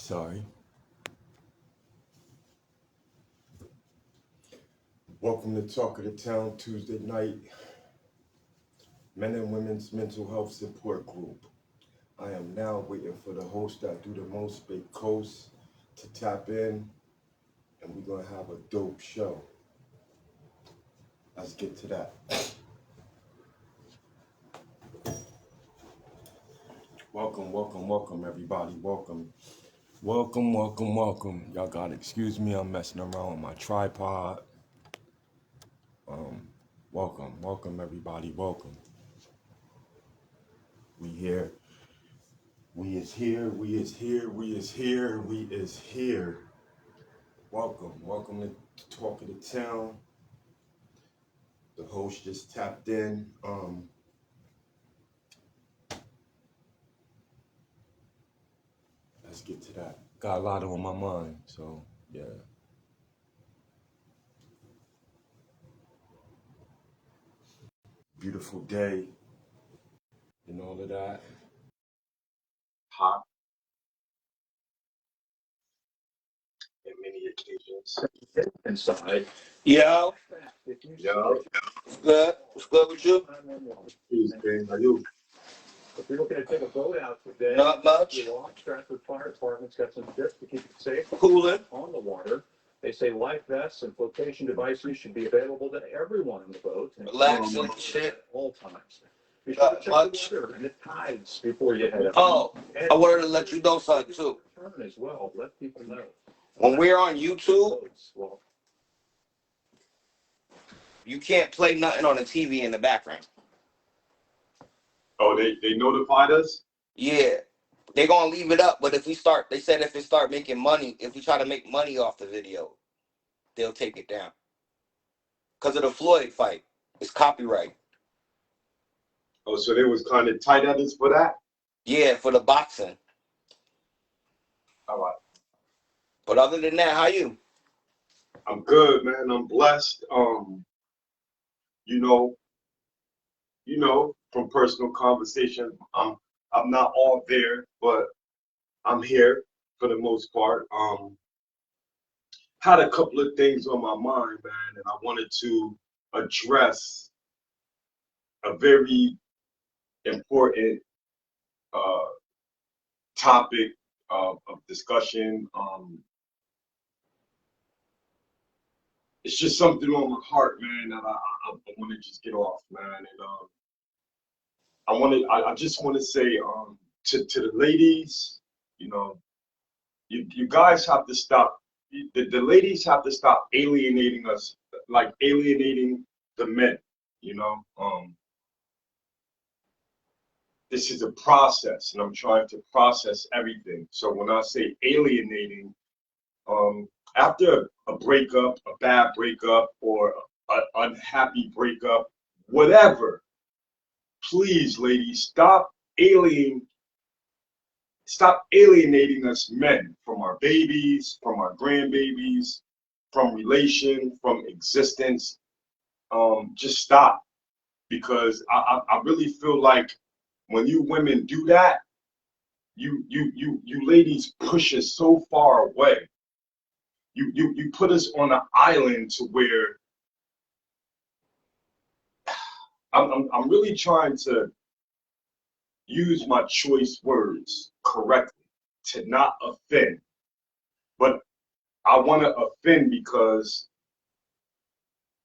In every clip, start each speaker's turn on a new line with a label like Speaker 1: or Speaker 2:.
Speaker 1: Sorry. Welcome to Talk of the Town Tuesday night, Men and Women's Mental Health Support Group. I am now waiting for the host that do the most, Big Coast, to tap in, and we're going to have a dope show. Let's get to that. Welcome, everybody. Welcome. Y'all gotta excuse me, I'm messing around with my tripod. Welcome, everybody. Welcome. We here. We is here. Welcome to Talk of the Town. The host just tapped in. Let's get to that. Got a lot on my mind, so yeah. Beautiful day and all of that. Hot in many occasions.
Speaker 2: Inside. Yo.
Speaker 1: Yo.
Speaker 2: What's good? What's good with you?
Speaker 1: Peace, King. How you?
Speaker 3: If you're looking to take a boat out today,
Speaker 2: Not much.
Speaker 3: the Stratford Fire Department's got some tips to keep it safe
Speaker 2: Cooling.
Speaker 3: on the water. They say life vests and flotation devices should be available to everyone on the boat.
Speaker 2: Relaxing shit.
Speaker 3: At all times. Be sure to check
Speaker 2: Much.
Speaker 3: the weather and the tides before you head out.
Speaker 2: Oh, I wanted to let you know something too.
Speaker 3: As well, let people know.
Speaker 2: When we're on YouTube,
Speaker 3: Well,
Speaker 2: you can't play nothing on the TV in the background.
Speaker 1: Oh, they notified us?
Speaker 2: Yeah. They're gonna leave it up, but if we said if it start making money, if we try to make money off the video, they'll take it down. Because of the Floyd fight. It's copyright.
Speaker 1: Oh, so they was kind of tight at us for that?
Speaker 2: Yeah, for the boxing.
Speaker 1: All right.
Speaker 2: But other than that, how you?
Speaker 1: I'm good, man. I'm blessed. You know, from personal conversation, I'm not all there, but I'm here for the most part. Had a couple of things on my mind, man, and I wanted to address a very important topic of discussion. It's just something on my heart, man, that I want to just get off, man. And I just want to say to the ladies, you know, you guys have to stop. The ladies have to stop alienating us, like alienating the men. You know, this is a process, and I'm trying to process everything. So when I say alienating, after a breakup, a bad breakup, or an unhappy breakup, whatever, please, ladies, stop alienating us men from our babies, from our grandbabies, from relation, from existence. Just stop, because I really feel like when you women do that, you ladies push us so far away. You put us on an island to where I'm really trying to use my choice words correctly to not offend, but I want to offend because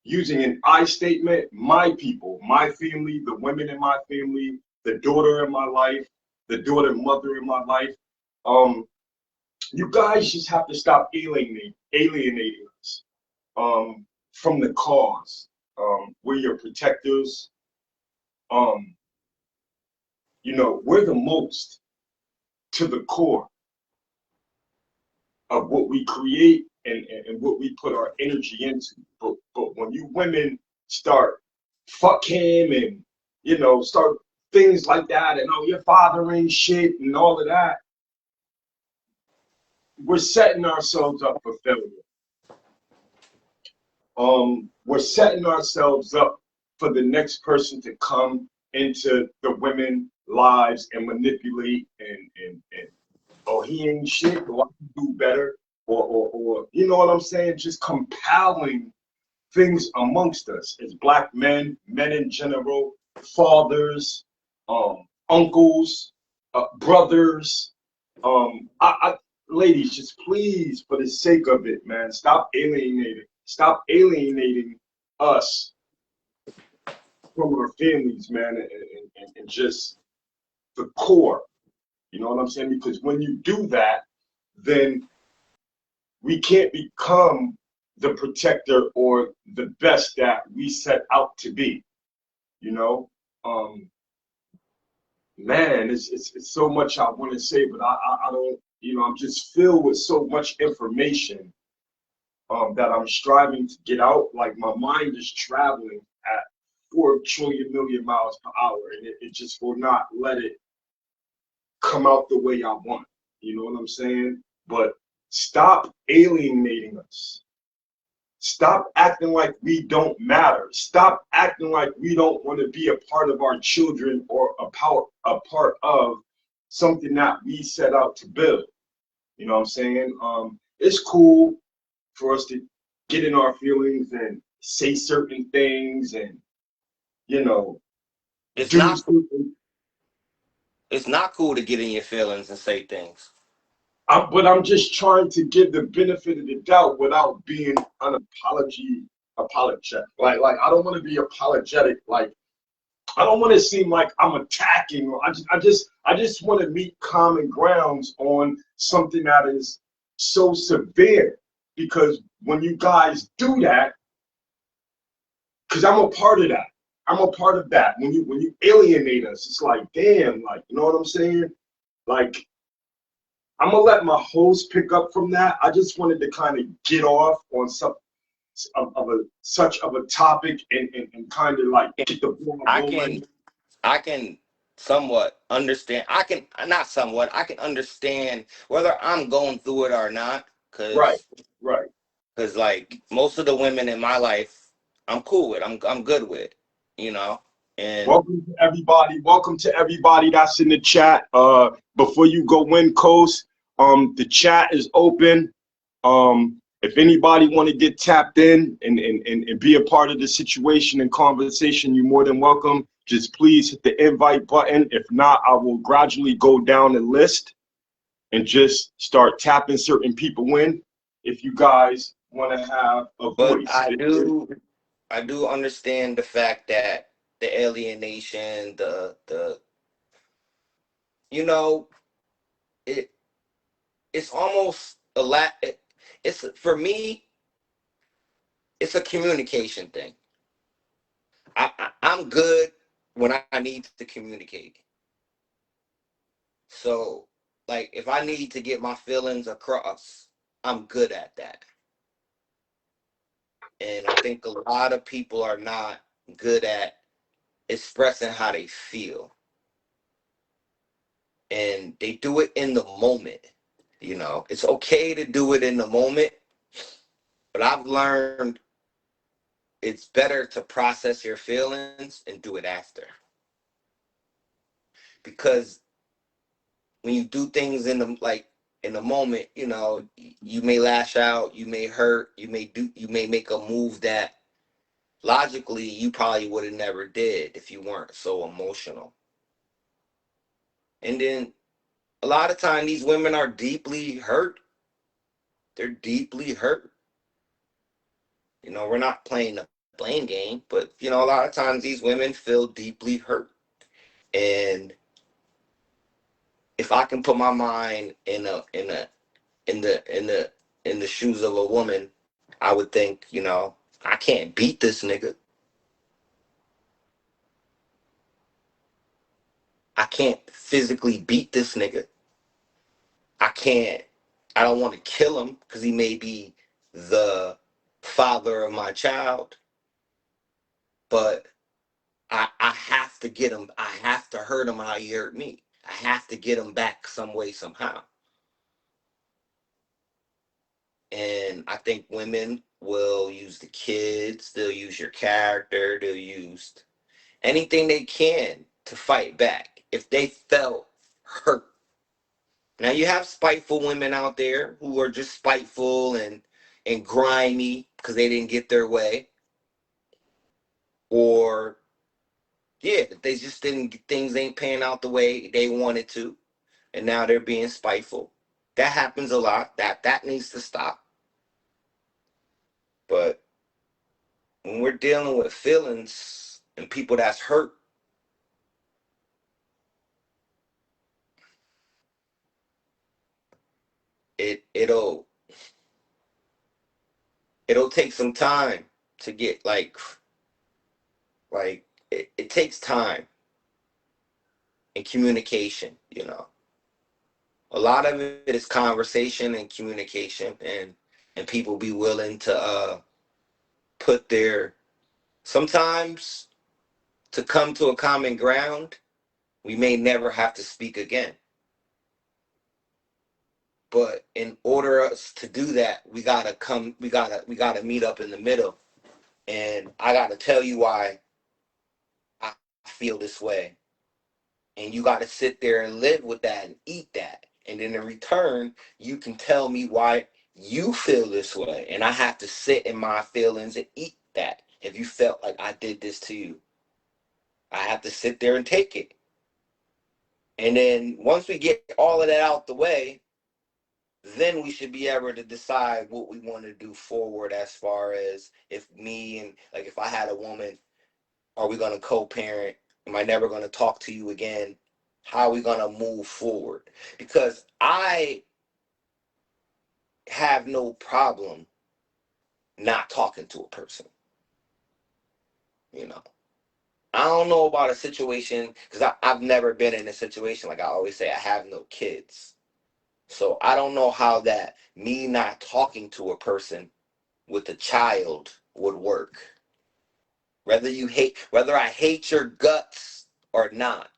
Speaker 1: using an I statement, my people, my family, the women in my family, the daughter in my life, the daughter mother in my life, you guys just have to stop alienating us from the cause. We're your protectors. You know, we're the most to the core of what we create and what we put our energy into. But when you women start fuck him and, you know, start things like that and, oh, your father ain't shit and all of that, we're setting ourselves up for failure. We're setting ourselves up for the next person to come into the women's lives and manipulate and or he ain't shit, or I can do better, or you know what I'm saying? Just compiling things amongst us as black men, men in general, fathers, uncles, brothers. Ladies, just please, for the sake of it, man, stop alienating us from our families, man, and just the core. You know what I'm saying? Because when you do that, then we can't become the protector or the best that we set out to be. You know, um, man, it's so much I want to say, but I don't. You know, I'm just filled with so much information that I'm striving to get out. Like my mind is traveling at 4 trillion million miles per hour, and it just will not let it come out the way I want. You know what I'm saying? But stop alienating us. Stop acting like we don't matter. Stop acting like we don't want to be a part of our children or a part of something that we set out to build. You know what I'm saying? It's cool for us to get in our feelings and say certain things and, you know,
Speaker 2: It's
Speaker 1: do
Speaker 2: not
Speaker 1: something.
Speaker 2: it's not cool to get in your feelings and say things.
Speaker 1: But I'm just trying to give the benefit of the doubt without being apologetic. Like I don't want to be apologetic. Like I don't want to seem like I'm attacking. I just want to meet common grounds on something that is so severe. Because when you guys do that, because I'm a part of that. I'm a part of that. When you alienate us, it's like, damn, like, you know what I'm saying? Like, I'm gonna let my host pick up from that. I just wanted to kind of get off on some such of a topic and kind of like get the ball
Speaker 2: I
Speaker 1: rolling.
Speaker 2: can I can somewhat understand. I can not somewhat. I can understand whether I'm going through it or not,
Speaker 1: Right,
Speaker 2: cause
Speaker 1: right.
Speaker 2: cause like most of the women in my life, I'm cool with. I'm good with, you know. And
Speaker 1: Welcome to everybody. Welcome to everybody that's in the chat. Before you go in, Coast, the chat is open. If anybody want to get tapped in and be a part of the situation and conversation, you're more than welcome. Just please hit the invite button. If not, I will gradually go down the list and just start tapping certain people in if you guys want to have a
Speaker 2: but
Speaker 1: voice.
Speaker 2: I do understand the fact that the alienation, the you know, it it's almost a it's for me, it's a communication thing. I'm good when I need to communicate. So, like, if I need to get my feelings across, I'm good at that. And I think a lot of people are not good at expressing how they feel. And they do it in the moment. You know, it's okay to do it in the moment, but I've learned it's better to process your feelings and do it after. Because when you do things in the moment, you know, you may lash out, you may hurt, you may make a move that logically you probably would have never did if you weren't so emotional. And then a lot of time these women are deeply hurt. They're deeply hurt. You know, we're not playing a blame game, but you know, a lot of times these women feel deeply hurt. And if I can put my mind in the shoes of a woman, I would think, you know, I can't beat this nigga. I can't physically beat this nigga. I can't. I don't want to kill him because he may be the father of my child, but I have to get him. I have to hurt him how he hurt me. I have to get him back some way, somehow. And I think women will use the kids, they'll use your character, they'll use anything they can to fight back if they felt hurt. Now you have spiteful women out there who are just spiteful and grimy because they didn't get their way, or yeah, they just didn't things ain't paying out the way they wanted to, and now they're being spiteful. That happens a lot. That needs to stop. But when we're dealing with feelings and people that's hurt, it'll take some time to get it takes time and communication, a lot of it is conversation and communication, and people be willing to put their sometimes to come to a common ground. We may never have to speak again, but in order us to do that, we gotta meet up in the middle, and I gotta tell you why I feel this way, and you got to sit there and live with that and eat that, and then in return you can tell me why you feel this way, and I have to sit in my feelings and eat that. If you felt like I did this to you, I have to sit there and take it, and then once we get all of that out the way, then we should be able to decide what we want to do forward, as far as if me and like if I had a woman, are we going to co-parent? Am I never going to talk to you again? How are we going to move forward? Because I have no problem not talking to a person. You know, I don't know about a situation because I've never been in a situation. Like I always say, I have no kids. So I don't know how that me not talking to a person with a child would work. Whether I hate your guts or not,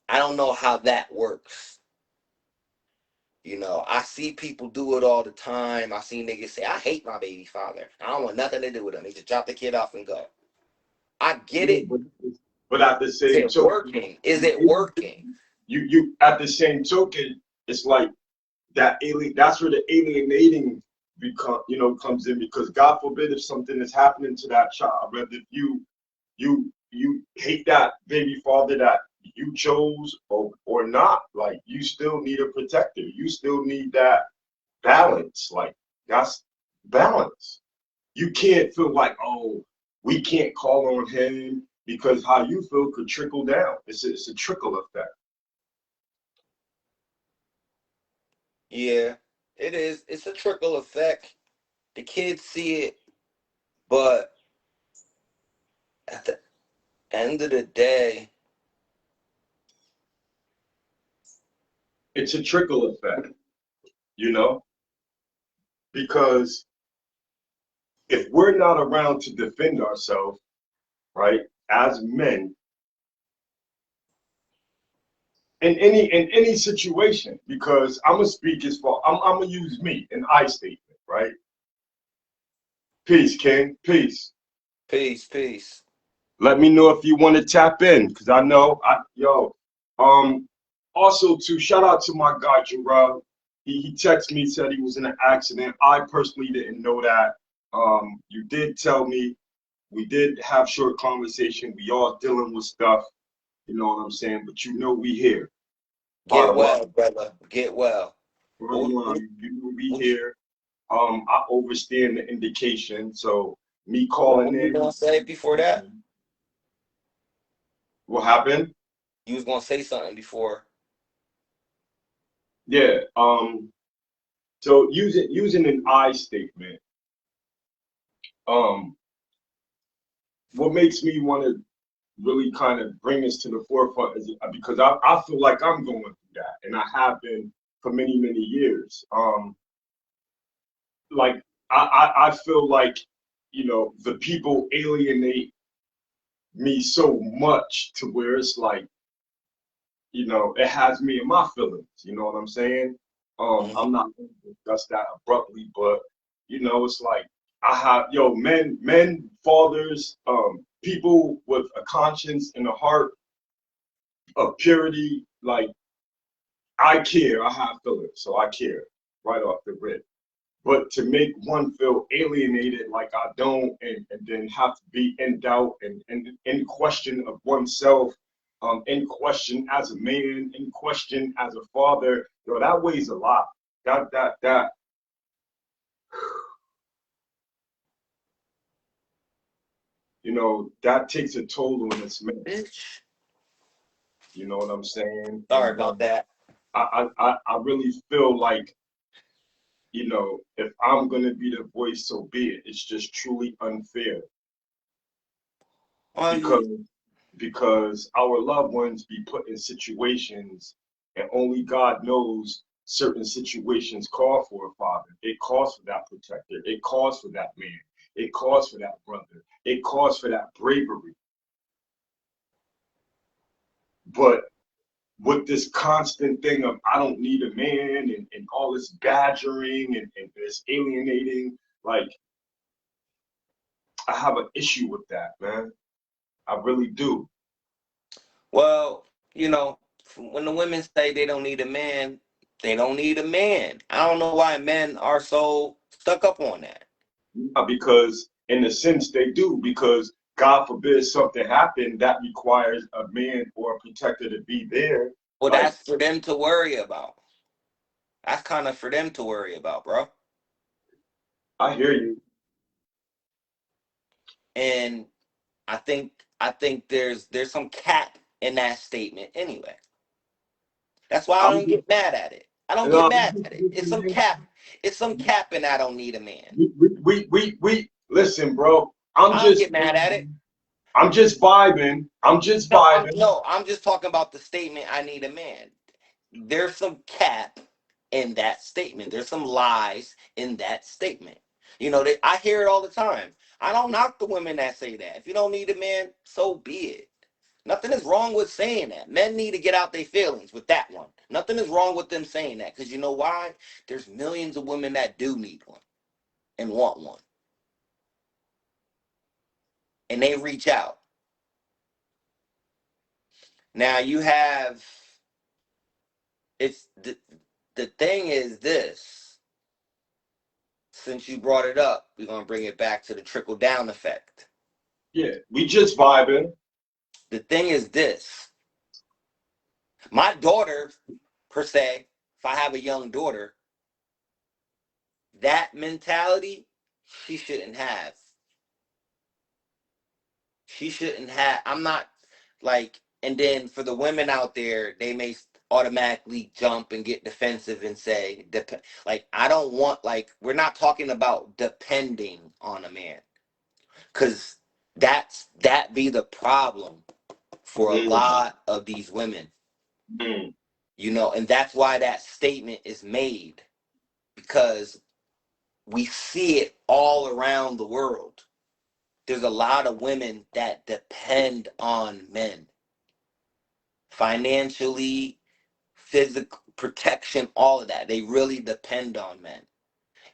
Speaker 2: I don't know how that works. I see people do it all the time. I see niggas say, I hate my baby father. I don't want nothing to do with him. He just drop the kid off and go. I get
Speaker 1: Yeah,
Speaker 2: it.
Speaker 1: but at the
Speaker 2: Is
Speaker 1: same
Speaker 2: it
Speaker 1: token,
Speaker 2: working? Is it working?
Speaker 1: you at the same token, it's like that alien. That's where the alienating comes in, because God forbid if something is happening to that child, whether you hate that baby father that you chose or not, like you still need a protector. You still need that balance. Like that's balance. You can't feel like, oh, we can't call on him, because how you feel could trickle down. It's a trickle effect.
Speaker 2: Yeah, it is. It's a trickle effect. The kids see it, but at the end of the day,
Speaker 1: It's a trickle effect, you know, because if we're not around to defend ourselves, right, as men, in any situation, because I'm gonna speak as far, I'm gonna use me, an I statement, right? Peace, King. Peace.
Speaker 2: peace, peace.
Speaker 1: Let me know if you want to tap in, because I know yo. Um Also to shout out to my guy Gerard. He texted me, said he was in an accident. I personally didn't know that. You did tell me. We did have short conversation. We all dealing with stuff, you know what I'm saying? But we here.
Speaker 2: Get
Speaker 1: Bottom
Speaker 2: well,
Speaker 1: line.
Speaker 2: brother. Get well.
Speaker 1: Bottom
Speaker 2: What, what,
Speaker 1: line, we
Speaker 2: what,
Speaker 1: here. I overstand the indication. So me
Speaker 2: what
Speaker 1: calling
Speaker 2: were you
Speaker 1: in,
Speaker 2: gonna say before that?
Speaker 1: what happened?
Speaker 2: You was gonna say something before.
Speaker 1: Yeah. So using an I statement, um, what makes me want to really kind of bring this to the forefront is because I feel like I'm going through that, and I have been for many, many years. Like I feel like, the people alienate me so much to where it's like, it has me in my feelings. You know what I'm saying? I'm
Speaker 2: Hmm.
Speaker 1: not going to discuss that abruptly, but it's like I have men, fathers, people with a conscience and a heart of purity. Like I care. I have feelings, so I care right off the rip. But to make one feel alienated like I don't, and then have to be in doubt and in question of oneself, in question as a man, in question as a father, yo, that weighs a lot. That that takes a toll on this man.
Speaker 2: Bitch.
Speaker 1: You know what I'm saying?
Speaker 2: Sorry
Speaker 1: And
Speaker 2: about that.
Speaker 1: I really feel like, if I'm gonna be the voice, so be it. It's just truly unfair
Speaker 2: Well,
Speaker 1: because our loved ones be put in situations, and only God knows certain situations call for a father. It calls for that protector. It calls for that man. It calls for that brother. It calls for that bravery. But with this constant thing of I don't need a man, and all this badgering and this alienating, like, I have an issue with that, man. I really do.
Speaker 2: well, when the women say they don't need a man, they don't need a man. I don't know why men are so stuck up on that.
Speaker 1: Because in a sense they do, because God forbid something happen that requires a man or a protector to be there.
Speaker 2: Well,
Speaker 1: Like,
Speaker 2: that's for them to worry about. That's kind of for them to worry about, bro.
Speaker 1: I hear you.
Speaker 2: And I think there's some cap in that statement anyway. That's why I
Speaker 1: I'm
Speaker 2: don't
Speaker 1: just,
Speaker 2: get mad at it. I don't get
Speaker 1: no,
Speaker 2: mad at it. It's some cap. It's some cap, and I don't need a man.
Speaker 1: we listen, bro. I'm
Speaker 2: I don't
Speaker 1: just
Speaker 2: get mad at it.
Speaker 1: I'm just vibing. I'm just
Speaker 2: No,
Speaker 1: vibing.
Speaker 2: I'm just talking about the statement. I need a man. There's some cap in that statement. There's some lies in that statement. I hear it all the time. I don't knock the women that say that. If you don't need a man, so be it. Nothing is wrong with saying that. Men need to get out their feelings with that one. Nothing is wrong with them saying that, because you know why? There's millions of women that do need one and want one, and they reach out. Now you have it's the thing is this. Since you brought it up, we're gonna bring it back to the trickle down effect.
Speaker 1: Yeah, we just vibing.
Speaker 2: The thing is this. My daughter, per se, if I have a young daughter, that mentality she shouldn't have. She shouldn't have. I'm not like, and then for the women out there, they may automatically jump and get defensive and say, like, I don't want, like, we're not talking about depending on a man, because that be the problem for a
Speaker 1: Mm,
Speaker 2: lot of these women,
Speaker 1: mm,
Speaker 2: and that's why that statement is made, because we see it all around the world. There's a lot of women that depend on men financially, physical protection, all of that. They really depend on men.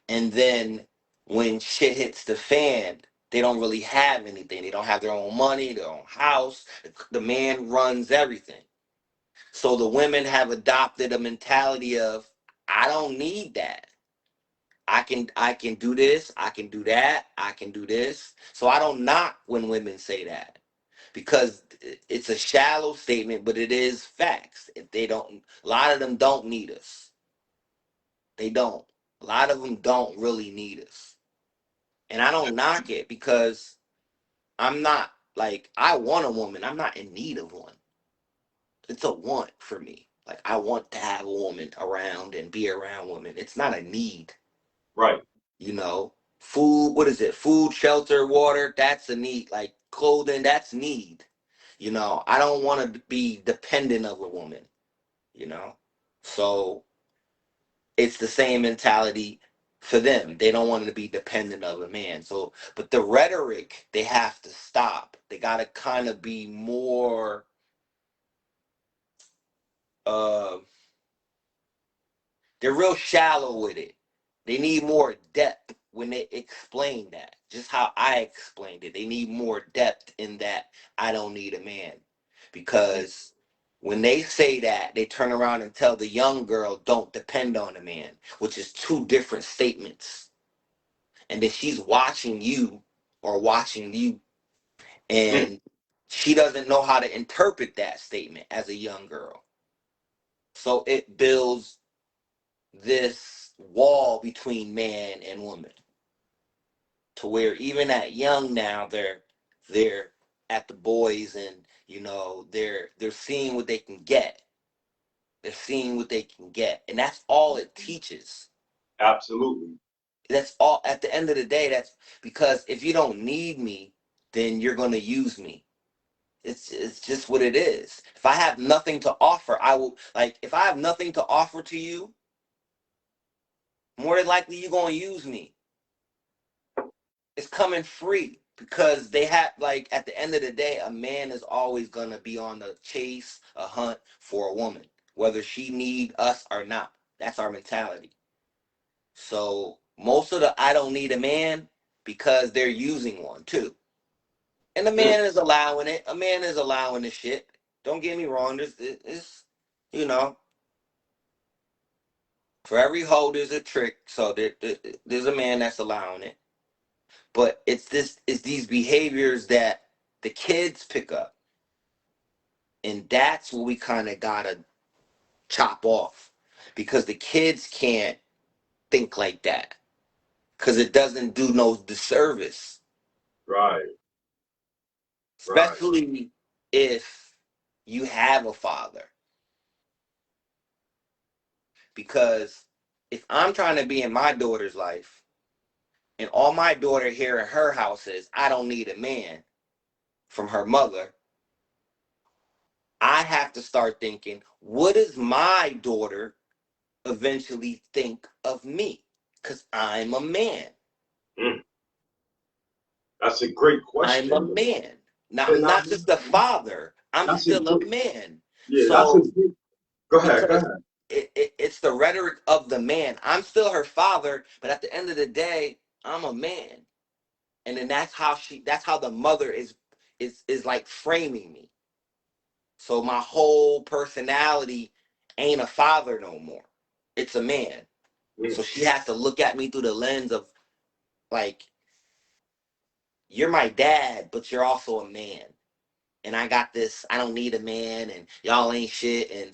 Speaker 2: And then when shit hits the fan, they don't really have anything. They don't have their own money, their own house. The man runs everything. So the women have adopted a mentality of, I don't need that. I can do this, I can do that, I can do this. So I don't knock when women say that, because it's a shallow statement, but it is facts. If they don't, a lot of them don't need us. They don't. A lot of them don't really need us. And I don't knock it, because I'm not like, I want a woman. I'm not in need of one. It's a want for me. Like, I want to have a woman around and be around women. It's not a need.
Speaker 1: right.
Speaker 2: you know Food, what is it? Food, shelter, water, that's a need. Like clothing, that's need. I don't want to be dependent of a woman. you know so it's the same mentality for them. They don't want to be dependent of a man. So, but the rhetoric, they have to stop. They got to kind of be more, uh they're real shallow with it. They need more depth when they explain that. Just how I explained it. They need more depth in that I don't need a man. Because When they say that, they turn around and tell the young girl, don't depend on a man, which is two different statements. And then she's watching you or watching you,
Speaker 1: Mm.
Speaker 2: and she doesn't know how to interpret that statement as a young girl. So it builds this wall between man and woman to where even at young now they're at the boys, and they're seeing what they can get. They're seeing what they can get, and that's all it teaches.
Speaker 1: Absolutely.
Speaker 2: That's all. At the end of the day, that's because if you don't need me, then you're gonna use me. It's just what it is. If I have nothing to offer, I will, like, if I have nothing to offer to you, more than likely you're gonna use me. It's coming free because they have, like, at the end of the day, a man is always gonna be on the chase, a hunt for a woman, whether she need us or not. That's our mentality. So most of the I don't need a man because they're using one too. And the
Speaker 1: Mm.
Speaker 2: man is allowing it. A man is allowing the shit. Don't get me wrong. It's, you know, for every hoe there's a trick. So there's a man that's allowing it. But it's these behaviors that the kids pick up. And that's what we kind of gotta chop off. Because the kids can't think like that. Because it doesn't do no disservice.
Speaker 1: Right. Right.
Speaker 2: Especially if you have a father. Because if I'm trying to be in my daughter's life, and all my daughter here in her house is, I don't need a man from her mother, I have to start thinking, what does my daughter eventually think of me? Because I'm a man.
Speaker 1: Mm. That's a great
Speaker 2: I'm a
Speaker 1: question.
Speaker 2: man. Now,
Speaker 1: And
Speaker 2: I'm not just a father, I'm
Speaker 1: that's a
Speaker 2: still a
Speaker 1: good,
Speaker 2: man.
Speaker 1: yeah, that's a
Speaker 2: So,
Speaker 1: good, go ahead, go
Speaker 2: because
Speaker 1: ahead.
Speaker 2: it's the rhetoric of the man. I'm still her father, but at the end of the day, I'm a man. And then that's how the mother is like framing me. So my whole personality ain't a father no more. It's a man.
Speaker 1: Mm.
Speaker 2: So she has to look at me through the lens of, like, you're my dad, but you're also a man. And I got this, I don't need a man, and y'all ain't shit, and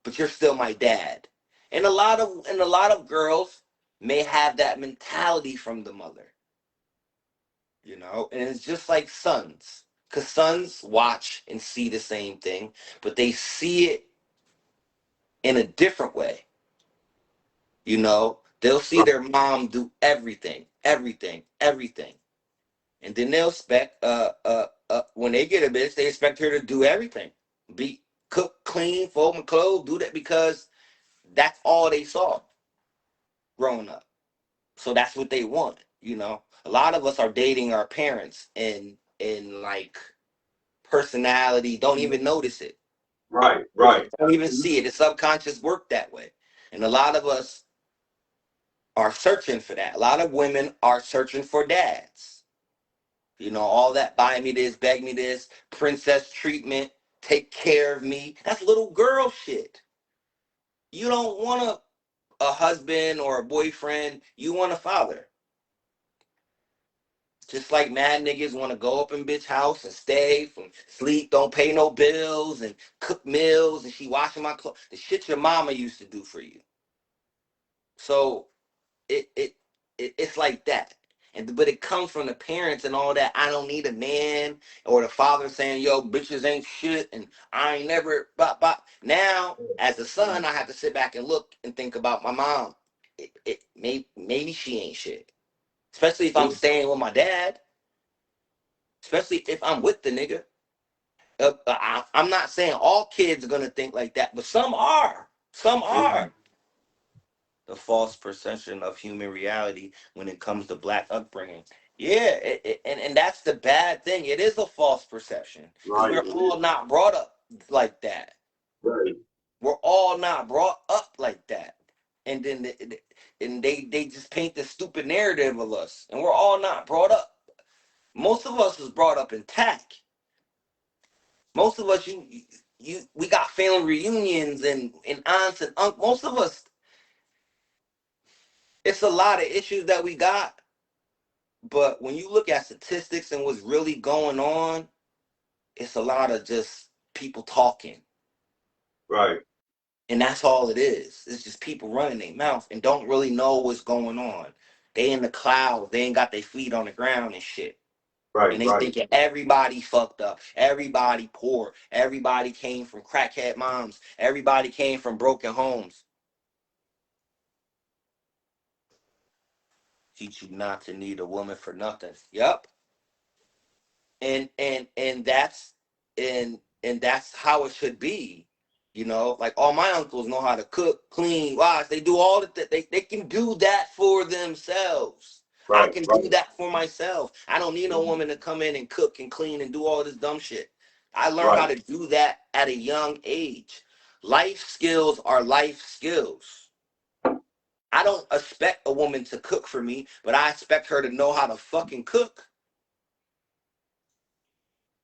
Speaker 2: but you're still my dad. And a lot of girls may have that mentality from the mother. And it's just like sons. Because sons watch and see the same thing, but they see it in a different way. They'll see
Speaker 1: Right.
Speaker 2: their mom do everything, everything, everything. And then they'll expect, when they get a bitch, they expect her to do everything. Be cook, clean, fold my clothes, do that, because that's all they saw growing up. So that's what they want. A lot of us are dating our parents and like personality, don't even notice it.
Speaker 1: Right. Right.
Speaker 2: Don't even see it. The subconscious work that way. And a lot of us are searching for that. A lot of women are searching for dads. All that buy me this, beg me this, princess treatment, take care of me. That's little girl shit. You don't want a husband or a boyfriend. You want a father. Just like mad niggas want to go up in bitch house and stay from sleep, don't pay no bills, and cook meals, and she washing my clothes. The shit your mama used to do for you. So it's like that. But it comes from the parents and all that. I don't need a man, or the father saying, "Yo, bitches ain't shit," and I ain't never. Bop, bop. Now, as a son, I have to sit back and look and think about my mom. Maybe she ain't shit. Especially if I'm
Speaker 1: Mm.
Speaker 2: staying with my dad. Especially if I'm with the nigga. I'm not saying all kids are gonna think like that, but some are. Some
Speaker 1: Mm.
Speaker 2: are. The false perception of human reality when it comes to black upbringing. Yeah, and that's the bad thing. It is a false perception because
Speaker 1: Right.
Speaker 2: we're
Speaker 1: It is.
Speaker 2: all not brought up like that.
Speaker 1: Right.
Speaker 2: We're all not brought up like that. And then they just paint this stupid narrative of us, and we're all not brought up. Most of us was brought up intact. Most of us, we got family reunions and aunts and uncles. Most of us, it's a lot of issues that we got. But when you look at statistics and what's really going on, it's a lot of just people talking.
Speaker 1: Right.
Speaker 2: And that's all it is. It's just people running their mouth and don't really know what's going on. They in the clouds. They ain't got their feet on the ground and shit.
Speaker 1: Right.
Speaker 2: And they
Speaker 1: Right.
Speaker 2: thinking everybody fucked up. Everybody poor. Everybody came from crackhead moms. Everybody came from broken homes. Teach you not to need a woman for nothing. Yep. And that's and that's how it should be. You know, like all my uncles know how to cook, clean, wash. They do all that. They can do that for themselves. I
Speaker 1: Right.
Speaker 2: can
Speaker 1: Right.
Speaker 2: do that for myself. I don't need no woman to come in and cook and clean and do all this dumb shit. I learned how
Speaker 1: Right.
Speaker 2: to do that at a young age. Life skills are life skills. I don't expect a woman to cook for me, but I expect her to know how to fucking cook.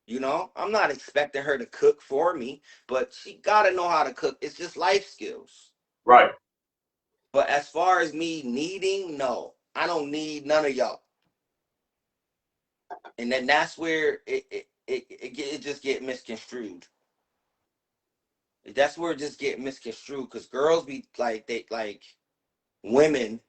Speaker 2: You know, I'm not expecting her to cook for me, but she gotta know how to cook. It's just life skills.
Speaker 1: Right.
Speaker 2: But as far as me needing, no, I don't need none of y'all. And then that's where it just get misconstrued. That's where it just get misconstrued because girls be like they like women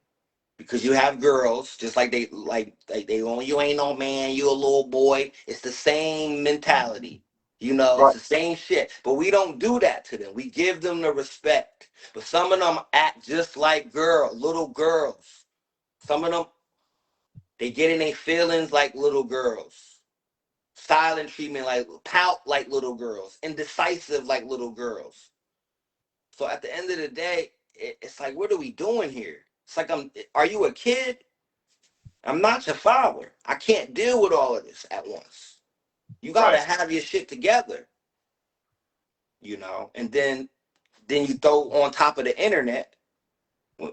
Speaker 2: because you have girls just like they oh, you ain't no man, you a little boy. It's the same mentality. You know, it's
Speaker 1: Right.
Speaker 2: the same shit. But we don't do that to them. We give them the respect. But some of them act just like little girls. Some of them, they get in their feelings like little girls. Silent treatment like pout like little girls. Indecisive like little girls. So at the end of the day, it's like, what are we doing here? It's like, are you a kid? I'm not your father. I can't deal with all of this at once. You got to
Speaker 1: Right.
Speaker 2: have your shit together, you know? And then you throw on top of the internet.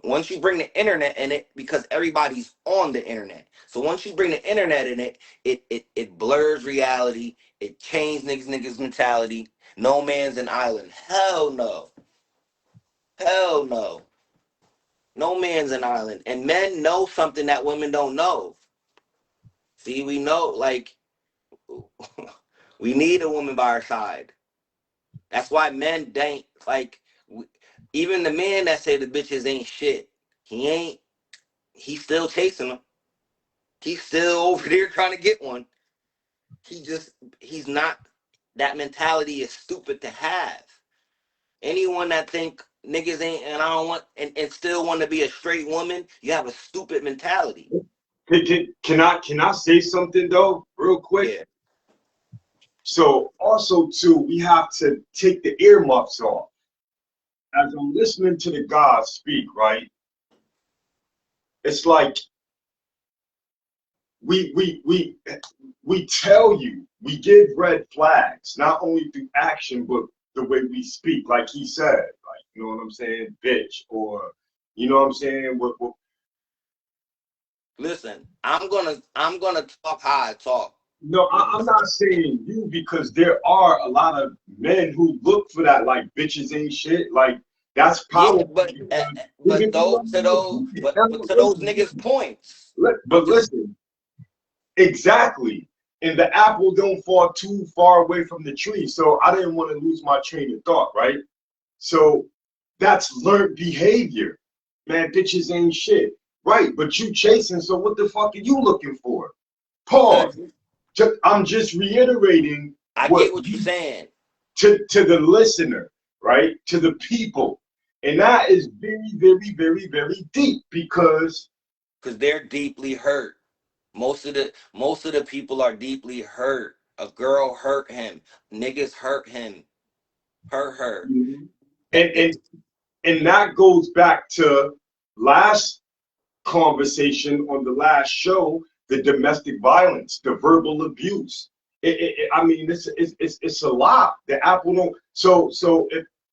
Speaker 2: Once you bring the internet in it, because everybody's on the internet. So once you bring the internet in it, it blurs reality. It changes niggas mentality. No man's an island. Hell no. Hell no. No man's an island. And men know something that women don't know. See, we know, like, we need a woman by our side. That's why men ain't, like, even the man that say the bitches ain't shit, he's still chasing them. He's still over there trying to get one. He's not, that mentality is stupid to have. Anyone that think niggas ain't, and I don't want, and still want to be a straight woman, you have a stupid mentality.
Speaker 1: Can I say something though, real quick?
Speaker 2: Yeah.
Speaker 1: So also too, we have to take the earmuffs off. As I'm listening to the guys speak, right? It's like we we we we tell you, we give red flags, not only through action, but the way we speak. Like he said, like, you know what I'm saying, bitch, or you know what I'm saying?
Speaker 2: Listen, I'm gonna talk how I talk.
Speaker 1: No,
Speaker 2: You know what
Speaker 1: I'm
Speaker 2: I'm
Speaker 1: not saying you because there are a lot of men who look for that, like bitches ain't shit. Like that's
Speaker 2: saying? Yeah,
Speaker 1: powerful because we
Speaker 2: but
Speaker 1: can do
Speaker 2: those to those but to those niggas points.
Speaker 1: But
Speaker 2: Just
Speaker 1: listen, exactly. And the apple don't fall too far away from the tree. So I didn't want to lose my train of thought, right? So that's learned behavior. Man, bitches ain't shit. Right, but you chasing, so what the fuck are you looking for?
Speaker 2: because
Speaker 1: Pause. I'm just reiterating
Speaker 2: I
Speaker 1: what
Speaker 2: get what you're saying.
Speaker 1: to the listener, right? To the people. And that is very, very, very, very deep because
Speaker 2: Because they're deeply hurt. Most of the people are deeply hurt. A girl hurt him. Niggas hurt him. Hurt her.
Speaker 1: and
Speaker 2: That
Speaker 1: and and that goes back to last conversation on the last show, the domestic violence, the verbal abuse. I mean, it's a lot. The apple don't. So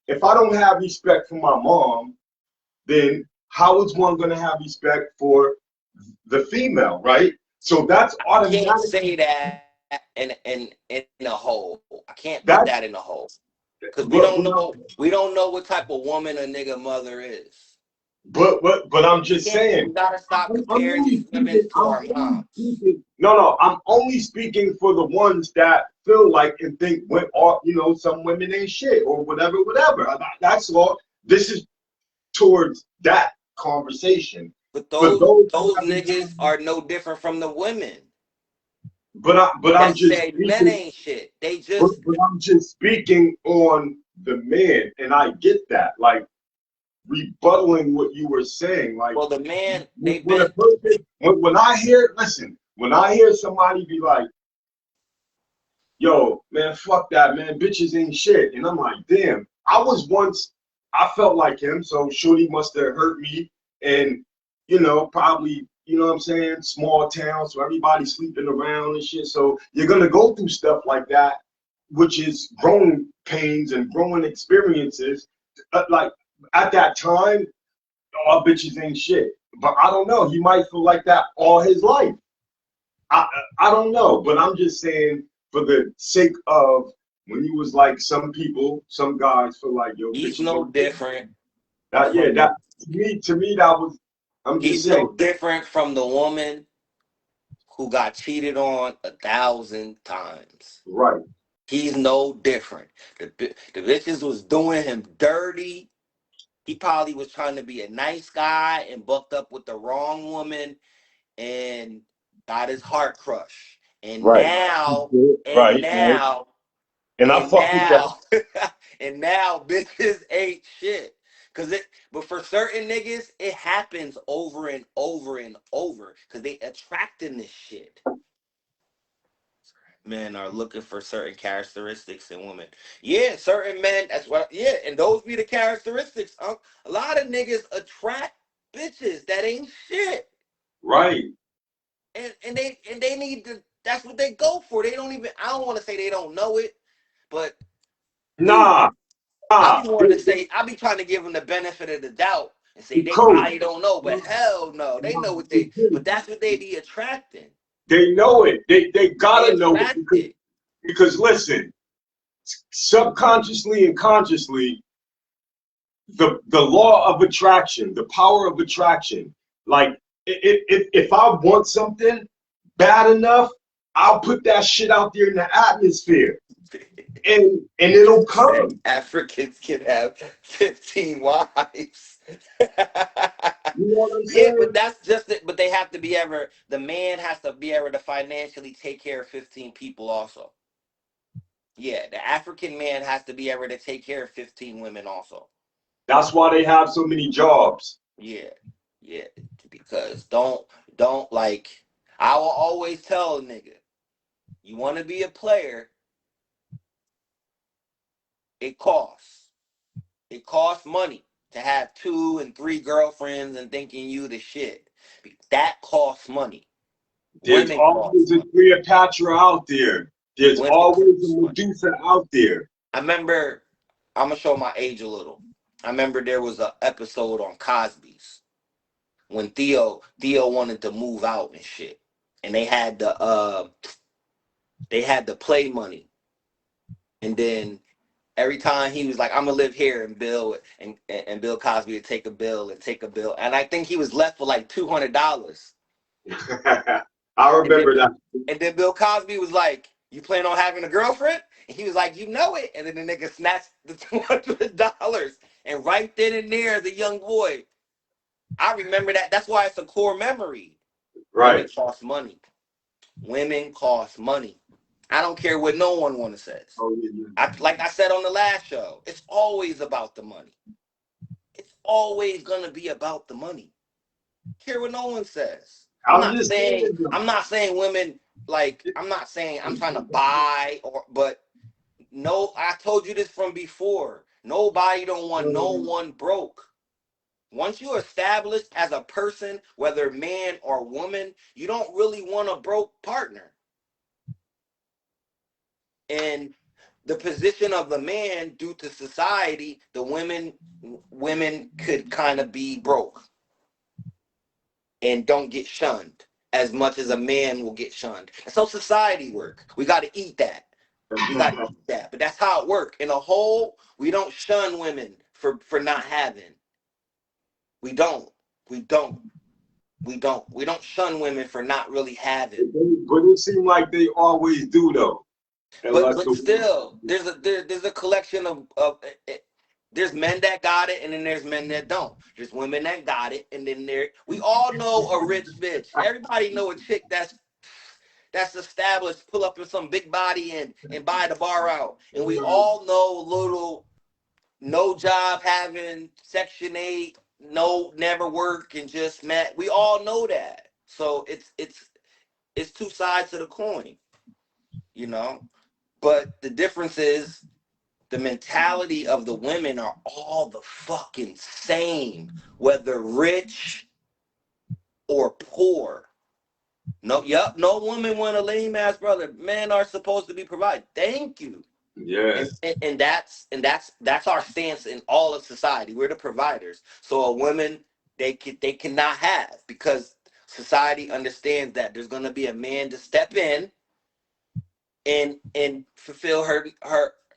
Speaker 1: if I don't have respect for my mom, then how is one going to have respect for the female, right? So that's
Speaker 2: I can't
Speaker 1: automatic.
Speaker 2: say that in a hole. I can't put
Speaker 1: That
Speaker 2: that in a hole. Because
Speaker 1: but
Speaker 2: we don't know what type of woman a nigga mother is.
Speaker 1: but I'm just saying.
Speaker 2: We gotta stop
Speaker 1: I'm
Speaker 2: comparing
Speaker 1: only
Speaker 2: these women
Speaker 1: speaking.
Speaker 2: to our moms.
Speaker 1: No. I'm only speaking for the ones that feel like and think, some women ain't shit or whatever. That's all. This is towards that conversation.
Speaker 2: But
Speaker 1: For
Speaker 2: those
Speaker 1: those who
Speaker 2: those
Speaker 1: haven't
Speaker 2: niggas are no different from the women
Speaker 1: but I'm
Speaker 2: that
Speaker 1: just
Speaker 2: say men
Speaker 1: speaking.
Speaker 2: ain't shit. They just
Speaker 1: But I'm just speaking on the man, and I get that. Like rebuttaling what you were saying. Like
Speaker 2: well, the man they've
Speaker 1: when a
Speaker 2: been
Speaker 1: person, when I hear, listen, when I hear somebody be like, "Yo, man, fuck that, man, bitches ain't shit," and I'm like, "Damn, I was once, I felt like him, so Shorty must have hurt me, and probably." You know what I'm saying? Small town, so everybody's sleeping around and shit. So you're gonna go through stuff like that, which is growing pains and growing experiences. Like at that time, all bitches ain't shit. But I don't know. He might feel like that all his life. I I don't know. But I'm just saying for the sake of when you was like some people, some guys feel like yo
Speaker 2: he's
Speaker 1: bitches
Speaker 2: no
Speaker 1: ain't shit.
Speaker 2: different
Speaker 1: That yeah,
Speaker 2: from
Speaker 1: that to me that was. I'm just
Speaker 2: he's no
Speaker 1: saying.
Speaker 2: different from the woman who got cheated on 1,000 times.
Speaker 1: Right.
Speaker 2: He's no different. The bitches was doing him dirty. He probably was trying to be a nice guy and bucked up with the wrong woman and got his heart crushed. And
Speaker 1: Right.
Speaker 2: now, and
Speaker 1: Right. Right.
Speaker 2: now,
Speaker 1: And I
Speaker 2: and
Speaker 1: fuck with that.
Speaker 2: now, and now, bitches ain't shit. But for certain niggas, it happens over and over and over because they attracting this shit. Men are looking for certain characteristics in women. Yeah, certain men. That's what. Yeah, and those be the characteristics. A lot of niggas attract bitches that ain't shit,
Speaker 1: Right.
Speaker 2: and they need to. That's what they go for. They don't even. I don't want to say they don't know it, but whew,
Speaker 1: Nah.
Speaker 2: I
Speaker 1: Nah.
Speaker 2: be wanting to say. I be trying to give them the benefit of the doubt and say
Speaker 1: The
Speaker 2: they
Speaker 1: coach.
Speaker 2: probably don't know, but hell no, they know what they. But that's what they be attracting.
Speaker 1: They know it. They
Speaker 2: They
Speaker 1: gotta know it
Speaker 2: attract it.
Speaker 1: because listen, subconsciously and consciously, the law of attraction, the power of attraction. Like if I want something bad enough, I'll put that shit out there in the atmosphere, and it'll
Speaker 2: Said
Speaker 1: come.
Speaker 2: Africans can have 15 wives.
Speaker 1: You know what I'm
Speaker 2: Yeah, but
Speaker 1: saying?
Speaker 2: that's just it. But they have to be ever, the man has to be able to financially take care of 15 people also. Yeah, the African man has to be able to take care of 15 women also.
Speaker 1: That's why they have so many jobs.
Speaker 2: Yeah, yeah. Because don't like, I will always tell a nigga, you want to be a player, it costs. It costs money to have 2 and 3 girlfriends and thinking you the shit. That costs money.
Speaker 1: There's
Speaker 2: Women cost
Speaker 1: always a
Speaker 2: money.
Speaker 1: Cleopatra out there. There's
Speaker 2: Women
Speaker 1: always a
Speaker 2: cost money.
Speaker 1: Medusa out there.
Speaker 2: I remember, I'm gonna show my age a little. I remember there was an episode on Cosby's when Theo wanted to move out and shit, and they had the play money, and then every time he was like, "I'm gonna live here," and Bill Cosby would take a bill and take a bill, and I think he was left with like $200.
Speaker 1: I
Speaker 2: And then
Speaker 1: remember that.
Speaker 2: and then Bill Cosby was like, "You plan on having a girlfriend?" And he was like, "You know it." And then the nigga snatched the $200, and right then and there, as a young boy, I remember that. That's why it's a core memory. Women
Speaker 1: Right.
Speaker 2: cost money. Women cost money. I don't care what no one says.
Speaker 1: Oh, yeah.
Speaker 2: Like I said on the last show, it's always about the money. It's always gonna be about the money. Care what no one says. I'm
Speaker 1: I'm
Speaker 2: not
Speaker 1: just
Speaker 2: saying
Speaker 1: saying, though.
Speaker 2: I'm not saying women like I'm not saying I'm trying to buy or but no, I told you this from before. Nobody don't want no one broke. Once you establish as a person, whether man or woman, you don't really want a broke partner. And the position of the man due to society, the women could kind of be broke and don't get shunned as much as a man will get shunned. And so society work. We got to eat that. You got to eat that. But that's how it works. In a whole, we don't shun women for not having. We don't. We don't. We don't. We don't shun women for not really having.
Speaker 1: But it seems like they always do though.
Speaker 2: But
Speaker 1: Unless
Speaker 2: but still, there's a collection of there's men that got it, and then there's men that don't. There's women that got it, and then we all know a rich bitch. Everybody know a chick that's established, pull up in some big body and buy the bar out. And we all know little no job having, Section 8, no never work and just met. We all know that. So it's two sides to the coin, you know? But the difference is the mentality of the women are all the fucking same, whether rich or poor. No, yep, no woman want a lame ass brother. Men are supposed to be provided. Thank you.
Speaker 1: yeah.
Speaker 2: And that's our stance in all of society. We're the providers. So a woman they cannot have, because society understands that there's gonna be a man to step in and fulfill her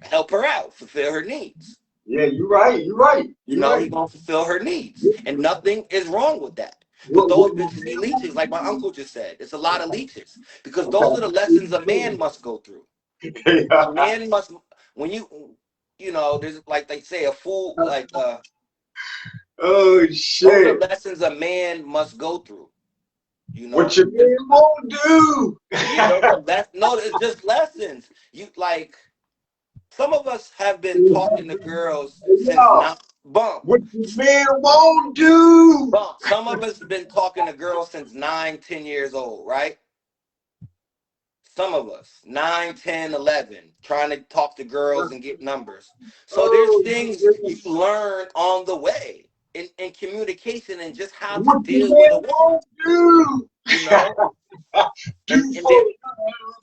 Speaker 2: help her out, fulfill her needs.
Speaker 1: Yeah, you're right. You're right.
Speaker 2: You
Speaker 1: You're
Speaker 2: know,
Speaker 1: right.
Speaker 2: he gonna fulfill her needs. And nothing is wrong with that. But
Speaker 1: What,
Speaker 2: those
Speaker 1: what,
Speaker 2: bitches be leeches, like my uncle just said. It's a lot of leeches. Because those are the lessons a man must go through. A man must, when you know, there's like they say, a fool, like
Speaker 1: oh
Speaker 2: those are
Speaker 1: shit.
Speaker 2: lessons a man must go through. You
Speaker 1: What
Speaker 2: know,
Speaker 1: your man won't do.
Speaker 2: yeah, those are no, it's just lessons. You like some of us have been talking to girls since
Speaker 1: Yeah.
Speaker 2: not bump.
Speaker 1: What your man won't do.
Speaker 2: Bump. Some of us have been talking to girls since 9, 10 years old, right? Some of us 9, 10, 11, trying to talk to girls and get numbers. So there's
Speaker 1: Oh
Speaker 2: things you
Speaker 1: shit.
Speaker 2: learn on the way in communication and just how to
Speaker 1: What your
Speaker 2: deal with a
Speaker 1: man
Speaker 2: woman,
Speaker 1: won't do.
Speaker 2: you know.
Speaker 1: Do
Speaker 2: And
Speaker 1: for
Speaker 2: then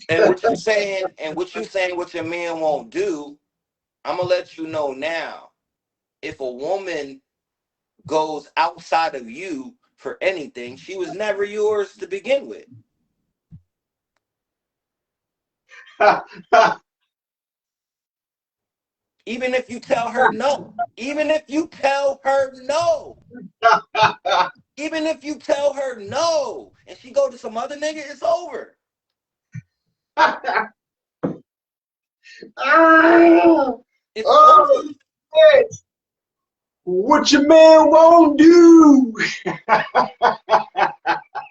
Speaker 2: and what you saying what your man won't do, I'm gonna let you know now. If a woman goes outside of you for anything, she was never yours to begin with. Even if you tell her no, even if you tell her no, even if you tell her no, and she go to some other nigga, it's over.
Speaker 1: oh
Speaker 2: It's over.
Speaker 1: shit. What your man won't do.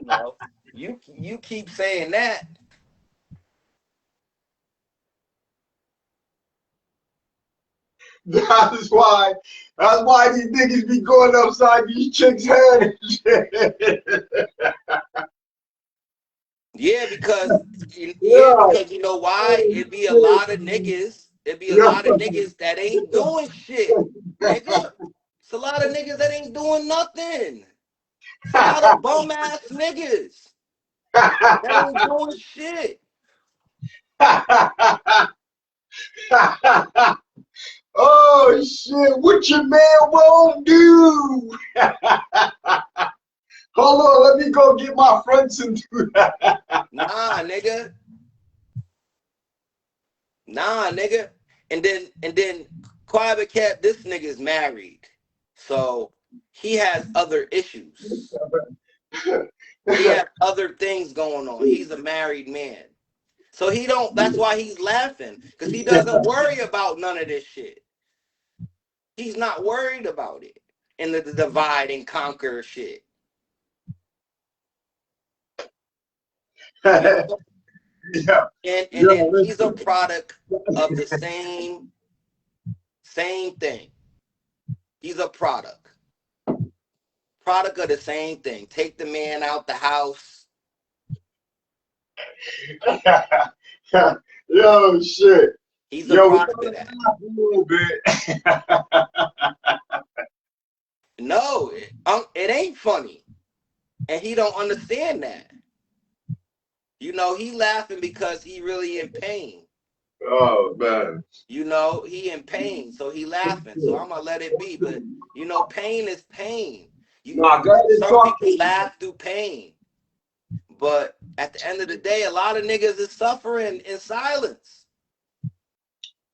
Speaker 2: No, you keep saying that.
Speaker 1: That's why. That's why these niggas be going upside these chicks' head and shit.
Speaker 2: Yeah, because
Speaker 1: Yeah.
Speaker 2: you know why?
Speaker 1: Oh,
Speaker 2: It'd be a
Speaker 1: shit.
Speaker 2: lot of niggas. It'd be a
Speaker 1: Yeah.
Speaker 2: lot of niggas that ain't doing shit, nigga. It's a lot of niggas that ain't doing nothing. It's a lot of bum ass niggas that ain't doing shit.
Speaker 1: oh shit! What your man won't do? Hold on, let me go get my friends and do that.
Speaker 2: Nah, nigga. Nah, nigga. And then Quabba Cat, this nigga's married. So he has other issues. He has other things going on. He's a married man. So he don't, that's why he's laughing. Because he doesn't worry about none of this shit. He's not worried about it. And the divide and conquer shit. You know?
Speaker 1: yeah,
Speaker 2: And
Speaker 1: yeah,
Speaker 2: then he's a
Speaker 1: listen.
Speaker 2: product of the same thing. He's a product of the same thing. Take the man out the house.
Speaker 1: Yo, shit.
Speaker 2: He's a
Speaker 1: Yo, we
Speaker 2: product
Speaker 1: gotta
Speaker 2: of that.
Speaker 1: laugh a little bit.
Speaker 2: No, it ain't funny, and he don't understand that. You know, he laughing because he really in pain.
Speaker 1: oh man.
Speaker 2: You know, he in pain, so he laughing. So I'm gonna let it be. But you know, pain is pain.
Speaker 1: Nah, go ahead and
Speaker 2: Some
Speaker 1: talk to
Speaker 2: people
Speaker 1: me.
Speaker 2: laugh through pain, but at the end of the day, a lot of niggas is suffering in silence.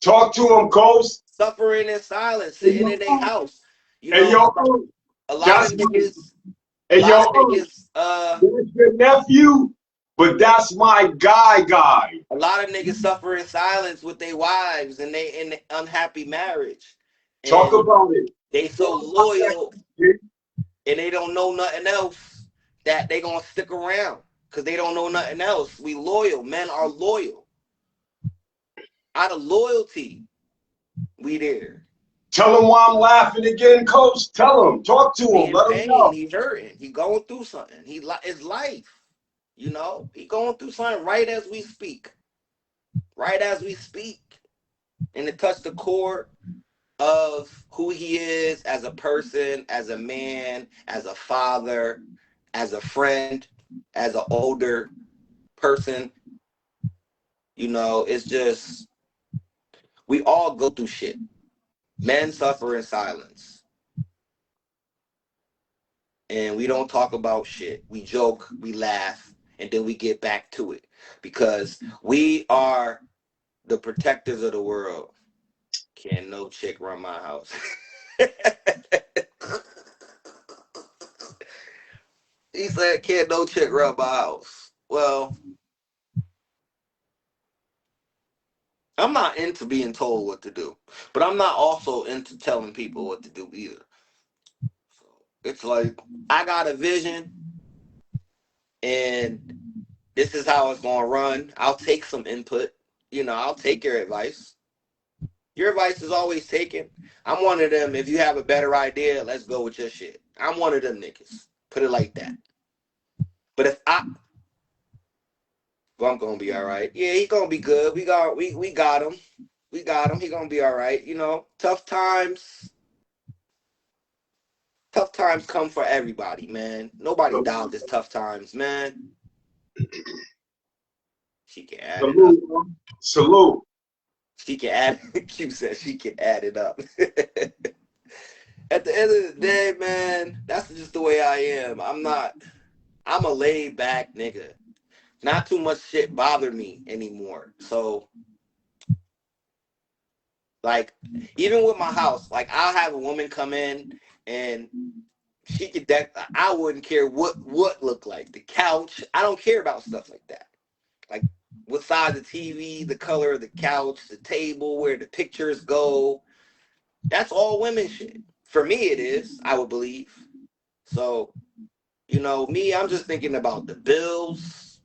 Speaker 1: Talk to him, Coast.
Speaker 2: suffering in silence, sitting in their house. You
Speaker 1: Hey,
Speaker 2: know,
Speaker 1: yo,
Speaker 2: a lot
Speaker 1: that's
Speaker 2: of
Speaker 1: my,
Speaker 2: niggas, a
Speaker 1: hey,
Speaker 2: lot of
Speaker 1: yo,
Speaker 2: niggas,
Speaker 1: that's your nephew, but that's my guy.
Speaker 2: a lot of niggas suffer in silence with their wives and they in unhappy marriage.
Speaker 1: Talk
Speaker 2: And
Speaker 1: about it.
Speaker 2: they so
Speaker 1: Talk about
Speaker 2: loyal
Speaker 1: that.
Speaker 2: and they don't know nothing else that they gonna stick around because they don't know nothing else. We loyal. Men are loyal. Out of loyalty, we there.
Speaker 1: Tell him why I'm laughing again, Coach. Tell him. Talk to
Speaker 2: He
Speaker 1: him.
Speaker 2: in
Speaker 1: Let him
Speaker 2: pain.
Speaker 1: know.
Speaker 2: He hurting. He going through something. It's life. You know, he going through something right as we speak. Right as we speak. And it touched the core of who he is as a person, as a man, as a father, as a friend, as an older person. You know, it's just, we all go through shit. Men suffer in silence. And we don't talk about shit. We joke, we laugh, and then we get back to it. Because we are the protectors of the world. Can't no chick run my house. He said, can't no chick run my house. Well, I'm not into being told what to do, but I'm not also into telling people what to do either. So it's like, I got a vision and this is how it's going to run. I'll take some input. You know, I'll take your advice. Your advice is always taken. I'm one of them. If you have a better idea, let's go with your shit. I'm one of them niggas. Put it like that. But if I, well, I'm gonna be all right. Yeah, he gonna be good. We got him. We got him. He gonna be all right. You know, tough times. Tough times come for everybody, man. Nobody dodges tough times, man. She can add it up.
Speaker 1: Salute, bro. Salute.
Speaker 2: She can add. Q said she can add it up. At the end of the day, man, that's just the way I am. I'm a laid back nigga. Not too much shit bother me anymore. So, like, even with my house, like, I'll have a woman come in and she could I wouldn't care what looked like. The couch, I don't care about stuff like that. Like, what size of TV, the color of the couch, the table, where the pictures go. That's all women shit. For me, it is, I would believe. So, you know, me, I'm just thinking about the bills,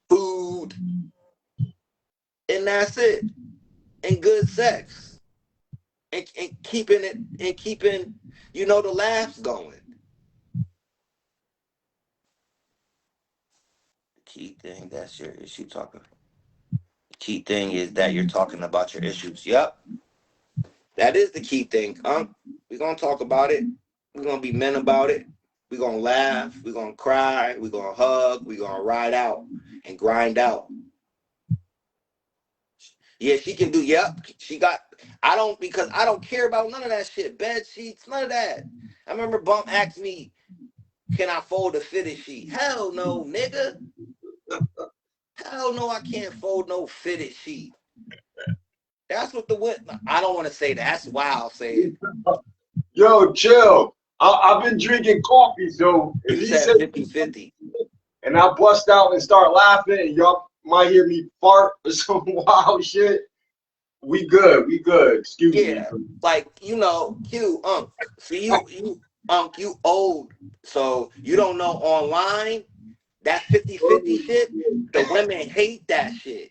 Speaker 2: food, and that's it. And good sex. And keeping it, and keeping, you know, the laughs going. The key thing, that's your issue talking. The key thing is that you're talking about your issues. Yep. That is the key thing. We're gonna talk about it. We're gonna be men about it. We're gonna laugh. We're gonna cry. We're gonna hug. We're gonna ride out and grind out. Yeah, she can do. Yep, she got. I don't, because I don't care about none of that shit. Bed sheets, none of that. I remember Bump asked me, "Can I fold a fitted sheet?" Hell no, nigga. Hell no, I can't fold no fitted sheet. That's what I don't want to say. That's why I'll say it.
Speaker 1: Yo, chill. I've been drinking coffee, so if
Speaker 2: You
Speaker 1: he
Speaker 2: said
Speaker 1: says
Speaker 2: 50-50.
Speaker 1: and I bust out and start laughing, and y'all might hear me fart or some wild shit, we good. We good. Excuse me.
Speaker 2: Yeah, like, you know, so you old, so you don't know online. That 50-50 shit, the women hate that shit.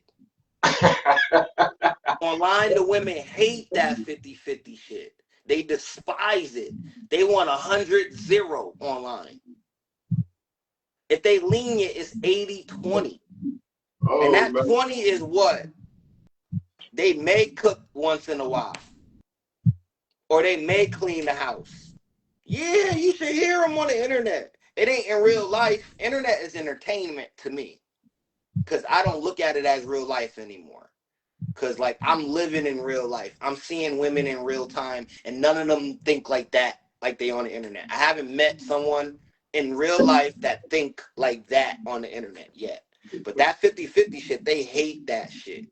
Speaker 2: Online, the women hate that 50-50 shit. They despise it. They want 100-0 online. If they lenient, it's 80-20. And
Speaker 1: Oh
Speaker 2: that
Speaker 1: man.
Speaker 2: 20 is what? They may cook once in a while. Or they may clean the house. Yeah, you should hear them on the internet. It ain't in real life. Internet is entertainment to me. Because I don't look at it as real life anymore. Because, like, I'm living in real life. I'm seeing women in real time. And none of them think like that, like they on the internet. I haven't met someone in real life that think like that on the internet yet. But that 50-50 shit, they hate that shit.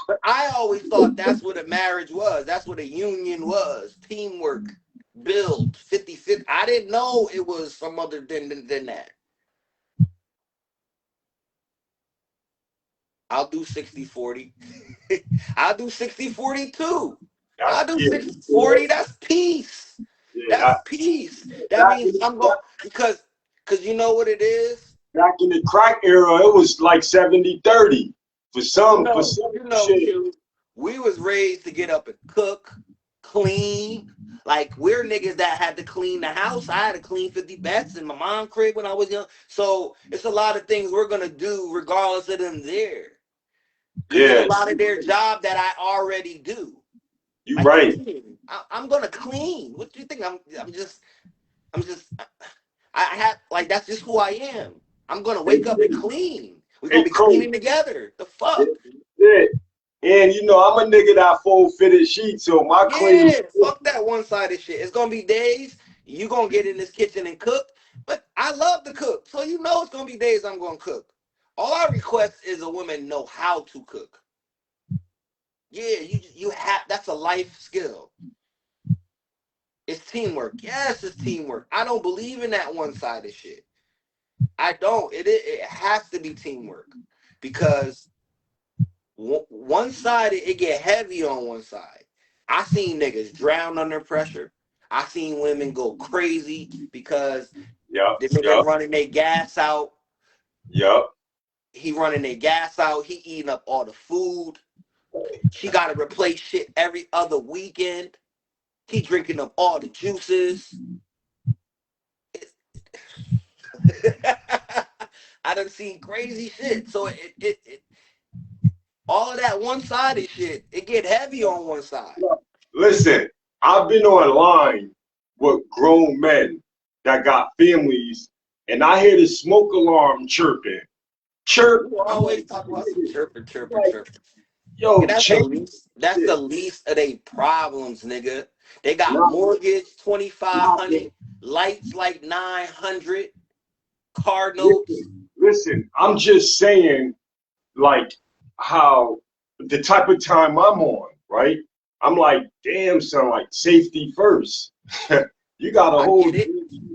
Speaker 2: But I always thought that's what a marriage was. That's what a union was. Teamwork, build, 50-50. I didn't know it was some other than that. I'll do 60-40. I'll do 60-40 too. I'll do
Speaker 1: Yeah,
Speaker 2: 60-40. That's peace.
Speaker 1: yeah,
Speaker 2: That's peace. That means I'm going because you know what it is?
Speaker 1: back in the crack era, it was like 70-30 for some shit.
Speaker 2: Q, we was raised to get up and cook, clean. Like we're niggas that had to clean the house. I had to clean 50 beds in my mom's crib when I was young. So it's a lot of things we're gonna do regardless of them there. Because there's
Speaker 1: Yeah,
Speaker 2: a lot of their job that I already do.
Speaker 1: you
Speaker 2: Like
Speaker 1: right.
Speaker 2: I'm gonna clean. What do you think? I'm just I have like that's just who I am. I'm gonna wake up and clean. We're gonna
Speaker 1: Hey,
Speaker 2: be
Speaker 1: Cole.
Speaker 2: cleaning together. The
Speaker 1: Yeah,
Speaker 2: fuck?
Speaker 1: yeah. And you know, I'm a nigga that full fitted sheet, so my clean.
Speaker 2: Yeah, fuck that one-sided shit. It's gonna be days you gonna get in this kitchen and cook, but I love to cook, so you know it's gonna be days I'm gonna cook. All I request is a woman know how to cook. Yeah, you have that's a life skill. It's teamwork. Yes, it's teamwork. I don't believe in that one-sided shit. I don't. It has to be teamwork because one side it get heavy on one side. I seen niggas drown under pressure. I seen women go crazy because
Speaker 1: Yup,
Speaker 2: the nigga
Speaker 1: yup,
Speaker 2: running their gas out.
Speaker 1: yup.
Speaker 2: He running their gas out. He eating up all the food. She got to replace shit every other weekend. He drinking up all the juices. I done seen crazy shit. So it all of that one-sided shit, it get heavy on one side.
Speaker 1: Listen, I've been online with grown men that got families, and I hear the smoke alarm chirping. Chirp.
Speaker 2: You
Speaker 1: I'm like,
Speaker 2: always talk about some chirping, chirping,
Speaker 1: like,
Speaker 2: chirping.
Speaker 1: yo,
Speaker 2: And that's the
Speaker 1: change
Speaker 2: least. That's
Speaker 1: it.
Speaker 2: the least of their problems, nigga. They got
Speaker 1: Not,
Speaker 2: mortgage
Speaker 1: not
Speaker 2: 2,500, lights like 900, car notes.
Speaker 1: listen, I'm just saying, like, how the type of time I'm on, right? I'm like, damn, son, like safety first. You got a
Speaker 2: I
Speaker 1: whole,
Speaker 2: get it.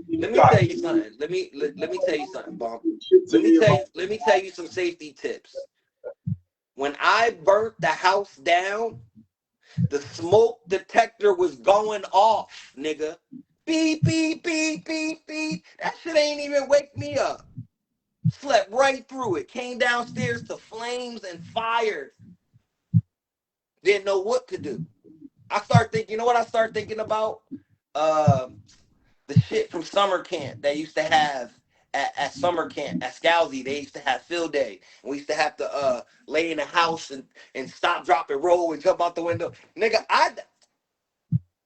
Speaker 1: you
Speaker 2: Let me
Speaker 1: got
Speaker 2: tell you something. Let me tell you something, Bump.
Speaker 1: shit to me about.
Speaker 2: Let me tell you some safety tips. When I burnt the house down, the smoke detector was going off, nigga. Beep, beep, beep, beep, beep. That shit ain't even wake me up. Slept right through it. Came downstairs to flames and fire. Didn't know what to do. I start thinking, you know what I start thinking about? Uh, the shit from summer camp they used to have at summer camp at Scalzi. They used to have field day. And we used to have to lay in the house and stop, drop, and roll and jump out the window. Nigga, I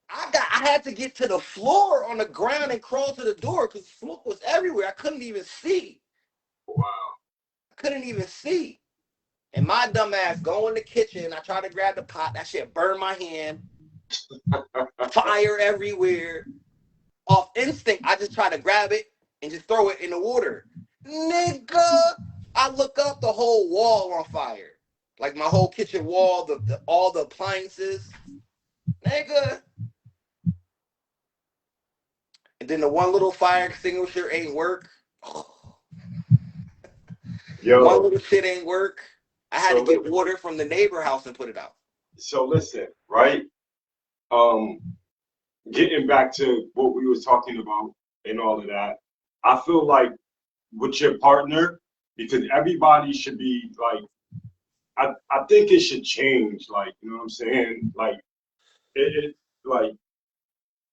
Speaker 2: had to get to the floor on the ground and crawl to the door because smoke was everywhere. I couldn't even see.
Speaker 1: Wow.
Speaker 2: I couldn't even see. And my dumb ass go in the kitchen. I try to grab the pot. That shit burned my hand. Fire everywhere. Off instinct, I just try to grab it and just throw it in the water. Nigga, I look up, the whole wall on fire. Like my whole kitchen wall, all the appliances. Nigga. And then the one little fire extinguisher ain't work. One
Speaker 1: Yo,
Speaker 2: little shit ain't work. I had to
Speaker 1: so
Speaker 2: get water from the neighbor house and put it out.
Speaker 1: so listen, right? Um, Getting back to what we was talking about and all of that, I feel like with your partner, because everybody should be like, I think it should change, like, you know what I'm saying? Like like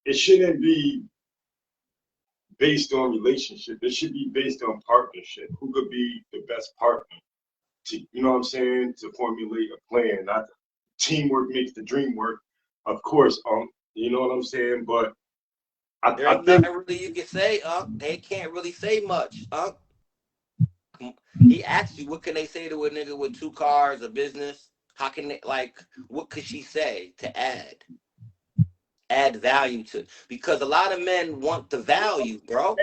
Speaker 1: it shouldn't be based on relationship. It should be based on partnership. Who could be the best partner to, you know what I'm saying, to formulate a plan. Not teamwork makes the dream work, of course. You know what I'm saying? But
Speaker 2: There
Speaker 1: I
Speaker 2: ain't
Speaker 1: think
Speaker 2: nothing really you can say, They can't really say much, He asked you, what can they say to a nigga with 2 cars, a business? How can they, like, what could she say to add value to? Because a lot of men want the value, bro.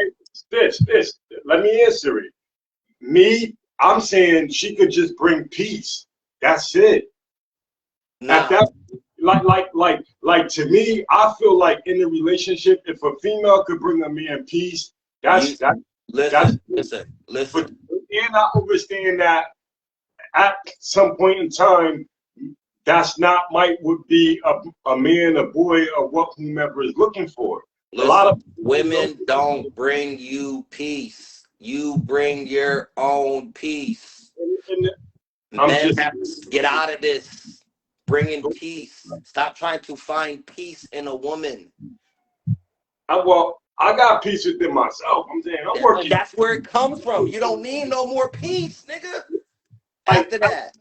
Speaker 1: this. Let me answer it. Me, I'm saying she could just bring peace. That's it. At
Speaker 2: Nah,
Speaker 1: that, like to me, I feel like in a relationship, if a female could bring a man peace,
Speaker 2: you
Speaker 1: that's.
Speaker 2: listen, listen,
Speaker 1: But
Speaker 2: listen.
Speaker 1: and I understand that at some point in time, that's not might would be a man, a boy, or what whomever is looking for. A lot of
Speaker 2: Listen, women don't bring you peace. You bring your own peace.
Speaker 1: and I'm
Speaker 2: Men
Speaker 1: just
Speaker 2: have to get out of this. Bringing peace. Stop trying to find peace in a woman.
Speaker 1: I got peace within myself. I'm saying I'm working
Speaker 2: That's where it comes from. You don't need no more peace, nigga.
Speaker 1: like
Speaker 2: After
Speaker 1: at
Speaker 2: that.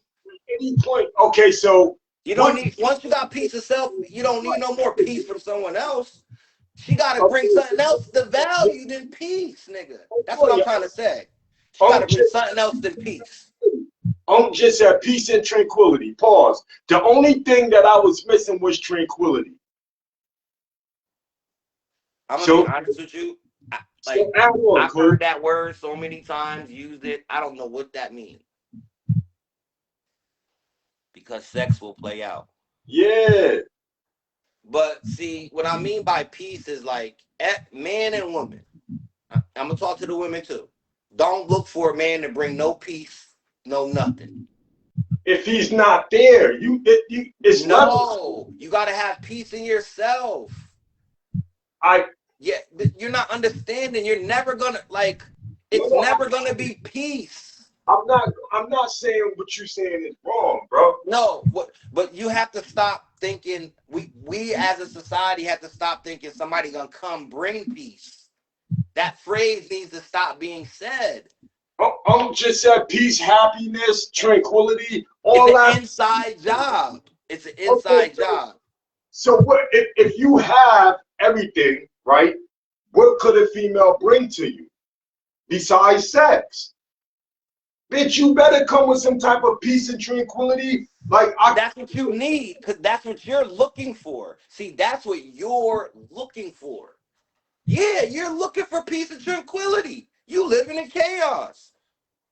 Speaker 1: any point. Okay, so
Speaker 2: You don't
Speaker 1: what?
Speaker 2: need, once you got peace of self, you don't need no more peace from someone else. She got to bring something else to value than peace, nigga. That's what I'm trying to say. She got
Speaker 1: I'm
Speaker 2: to bring
Speaker 1: just,
Speaker 2: something else than peace.
Speaker 1: I'm just at peace and tranquility. Pause. The only thing that I was missing was tranquility.
Speaker 2: I'm gonna be
Speaker 1: So,
Speaker 2: honest with you.
Speaker 1: so add on,
Speaker 2: I've
Speaker 1: Cole.
Speaker 2: heard that word so many times, used it. I don't know what that means because sex will play out.
Speaker 1: Yeah.
Speaker 2: But see, what I mean by peace is like man and woman. I'm gonna talk to the women too. Don't look for a man to bring no peace, no nothing.
Speaker 1: If he's not there, it's level.
Speaker 2: No, you gotta have peace in yourself.
Speaker 1: I
Speaker 2: Yeah, you're not understanding. You're never gonna like.
Speaker 1: no,
Speaker 2: It's
Speaker 1: no,
Speaker 2: never gonna be peace.
Speaker 1: I'm not saying what you're saying is wrong, bro.
Speaker 2: No, but you have to stop thinking. We as a society have to stop thinking somebody gonna come bring peace. That phrase needs to stop being said.
Speaker 1: I'm just at peace, happiness, tranquility,
Speaker 2: It's
Speaker 1: all
Speaker 2: an
Speaker 1: that.
Speaker 2: inside job. It's an
Speaker 1: Okay,
Speaker 2: inside job.
Speaker 1: so what if you have everything, right? What could a female bring to you besides sex? Bitch, you better come with some type of peace and tranquility.
Speaker 2: That's what you need because that's what you're looking for. See, that's what you're looking for. Yeah, you're looking for peace and tranquility. You living in chaos.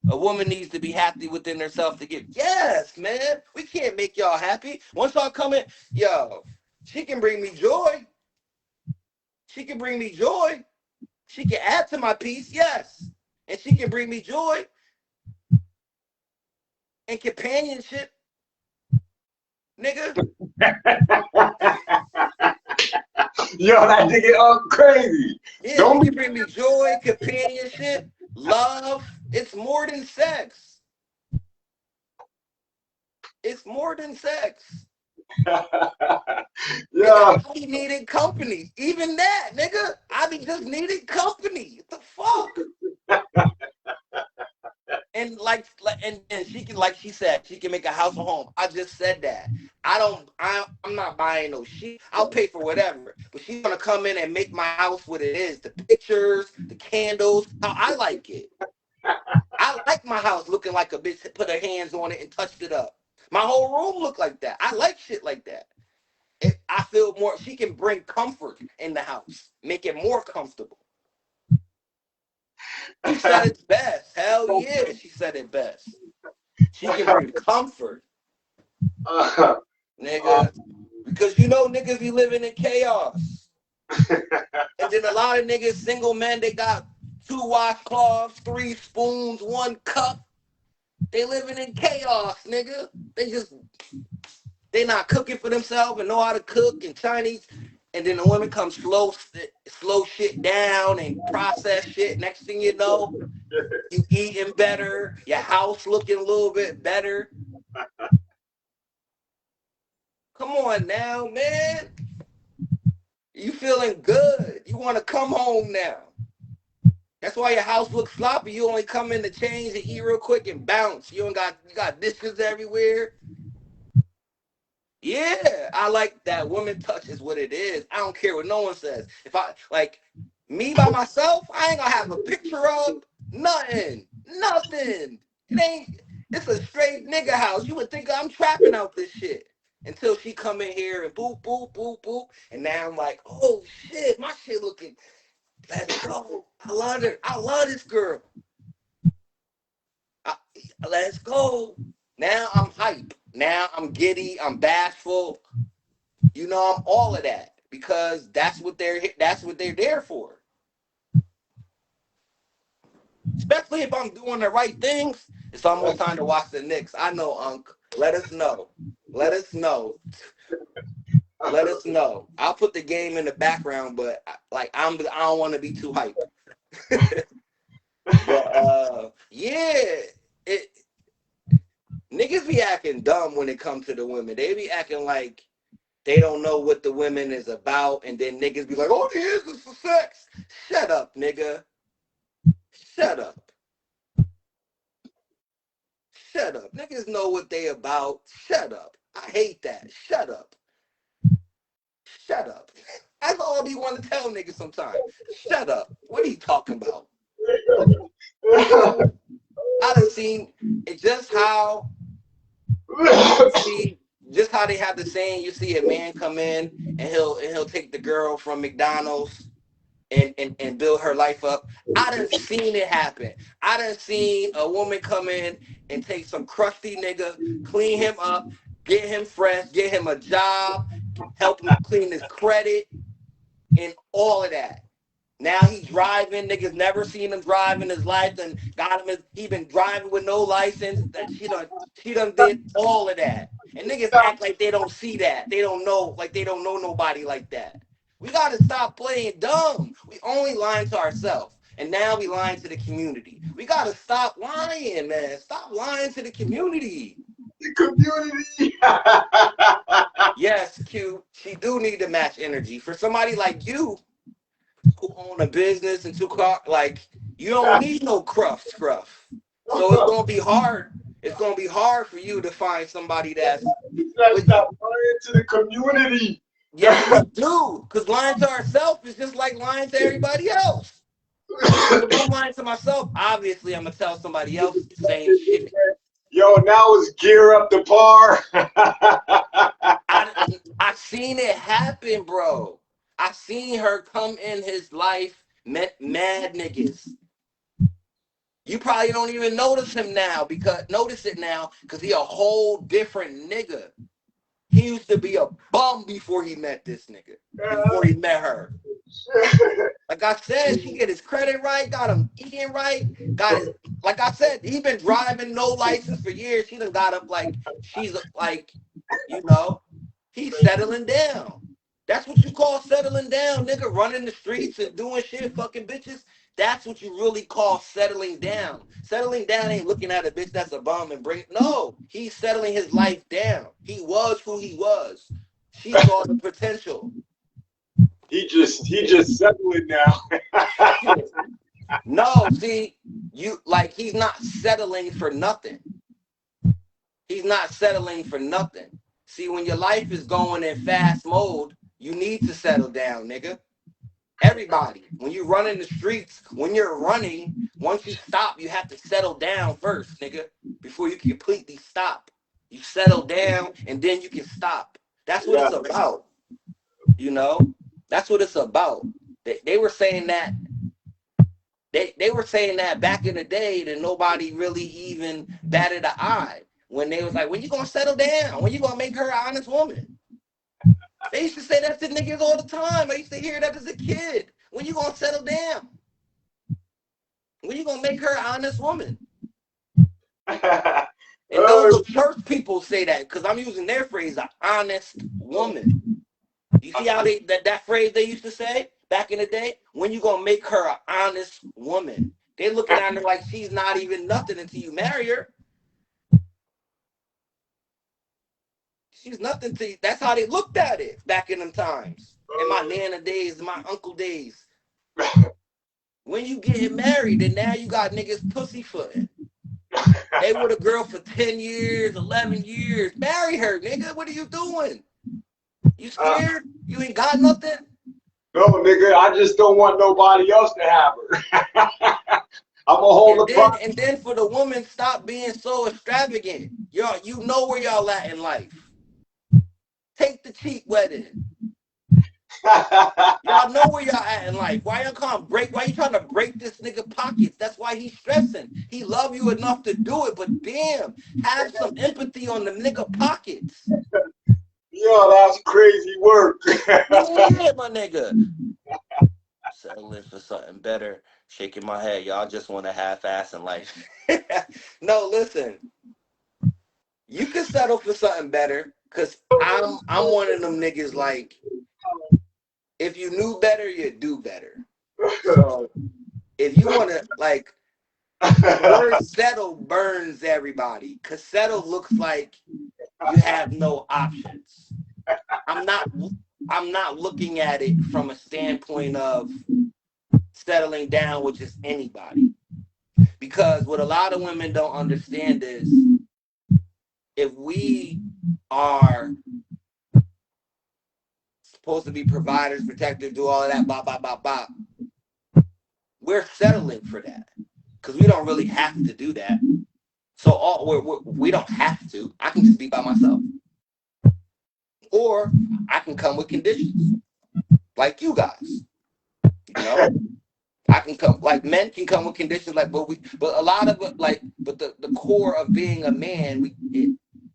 Speaker 2: A woman needs to be happy within herself to give. Yes, man. We can't make y'all happy. Once y'all come in, yo, she can bring me joy. She can bring me joy. She can add to my peace, yes. And she can bring me joy and companionship, nigga.
Speaker 1: Yo, that nigga crazy.
Speaker 2: Yeah, she
Speaker 1: Don't be
Speaker 2: can bring me joy, companionship, love. It's more than sex. It's more than sex. Nigga,
Speaker 1: yeah.
Speaker 2: I be needing company. Even that, nigga. I be just needing company. What the fuck? And and she can, like she said, she can make a house a home. I just said that. I'm not buying no shit. I'll pay for whatever. But she's gonna come in and make my house what it is. The pictures, the candles, how I like it. I like my house looking like a bitch put her hands on it and touched it up. My whole room look like that. I like shit like that. I feel more. She can bring comfort in the house, make it more comfortable. She said it best. Hell yeah, she said it best. She can bring comfort,
Speaker 1: uh, uh,
Speaker 2: nigga, because you know niggas be living in chaos. And then a lot of niggas, single men, they got 2 washcloths, 3 spoons, 1 cup. They living in chaos, nigga. They not cooking for themselves and know how to cook and Chinese. And then the women come slow shit down and process shit. Next thing you know, you eating better, your house looking a little bit better. Come on now, man. You feeling good. You want to come home now. That's why your house looks sloppy. You only come in to change and eat real quick and bounce. You got dishes everywhere. Yeah, I like that. Woman touch is what it is. I don't care what no one says. If I like me by myself, I ain't gonna have a picture of nothing. Nothing. It ain't it's a straight nigga house. You would think I'm trapping out this shit. Until she come in here and boop, boop, boop, boop. And now I'm like, oh shit, my shit looking, let's go. I love her. I love this girl. I, let's go. Now I'm hype. Now I'm giddy, I'm bashful. You know, I'm all of that because that's what they're there for. Especially if I'm doing the right things. It's almost time to watch the Knicks. I know, Unc. Let us know. Let us know. Let us know. I'll put the game in the background, but like I don't want to be too hype. But yeah, it niggas be acting dumb when it comes to the women. They be acting like they don't know what the women is about, and then niggas be like, "Oh, it is for sex." Shut up, nigga. Shut up. Shut up. Niggas know what they about. Shut up. I hate that. Shut up. Shut up. That's all I be want to tell niggas sometimes. Shut up. What are you talking about? I done seen it see just how they have the saying. You see a man come in and he'll take the girl from McDonald's and build her life up. I done seen it happen. I done seen a woman come in and take some crusty nigga, clean him up, get him fresh, get him a job, help him clean his credit, and all of that. Now he driving. Niggas never seen him drive in his life. And got him. He been driving with no license. That she done did all of that. And niggas act like they don't see that. They don't know. Like they don't know nobody like that. We gotta stop playing dumb. We only lying to ourselves. And now we lying to the community. We gotta stop lying, man. Stop lying to the community.
Speaker 1: The community.
Speaker 2: Yes, Q. She do need to match energy. For somebody like you, who own a business and two car, like you don't need no scruff. So it's gonna be hard. It's gonna be hard for you to find somebody that's
Speaker 1: Let's
Speaker 2: with you.
Speaker 1: stop lying to the community.
Speaker 2: Yes, we do. Cause lying to ourselves is just like lying to everybody else. Cause if I'm lying to myself, obviously I'm gonna tell somebody else the same shit.
Speaker 1: Yo, now it's gear up the par.
Speaker 2: I seen it happen, bro. I seen her come in his life, met mad niggas. You probably don't even notice him now because he a whole different nigga. He used to be a bum before he met this nigga. Before he met her. Like I said, she get his credit right, got him eating right, got his like I said, he been driving no license for years. She done got up like she's like, you know, he's settling down. That's what you call settling down, nigga. Running the streets and doing shit, fucking bitches. That's what you really call settling down. Settling down ain't looking at a bitch that's a bum and bring. No, he's settling his life down. He was who he was. She saw the potential.
Speaker 1: he just settling now.
Speaker 2: No, see, he's not settling for nothing. He's not settling for nothing. See, when your life is going in fast mode, you need to settle down, nigga. Everybody, when you run in the streets, when you're running, once you stop, you have to settle down first, nigga, before you can completely stop. You settle down and then you can stop. That's what
Speaker 1: Yeah.
Speaker 2: it's about. You know? That's what it's about. They were saying that they were saying that back in the day that nobody really even batted an eye. When they was like, when you gonna settle down? When you gonna make her an honest woman? They used to say that to niggas all the time. I used to hear that as a kid. When you gonna settle down? When you gonna make her an honest woman? And those little church people say that because I'm using their phrase, an honest woman. You see how that phrase they used to say back in the day? When you gonna make her an honest woman? They looking at her like she's not even nothing until you marry her. She's nothing to you. That's how they looked at it back in them times. In my nana days, my uncle days. When you getting married, and now you got niggas pussyfooting. They with a girl for 10 years, 11 years. Marry her, nigga. What are you doing? You scared? You ain't got nothing?
Speaker 1: No, nigga, I just don't want nobody else to have her. I'm gonna hold the prize.
Speaker 2: And then for the woman, stop being so extravagant. You know where y'all at in life. Take the cheap wedding. Y'all know where y'all at in life. Why y'all can't break? Why you trying to break this nigga pockets? That's why he's stressing. He love you enough to do it, but damn, have some empathy on the nigga pockets.
Speaker 1: Yo, that's crazy work.
Speaker 2: Yeah, my nigga. Settling for something better. Shaking my head. Y'all just want a half-ass in life. No, listen. You can settle for something better, cause I'm one of them niggas like, if you knew better, you'd do better. So if you want to, like, the word settle burns everybody, because settle looks like you have no options. I'm not I'm not looking at it from a standpoint of settling down with just anybody. Because what a lot of women don't understand is, if we are supposed to be providers, protectors, do all of that, bop, bop, bop, bop, we're settling for that because we don't really have to do that. So we don't have to. I can just be by myself, or I can come with conditions, like you guys. You know, I can come, like men can come with conditions, like, but a lot of it, like, but the core of being a man,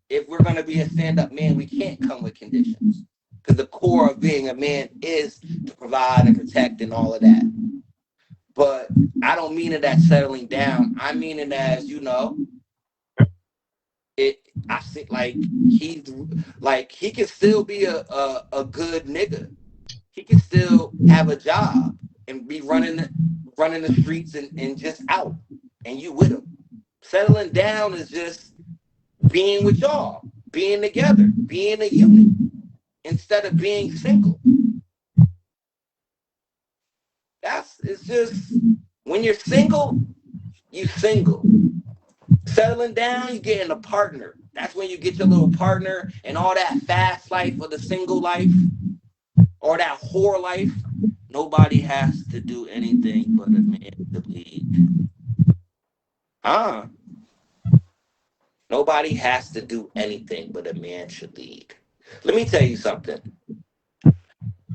Speaker 2: if we're gonna be a stand up man, we can't come with conditions, because the core of being a man is to provide and protect and all of that. But I don't mean it as settling down. I mean it as, it. I think like he can still be a good nigga. He can still have a job and be running the streets and just out, and you with him. Settling down is just being with y'all, being together, being a unit instead of being single. It's just, when you're single, you single. Settling down, you getting a partner. That's when you get your little partner, and all that fast life of the single life or that whore life. Nobody has to do anything but a man to lead. Ah, nobody has to do anything but a man should lead. Let me tell you something.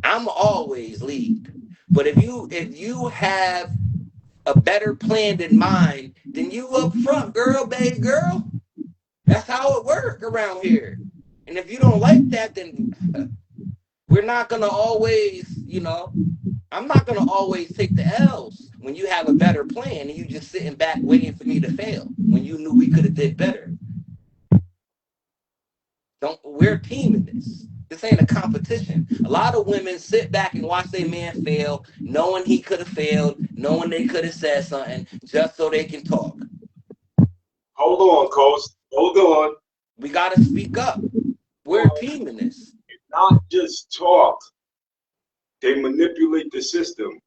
Speaker 2: I'm always lead. But if you have a better plan than mine, then you up front, girl, baby girl. That's how it works around here. And if you don't like that, then we're not gonna always, I'm not gonna always take the L's when you have a better plan and you just sitting back waiting for me to fail when you knew we could have did better. Don't We're a team in this. This ain't a competition. A lot of women sit back and watch their man fail, knowing he could have failed, knowing they could have said something, just so they can talk.
Speaker 1: Hold on, Coach. Hold on.
Speaker 2: We gotta speak up. We're a team in this.
Speaker 1: Not just talk. They manipulate the system,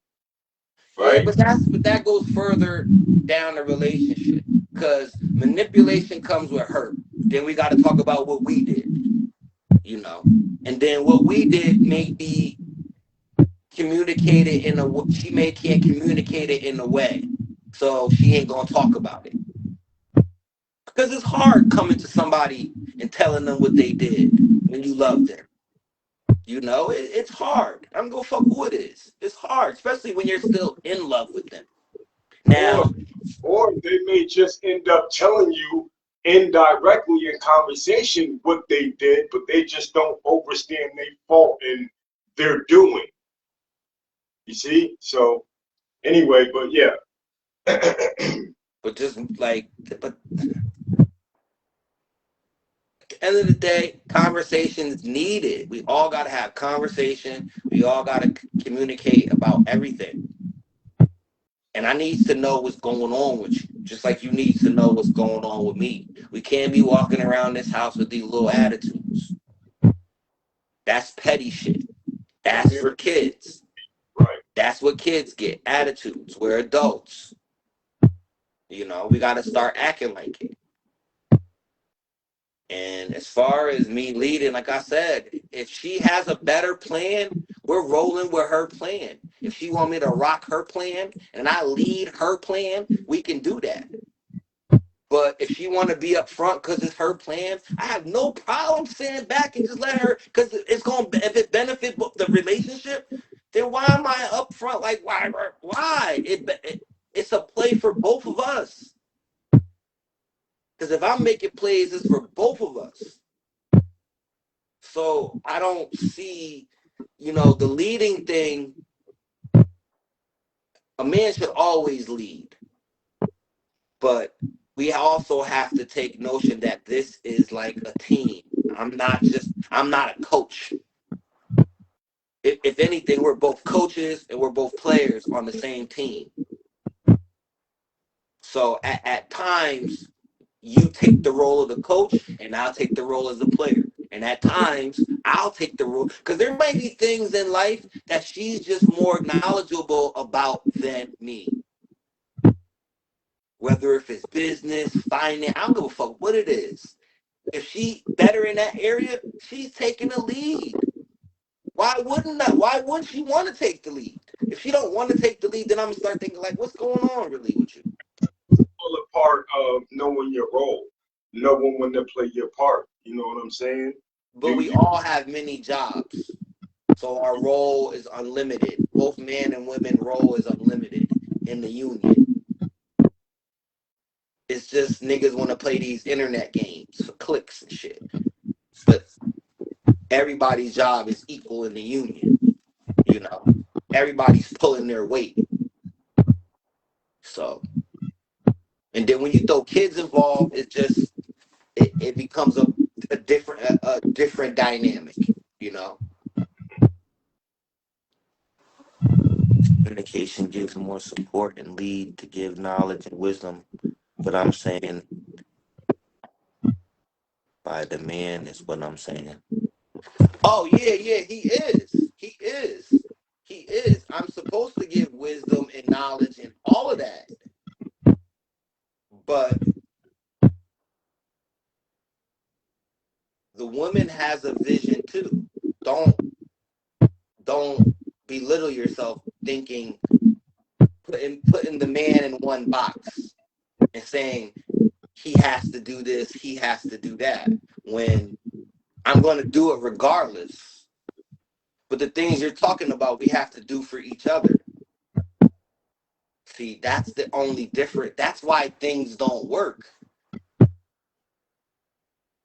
Speaker 2: Yeah,
Speaker 1: right?
Speaker 2: but that goes further down the relationship, because manipulation comes with hurt. Then we got to talk about what we did, and then what we did may be communicated in she may can't communicate it in a way, so she ain't gonna talk about it, because it's hard coming to somebody and telling them what they did when you love them. It's hard. I'm gonna fuck who it is. It's hard, especially when you're still in love with them.
Speaker 1: Or
Speaker 2: Now,
Speaker 1: or they may just end up telling you indirectly in conversation what they did, but they just don't understand their fault in their doing. You see? So anyway, but yeah.
Speaker 2: but just like, but at the end of the day, conversation is needed. We all got to have conversation. We all got to communicate about everything. And I need to know what's going on with you, just like you need to know what's going on with me. We can't be walking around this house with these little attitudes. That's petty shit. That's for kids.
Speaker 1: Right.
Speaker 2: That's what kids get, attitudes. We're adults. We got to start acting like it. And as far as me leading, like I said, if she has a better plan, we're rolling with her plan. If she want me to rock her plan and I lead her plan, we can do that. But if she want to be up front because it's her plan, I have no problem sitting back and just let her, because it's going to, if it benefit the relationship, then why am I up front? Like, why? It's a play for both of us. Because if I'm making plays, it's for both of us. So I don't see, the leading thing. A man should always lead. But we also have to take notion that this is like a team. I'm not a coach. If anything, we're both coaches and we're both players on the same team. So at times, you take the role of the coach and I'll take the role as a player. And at times, I'll take the role, because there might be things in life that she's just more knowledgeable about than me. Whether if it's business, finance, I don't give a fuck what it is. If she better in that area, she's taking the lead. Why wouldn't she want to take the lead? If she don't want to take the lead, then I'm gonna start thinking like, what's going on really with you?
Speaker 1: All a part of knowing your role, knowing when to play your part. You know what I'm saying?
Speaker 2: But we all have many jobs. So our role is unlimited. Both man and women role is unlimited in the union. It's just niggas want to play these internet games for clicks and shit. But everybody's job is equal in the union. Everybody's pulling their weight. So, and then when you throw kids involved, it becomes a different dynamic. Communication gives more support and lead to give knowledge and wisdom. But I'm saying by the man is what I'm saying. Oh yeah, he is. He is. He is. I'm supposed to give wisdom and knowledge and all of that. But the woman has a vision too. Don't belittle yourself thinking putting the man in one box and saying he has to do this, he has to do that, when I'm going to do it regardless. But the things you're talking about, we have to do for each other. See, that's the only difference. That's why things don't work.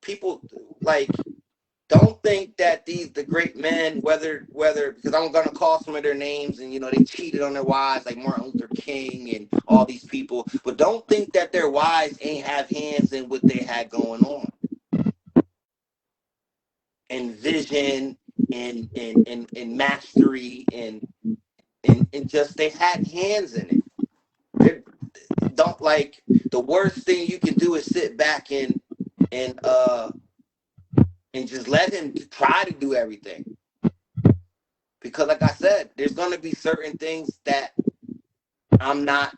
Speaker 2: People don't think that the great men, whether because I'm gonna call some of their names, and they cheated on their wives, like Martin Luther King and all these people, but don't think that their wives ain't have hands in what they had going on, and vision and mastery and just they had hands in it. They don't, like, the worst thing you can do is sit back and just let him try to do everything. Because like I said, there's going to be certain things that I'm not,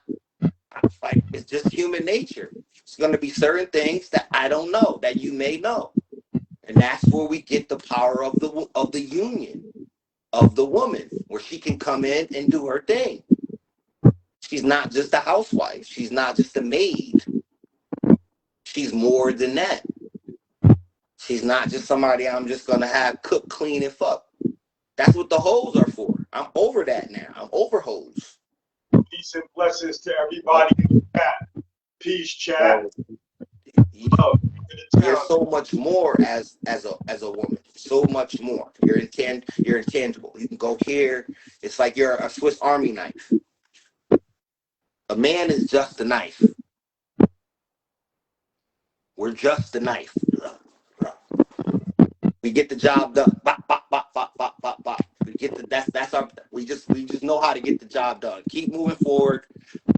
Speaker 2: like, it's just human nature. It's going to be certain things that I don't know, that you may know. And that's where we get the power of the union, of the woman, where she can come in and do her thing. She's not just a housewife. She's not just a maid. She's more than that. She's not just somebody I'm just going to have cook, clean, and fuck. That's what the hoes are for. I'm over that now. I'm over hoes.
Speaker 1: Peace and blessings to everybody in the chat. Peace, chat.
Speaker 2: You're so much more as a woman. So much more. You're intangible. You can go here. It's like you're a Swiss Army knife. A man is just a knife. We're just a knife. We get the job done. Bop, bop, bop, bop, bop, bop, bop. That's our. We just know how to get the job done. Keep moving forward.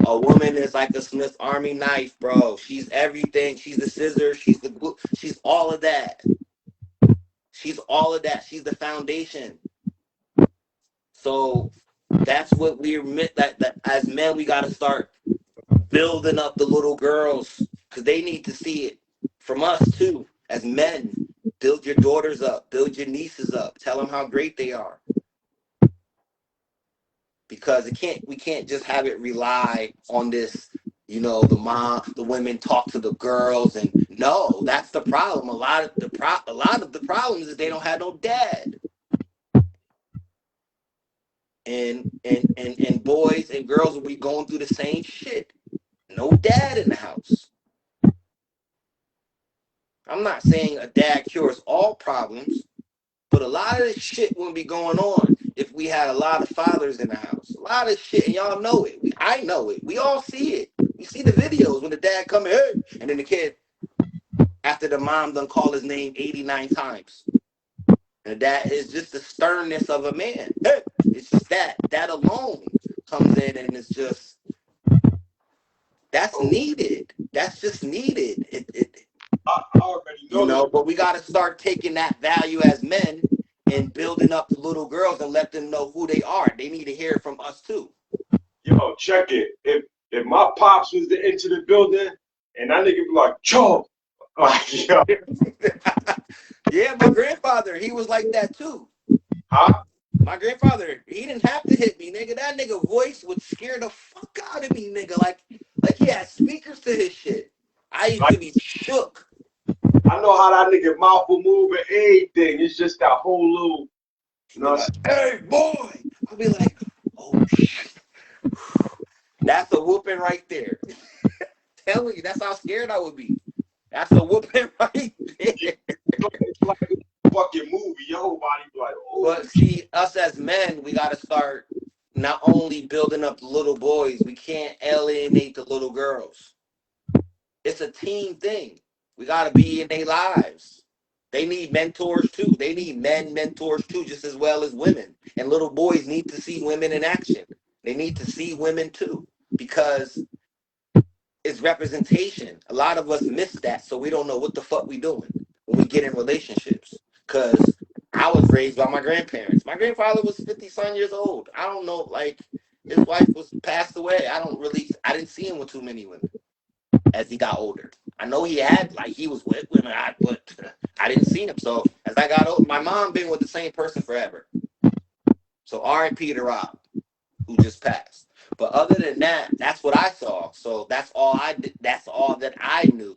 Speaker 2: A woman is like a Smith Army knife, bro. She's everything. She's the scissor. She's the glue. She's all of that. She's all of that. She's the foundation. So that's what we admit, that as men we gotta start building up the little girls, because they need to see it from us too. As men, build your daughters up, build your nieces up, tell them how great they are. Because we can't just have it rely on this You know, the women talk to the girls, and no, that's the problem. A lot of the problems is they don't have no dad. And boys and girls will be going through the same shit. No dad in the house. I'm not saying a dad cures all problems, but a lot of this shit wouldn't be going on if we had a lot of fathers in the house. A lot of shit, and y'all know it. I know it. We all see it. We see the videos when the dad come in, hey, and then the kid, after the mom done call his name 89 times. And that is just the sternness of a man. Hey, it's just that alone comes in, and it's just, that's needed. That's just needed.
Speaker 1: I already
Speaker 2: You
Speaker 1: know
Speaker 2: know,
Speaker 1: that.
Speaker 2: but we got to start taking that value as men and building up the little girls and let them know who they are. They need to hear it from us too.
Speaker 1: Yo, check it. If my pops was to enter the building and that nigga be like, Joe, like, yo,
Speaker 2: Yeah, my grandfather, he was like that too.
Speaker 1: huh?
Speaker 2: My grandfather, he didn't have to hit me, nigga. That nigga voice would scare the fuck out of me, nigga. Like he had speakers to his shit. I used to
Speaker 1: Like,
Speaker 2: be shook.
Speaker 1: I know how that nigga mouth will move and everything. It's just that whole little,
Speaker 2: He'd
Speaker 1: you
Speaker 2: be
Speaker 1: know what
Speaker 2: like, hey, boy. I'd be like, oh, shit. That's a whooping right there. Tell you, that's how scared I would be. That's a whooping right there.
Speaker 1: it's like a fucking movie. Your whole body be like, oh,
Speaker 2: But see, us as men, we got to start not only building up the little boys, we can't alienate the little girls. It's a team thing. We got to be in their lives. They need mentors too. They need men mentors too, just as well as women. And little boys need to see women in action. They need to see women too, because it's representation. A lot of us miss that, so we don't know what the fuck we doing when we get in relationships. Because I was raised by my grandparents. My grandfather was 50-some years old. I don't know, like, his wife was passed away. I didn't see him with too many women as he got older. I know he had, like, he was with women, but I didn't see him. So as I got old, my mom been with the same person forever. So R.I.P. to Rob, who just passed. But other than that, that's what I saw. So that's all I did. That's all that I knew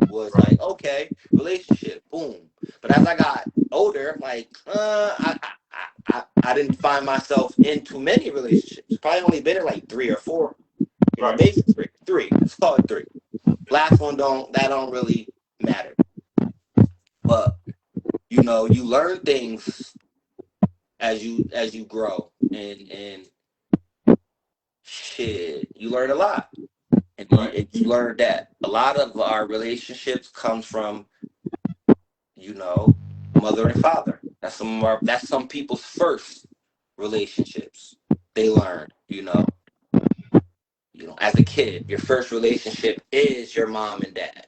Speaker 2: was like, okay, relationship, boom. But as I got older, like, I didn't find myself in too many relationships. Probably only been in like 3 or 4. You know,
Speaker 1: right.
Speaker 2: maybe three. Three. Let's call it 3. Last one don't really matter. But you know, you learn things as you grow, and shit, you learn a lot. And
Speaker 1: Right.
Speaker 2: you learn that a lot of our relationships comes from, you know, mother and father. That's some people's first relationships they learn, you know. You know, as a kid, your first relationship is your mom and dad,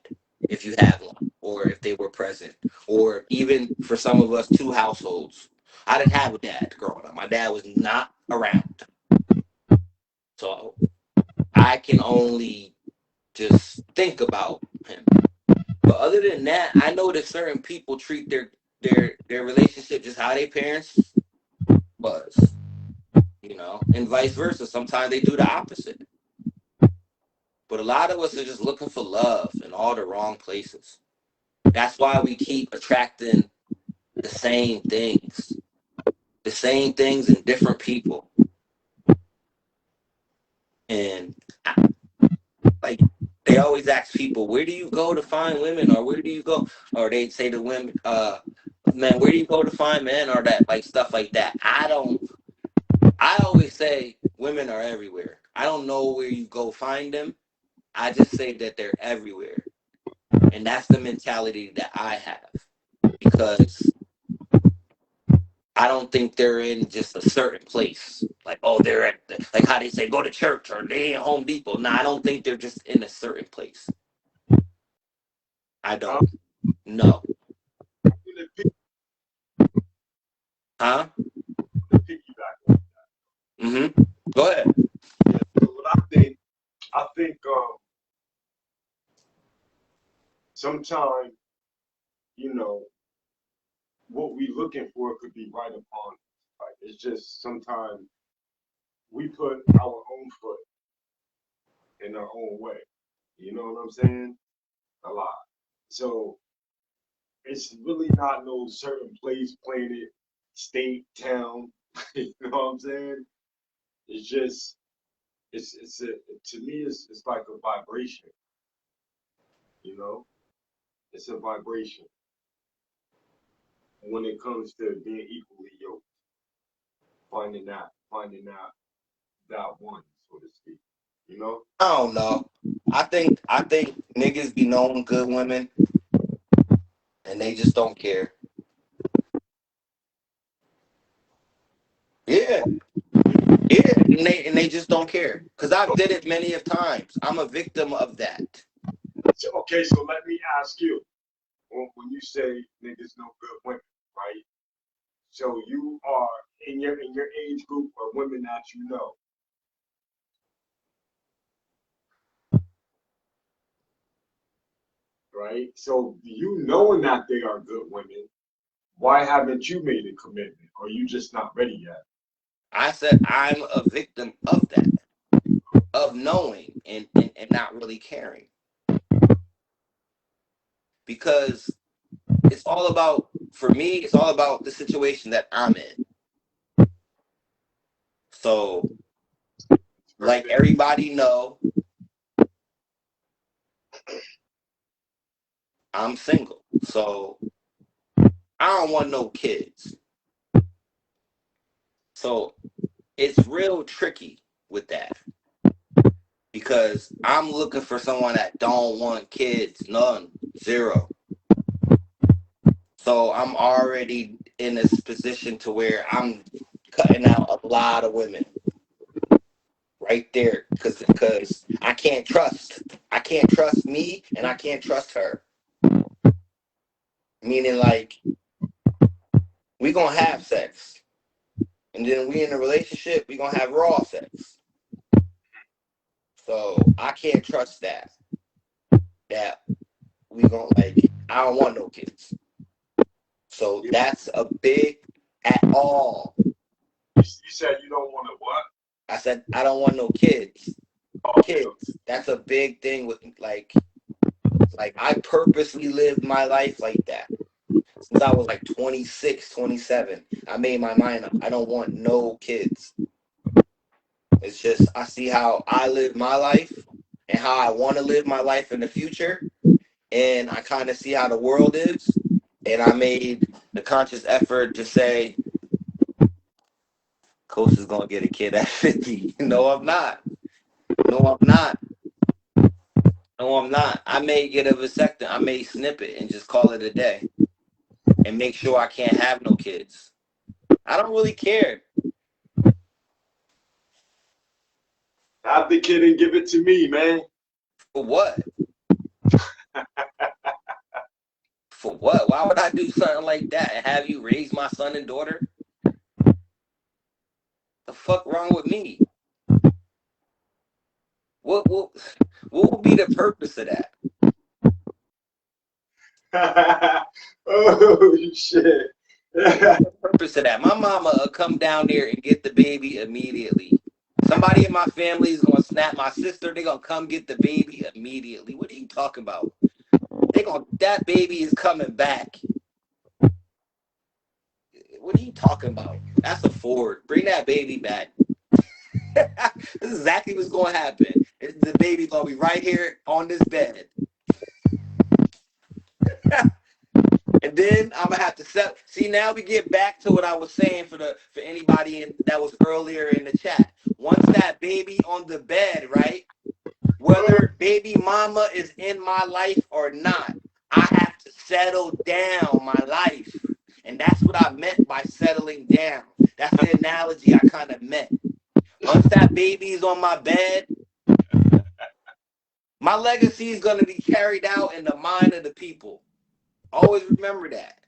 Speaker 2: if you have one, or if they were present, or even for some of us, 2 households. I didn't have a dad growing up. My dad was not around. So I can only just think about him. But other than that, I know that certain people treat their relationship just how their parents was, you know, and vice versa. Sometimes they do the opposite. But a lot of us are just looking for love in all the wrong places. That's why we keep attracting the same things in different people. And like, they always ask people, where do you go to find women? Or where do you go? Or they say to women, man, where do you go to find men? Or that, like, stuff like that. I always say women are everywhere. I don't know where you go find them. I just say that they're everywhere. And that's the mentality that I have. Because I don't think they're in just a certain place. Like, oh, they're at, like how they say, go to church, or they in Home Depot. No, I don't think they're just in a certain place. I
Speaker 1: I'm
Speaker 2: don't. No.
Speaker 1: gonna
Speaker 2: Huh?
Speaker 1: piggyback.
Speaker 2: Mm-hmm. Go ahead.
Speaker 1: Yeah, so what I think sometimes, you know, what we looking for could be right upon us. Like, it's just sometimes we put our own foot in their own way. You know what I'm saying? A lot. So it's really not no certain place, planet, state, town. You know what I'm saying? It's just it's a to me it's like a vibration. You know, it's a vibration when it comes to being equally yoked, finding that one, so to speak. You know?
Speaker 2: I don't know. I think niggas be knowing good women and they just don't care. Yeah, yeah, and they just don't care. Cause I've did it many of times. I'm a victim of that.
Speaker 1: So, okay, so let me ask you, when you say niggas no good women, right? So you are in your age group of women that you know, right? So you knowing that they are good women, why haven't you made a commitment? Or you just not ready yet?
Speaker 2: I said I'm a victim of that, of knowing and not really caring. Because it's all about, for me, it's all about the situation that I'm in. So,
Speaker 1: Very
Speaker 2: like
Speaker 1: big.
Speaker 2: everybody know, I'm single. So I don't want no kids. So it's real tricky with that because I'm looking for someone that don't want kids, none, zero. So I'm already in this position to where I'm cutting out a lot of women right there because I can't trust me and I can't trust her. Meaning like we gonna have sex and then we in a relationship we gonna have raw sex. So I can't trust that we gonna like I don't want no kids. So
Speaker 1: You,
Speaker 2: that's a big at all.
Speaker 1: you said you don't want to what?
Speaker 2: I said I don't want no kids.
Speaker 1: Okay, okay.
Speaker 2: Kids. That's a big thing with like I purposely lived my life like that. Since I was like 26, 27. I made my mind up. I don't want no kids. It's just I see how I live my life and how I want to live my life in the future. And I kind of see how the world is. And I made the conscious effort to say, Coach is gonna get a kid at 50. No, I'm not. No, I'm not. No, I'm not. I may get a vasectomy. I may snip it and just call it a day and make sure I can't have no kids. I don't really care.
Speaker 1: Have the kid and give it to me, man.
Speaker 2: For what? For what? Why would I do something like that and have you raise my son and daughter? The fuck wrong with me? What what would be the purpose of that?
Speaker 1: Oh shit.
Speaker 2: Purpose of that? My mama will come down there and get the baby immediately. Somebody in my family is gonna snap my sister. They're gonna come get the baby immediately. What are you talking about? That baby is coming back. What are you talking about? That's a Ford. Bring that baby back. This is exactly what's gonna happen. The baby's gonna be right here on this bed. And then I'm gonna have to set. See, now we get back to what I was saying for anybody that was earlier in the chat. Once that baby on the bed, right? Whether baby mama is in my life or not, I have to settle down my life, and that's what I meant by settling down. That's the analogy I kind of meant. Once that baby is on my bed, my legacy is gonna be carried out in the mind of the people. Always remember that.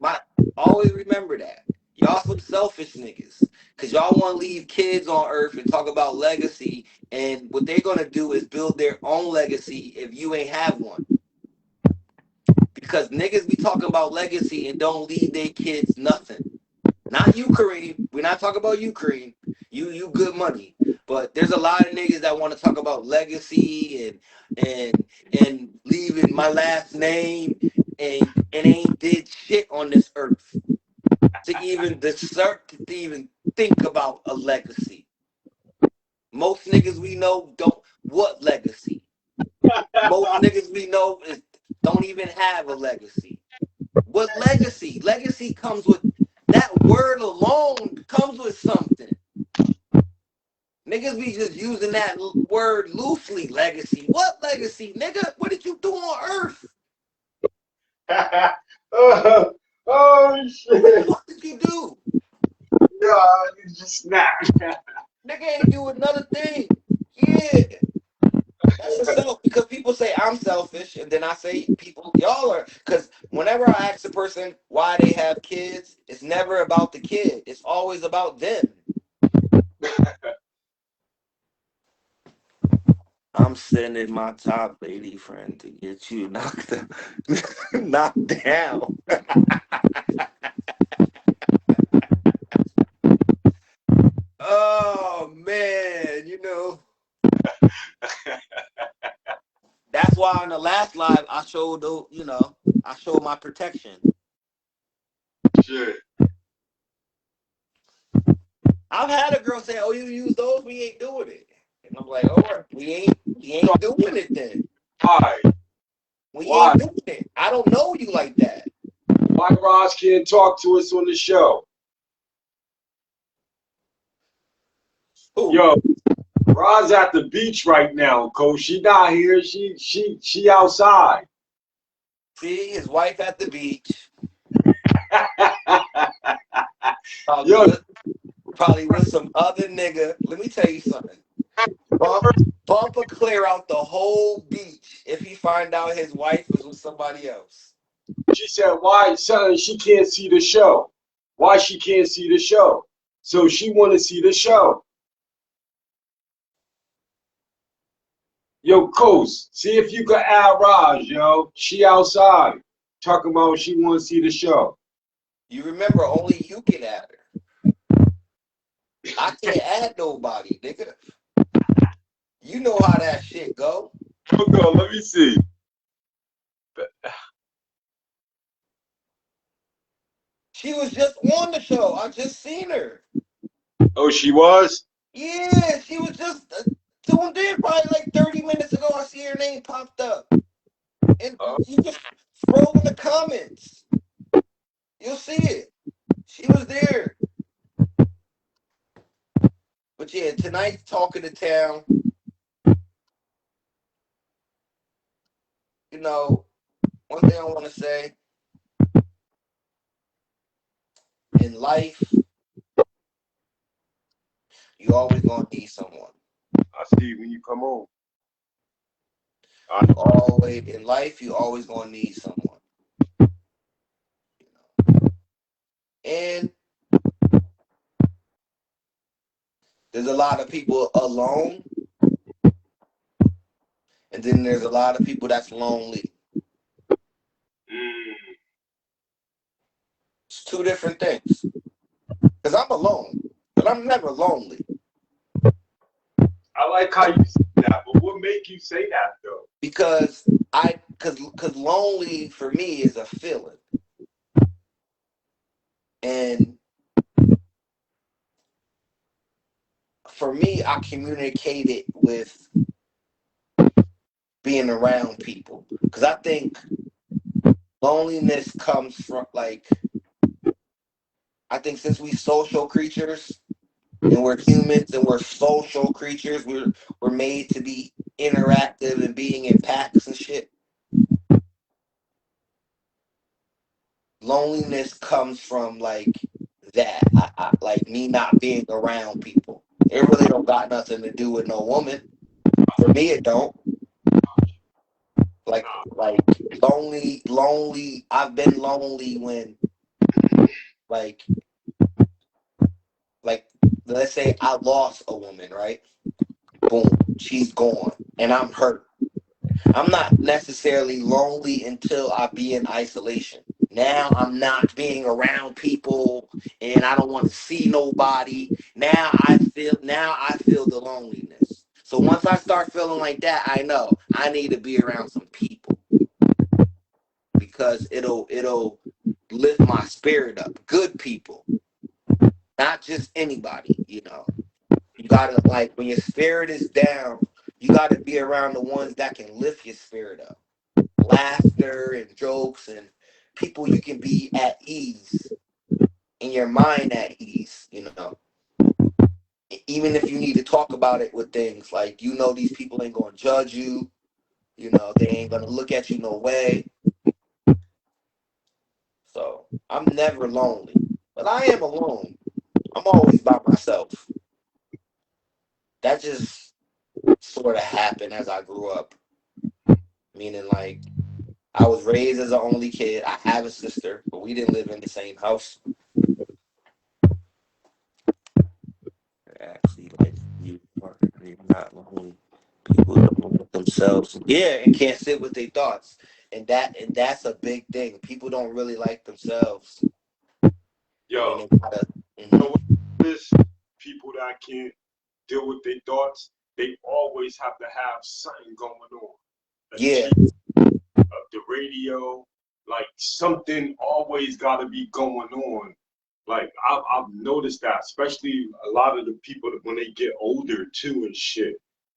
Speaker 2: My always remember that. Y'all some selfish niggas. Cause y'all want to leave kids on earth and talk about legacy. And what they're gonna do is build their own legacy if you ain't have one. Because niggas be talking about legacy and don't leave their kids nothing. Not you, Kareem. We're not talking about you, Kareem. You good money. But there's a lot of niggas that want to talk about legacy and leaving my last name and ain't did shit on this earth to even desert to even think about a legacy. Most niggas we know don't what legacy. Most niggas we know don't even have a legacy. What legacy? Legacy comes with that word alone comes with something. Niggas be just using that word loosely. Legacy. What legacy, nigga? What did you do on Earth?
Speaker 1: oh, oh shit!
Speaker 2: What the fuck did you do?
Speaker 1: Yeah, you just snapped.
Speaker 2: Nigga ain't do another thing. Yeah. That's yourself because people say I'm selfish, and then I say people y'all are because whenever I ask a person why they have kids, it's never about the kid. It's always about them. I'm sending my top lady friend to get you knocked down. Oh man, that's why on the last live I showed I showed my protection.
Speaker 1: Shit.
Speaker 2: I've had a girl say, "Oh, you use those? We ain't doing it." And I'm like, "Oh, we ain't doing it then.
Speaker 1: Why?
Speaker 2: We
Speaker 1: Why?
Speaker 2: ain't doing it. I don't know you like that."
Speaker 1: Why Roz can't talk to us on the show?
Speaker 2: Who?
Speaker 1: Yo, Roz at the beach right now, Coach. She not here. She outside.
Speaker 2: See his wife at the beach.
Speaker 1: Yo,
Speaker 2: Probably with some other nigga. Let me tell you something. Bumper clear out the whole beach if he find out his wife was with somebody else.
Speaker 1: she said, why, son, she can't see the show. Why she can't see the show? So she want to see the show. Yo, Coast, see if you can add Raj, yo. She outside. Talking about she want to see the show.
Speaker 2: You remember only you can add her. I can't add nobody, nigga. You know how that shit go.
Speaker 1: Hold on, let me see.
Speaker 2: She was just on the show. I just seen her.
Speaker 1: Oh, she was?
Speaker 2: Yeah, she was just tuned in probably like 30 minutes ago. I see her name popped up. And you just scroll in the comments. You'll see it. She was there. But yeah, tonight's Talking to Town. One thing I want to say. In life, you always gonna need someone.
Speaker 1: I see when you come home.
Speaker 2: In life, you always gonna need someone. And there's a lot of people alone, and then there's a lot of people that's lonely. It's two different things. Because I'm alone, but I'm never lonely.
Speaker 1: I like how you say that, but what make you say that though?
Speaker 2: Because lonely for me is a feeling. And for me, I communicate it with being around people. Because I think loneliness comes from I think since we social creatures and we're humans and we're social creatures, we're made to be interactive and being in packs and shit. Loneliness comes from that. I like me not being around people. It really don't got nothing to do with no woman. For me, it don't. Like lonely. I've been lonely when like let's say I lost a woman, right? Boom, she's gone, and I'm hurt. I'm not necessarily lonely until I be in isolation. Now I'm not being around people and I don't want to see nobody. Now I feel the loneliness. So once I start feeling like that, I know I need to be around some people because it'll lift my spirit up. Good people, not just anybody, you know. You gotta, like, when your spirit is down, you gotta be around the ones that can lift your spirit up. Laughter and jokes and people you can be at ease, in your mind at ease, you know. Even if you need to talk about it with things, like, you know, these people ain't gonna judge you, you know, they ain't gonna look at you no way. So I'm never lonely. But I am alone. I'm always by myself. That just sort of happened as I grew up. Meaning, like, I was raised as an only kid. I have a sister, but we didn't live in the same house. Actually, like, you are not lonely. People don't let themselves, yeah, and can't sit with their thoughts, and that's a big thing. People don't really like themselves, and then
Speaker 1: Yo,
Speaker 2: they gotta.
Speaker 1: you
Speaker 2: Mhm.
Speaker 1: know what this? People that can't deal with their thoughts, they always have to have something going on. A
Speaker 2: Yeah,
Speaker 1: TV, the radio, like something always got to be going on. Like I've noticed that, especially a lot of the people that when they get older too and shit.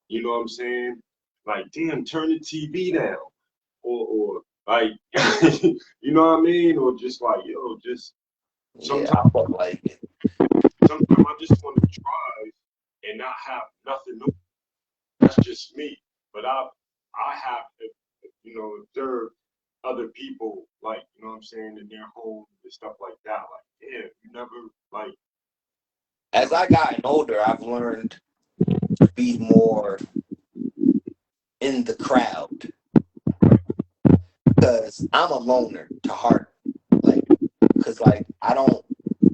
Speaker 1: You know what I'm saying? Like, damn, turn the TV down, or like, you know what I mean? Or just like, yo, just
Speaker 2: yeah,
Speaker 1: sometimes,
Speaker 2: I felt like it.
Speaker 1: sometimes I just want to drive and not have nothing. That's just me. But I have, you know, observed other people, like, you know what I'm saying, in their home and stuff like that. Like, yeah, you never, like, you
Speaker 2: As
Speaker 1: know,
Speaker 2: I gotten older, I've learned to be more in the crowd because I'm a loner to heart. Like, because, like, I don't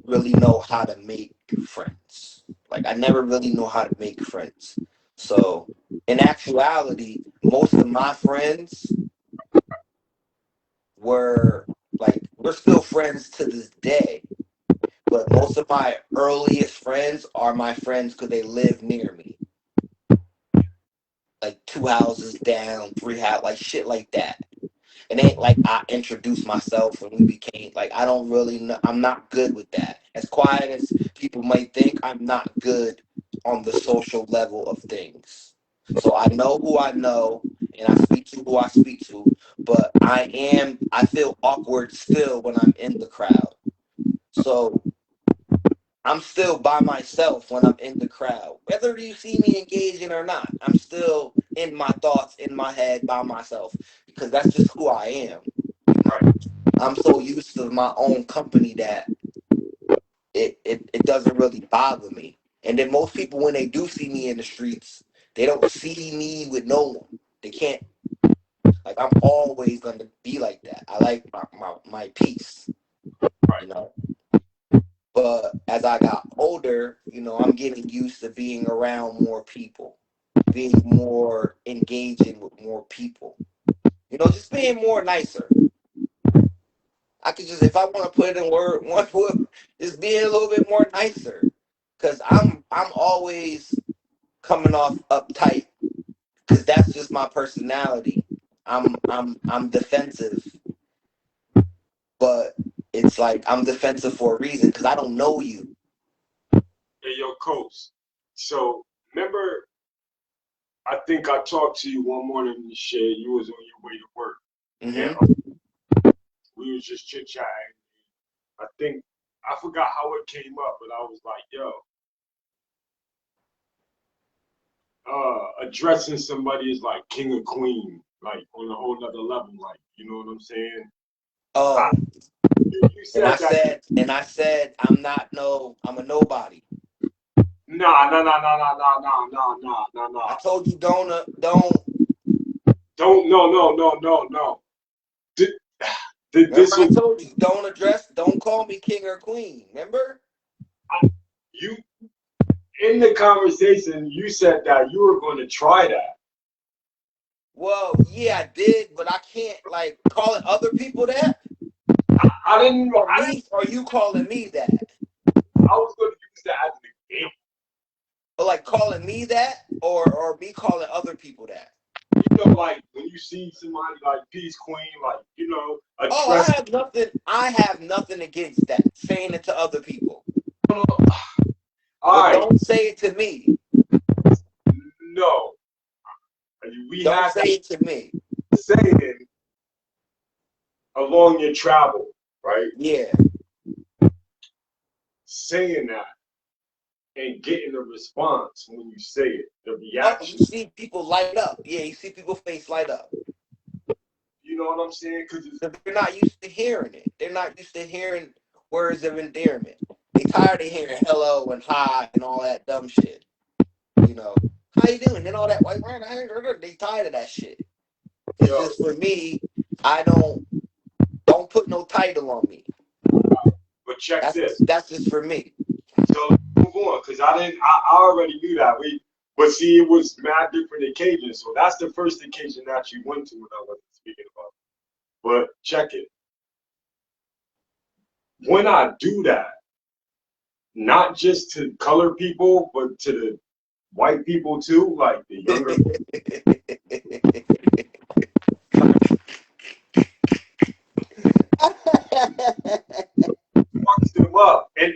Speaker 2: really know how to make friends. Like, I never really know how to make friends. So, in actuality, most of my friends were, like, we're still friends to this day. But most of my earliest friends are my friends because they live near me. Like, 2 houses down, 3 houses, like, shit like that. It ain't like I introduced myself and we became, like, I don't really know. I'm not good with that. As quiet as people might think, I'm not good on the social level of things. So I know who I know and I speak to who I speak to, but I feel awkward still when I'm in the crowd. So I'm still by myself when I'm in the crowd. Whether you see me engaging or not, I'm still in my thoughts, in my head, by myself, because that's just who I am. You know,
Speaker 1: right,
Speaker 2: I'm so used to my own company that it doesn't really bother me. And then most people, when they do see me in the streets, they don't see me with no one. They can't, like, I'm always going to be like that. I like my peace, you
Speaker 1: right,
Speaker 2: know. But as I got older, you know, I'm getting used to being around more people, being more engaging with more people. You know, just being more nicer. I could just, if I want to put it in one word, just being a little bit more nicer. Cause I'm always coming off uptight. Cause that's just my personality. I'm defensive, but it's like I'm defensive for a reason. Cause I don't know you.
Speaker 1: hey, yo, coach. So remember, I think I talked to you one morning and shit. You was on your way to work, and
Speaker 2: Hmm.
Speaker 1: we was just chit chatting. I think I forgot how it came up, but I was like, yo, addressing somebody is like king or queen, like on a whole nother level, like, you know what I'm saying? I,
Speaker 2: Oh,
Speaker 1: you said that.
Speaker 2: and I said, I'm a nobody.
Speaker 1: Nah, nah, nah, nah, nah, nah, nah, nah, nah, nah,
Speaker 2: I
Speaker 1: nah.
Speaker 2: told you don't.
Speaker 1: Don't, no, no, no, no, no. Th-
Speaker 2: Remember,
Speaker 1: This
Speaker 2: I
Speaker 1: will,
Speaker 2: told you don't call me king or queen. Remember?
Speaker 1: you, in the conversation, you said that you were going to try that.
Speaker 2: Well, yeah, I did, but I can't, like, calling other people that.
Speaker 1: I didn't.
Speaker 2: Or me, or you calling me that?
Speaker 1: I was going to use that as an example.
Speaker 2: But like calling me that, or me calling other people that?
Speaker 1: You know, like when you see somebody like Peace Queen, like a
Speaker 2: Oh,
Speaker 1: trust.
Speaker 2: I have nothing against that. Saying it to other people.
Speaker 1: All
Speaker 2: But
Speaker 1: right,
Speaker 2: don't say it to me.
Speaker 1: no, we
Speaker 2: Don't
Speaker 1: had
Speaker 2: say
Speaker 1: that
Speaker 2: it to me.
Speaker 1: saying along your travel, right?
Speaker 2: Yeah.
Speaker 1: Saying that and getting a response when you say it, the
Speaker 2: Oh, you
Speaker 1: reaction.
Speaker 2: see people light up. Yeah, you see people face light up.
Speaker 1: You know what I'm saying? Because
Speaker 2: They're not used to hearing it. They're not used to hearing words of endearment. They tired of hearing hello and hi and all that dumb shit. You know, how you doing? And all that white man. They tired of that shit. It's
Speaker 1: yo,
Speaker 2: just for me. I don't put no title on me.
Speaker 1: but check this.
Speaker 2: That's just for me.
Speaker 1: So let's move on, because I already knew that. But see, it was mad different occasions. So that's the first occasion that you went to when I wasn't speaking about it. But check it. When I do that, not just to color people, but to the white people too, like the younger fucks them up. And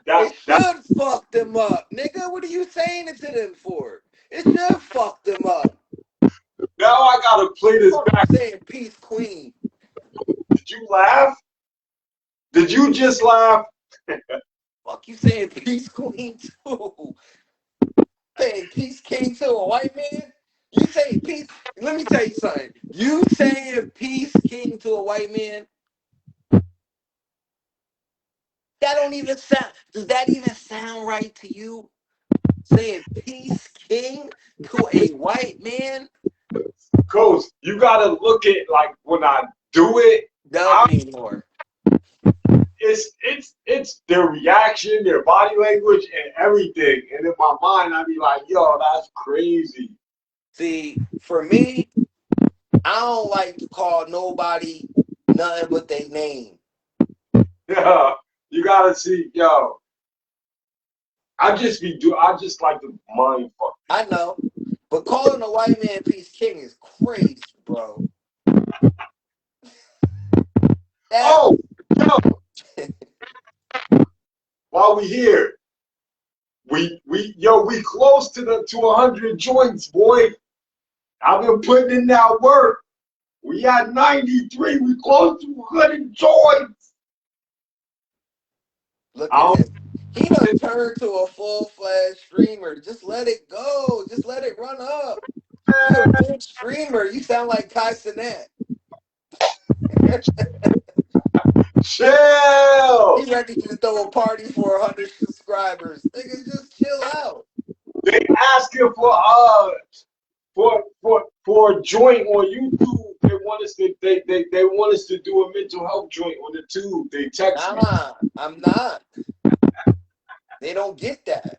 Speaker 2: It should fuck them up, nigga. What are you saying it to them for? It should fuck them up.
Speaker 1: now I gotta play this
Speaker 2: Fuck you
Speaker 1: back.
Speaker 2: saying peace queen.
Speaker 1: Did you laugh? Did you just laugh?
Speaker 2: Fuck you saying peace queen too. Saying peace king to a white man? You say peace. Let me tell you something. You saying peace king to a white man? That don't even sound. Does that even sound right to you? Saying peace king to a white man
Speaker 1: Coach, you gotta look at like when I do it,
Speaker 2: does mean more.
Speaker 1: it's their reaction, their body language, and everything. And in my mind, I'd be like, yo, that's crazy.
Speaker 2: See, for me, I don't like to call nobody nothing but their name.
Speaker 1: Yeah, you gotta see, yo. I just like to mind fuck.
Speaker 2: I know. But calling a white man peace king is crazy, bro. That
Speaker 1: Oh, yo, while we here, we close to 100 joints, boy. I've been putting in that work. We at 93. We close to 100 joints.
Speaker 2: look
Speaker 1: I
Speaker 2: at
Speaker 1: don't,
Speaker 2: him. He done turned to a full-fledged streamer. Just let it go. Just let it run up. You a big streamer. You sound like Kai Cenat.
Speaker 1: chill.
Speaker 2: He ready to throw a party for 100 subscribers. Niggas, just chill out.
Speaker 1: They asking for a joint on YouTube. They want us to do a mental health joint on the tube. They text me.
Speaker 2: Nah, I'm not. They don't get that.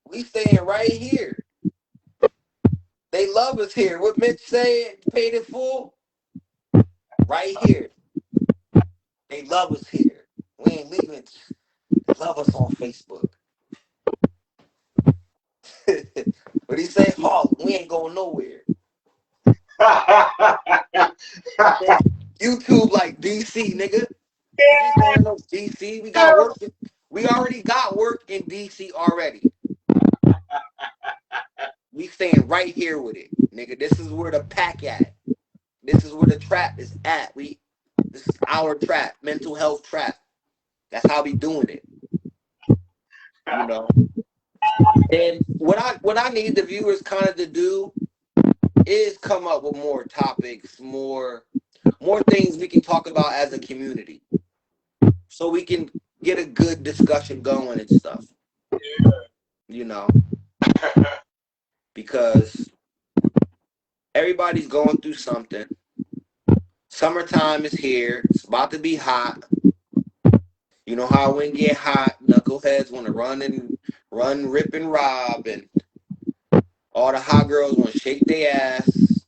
Speaker 2: We staying right here. They love us here. What Mitch say? Paid it full? Right here. They love us here. We ain't leaving. They love us on Facebook. What he say? Halt. We ain't going nowhere. YouTube like DC, nigga. We ain't going no DC. We got work. We already got work in DC already. We staying right here with it, nigga. This is where the pack at. This is where the trap is at. This is our trap, mental health trap. That's how we doing it. You know. And what I need the viewers kind of to do is come up with more topics, more things we can talk about as a community, so we can get a good discussion going and stuff. You know, because everybody's going through something. Summertime is here. It's about to be hot. You know how when it get hot, knuckleheads want to run, rip, and rob, and all the hot girls want to shake their ass.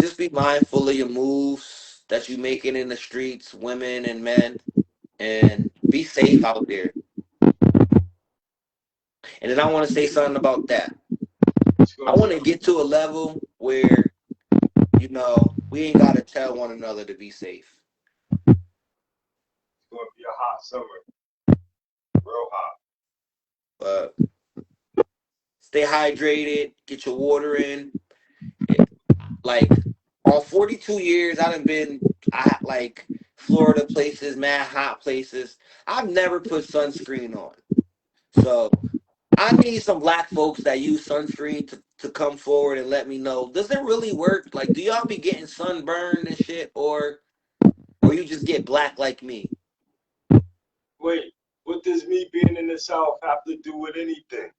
Speaker 2: just be mindful of your moves that you making in the streets, women and men, and be safe out there. And then I want to say something about that.
Speaker 1: It's
Speaker 2: I
Speaker 1: gonna be
Speaker 2: want to get to a level where, we ain't got to tell one another to be safe.
Speaker 1: a hot summer, real hot.
Speaker 2: But stay hydrated, get your water in. Like, on 42 years, I done been, like, Florida places, mad hot places. I've never put sunscreen on. So I need some black folks that use sunscreen to come forward and let me know. Does it really work? Like, do y'all be getting sunburned and shit, or you just get black like me?
Speaker 1: Wait, what does me being in the South have to do with anything?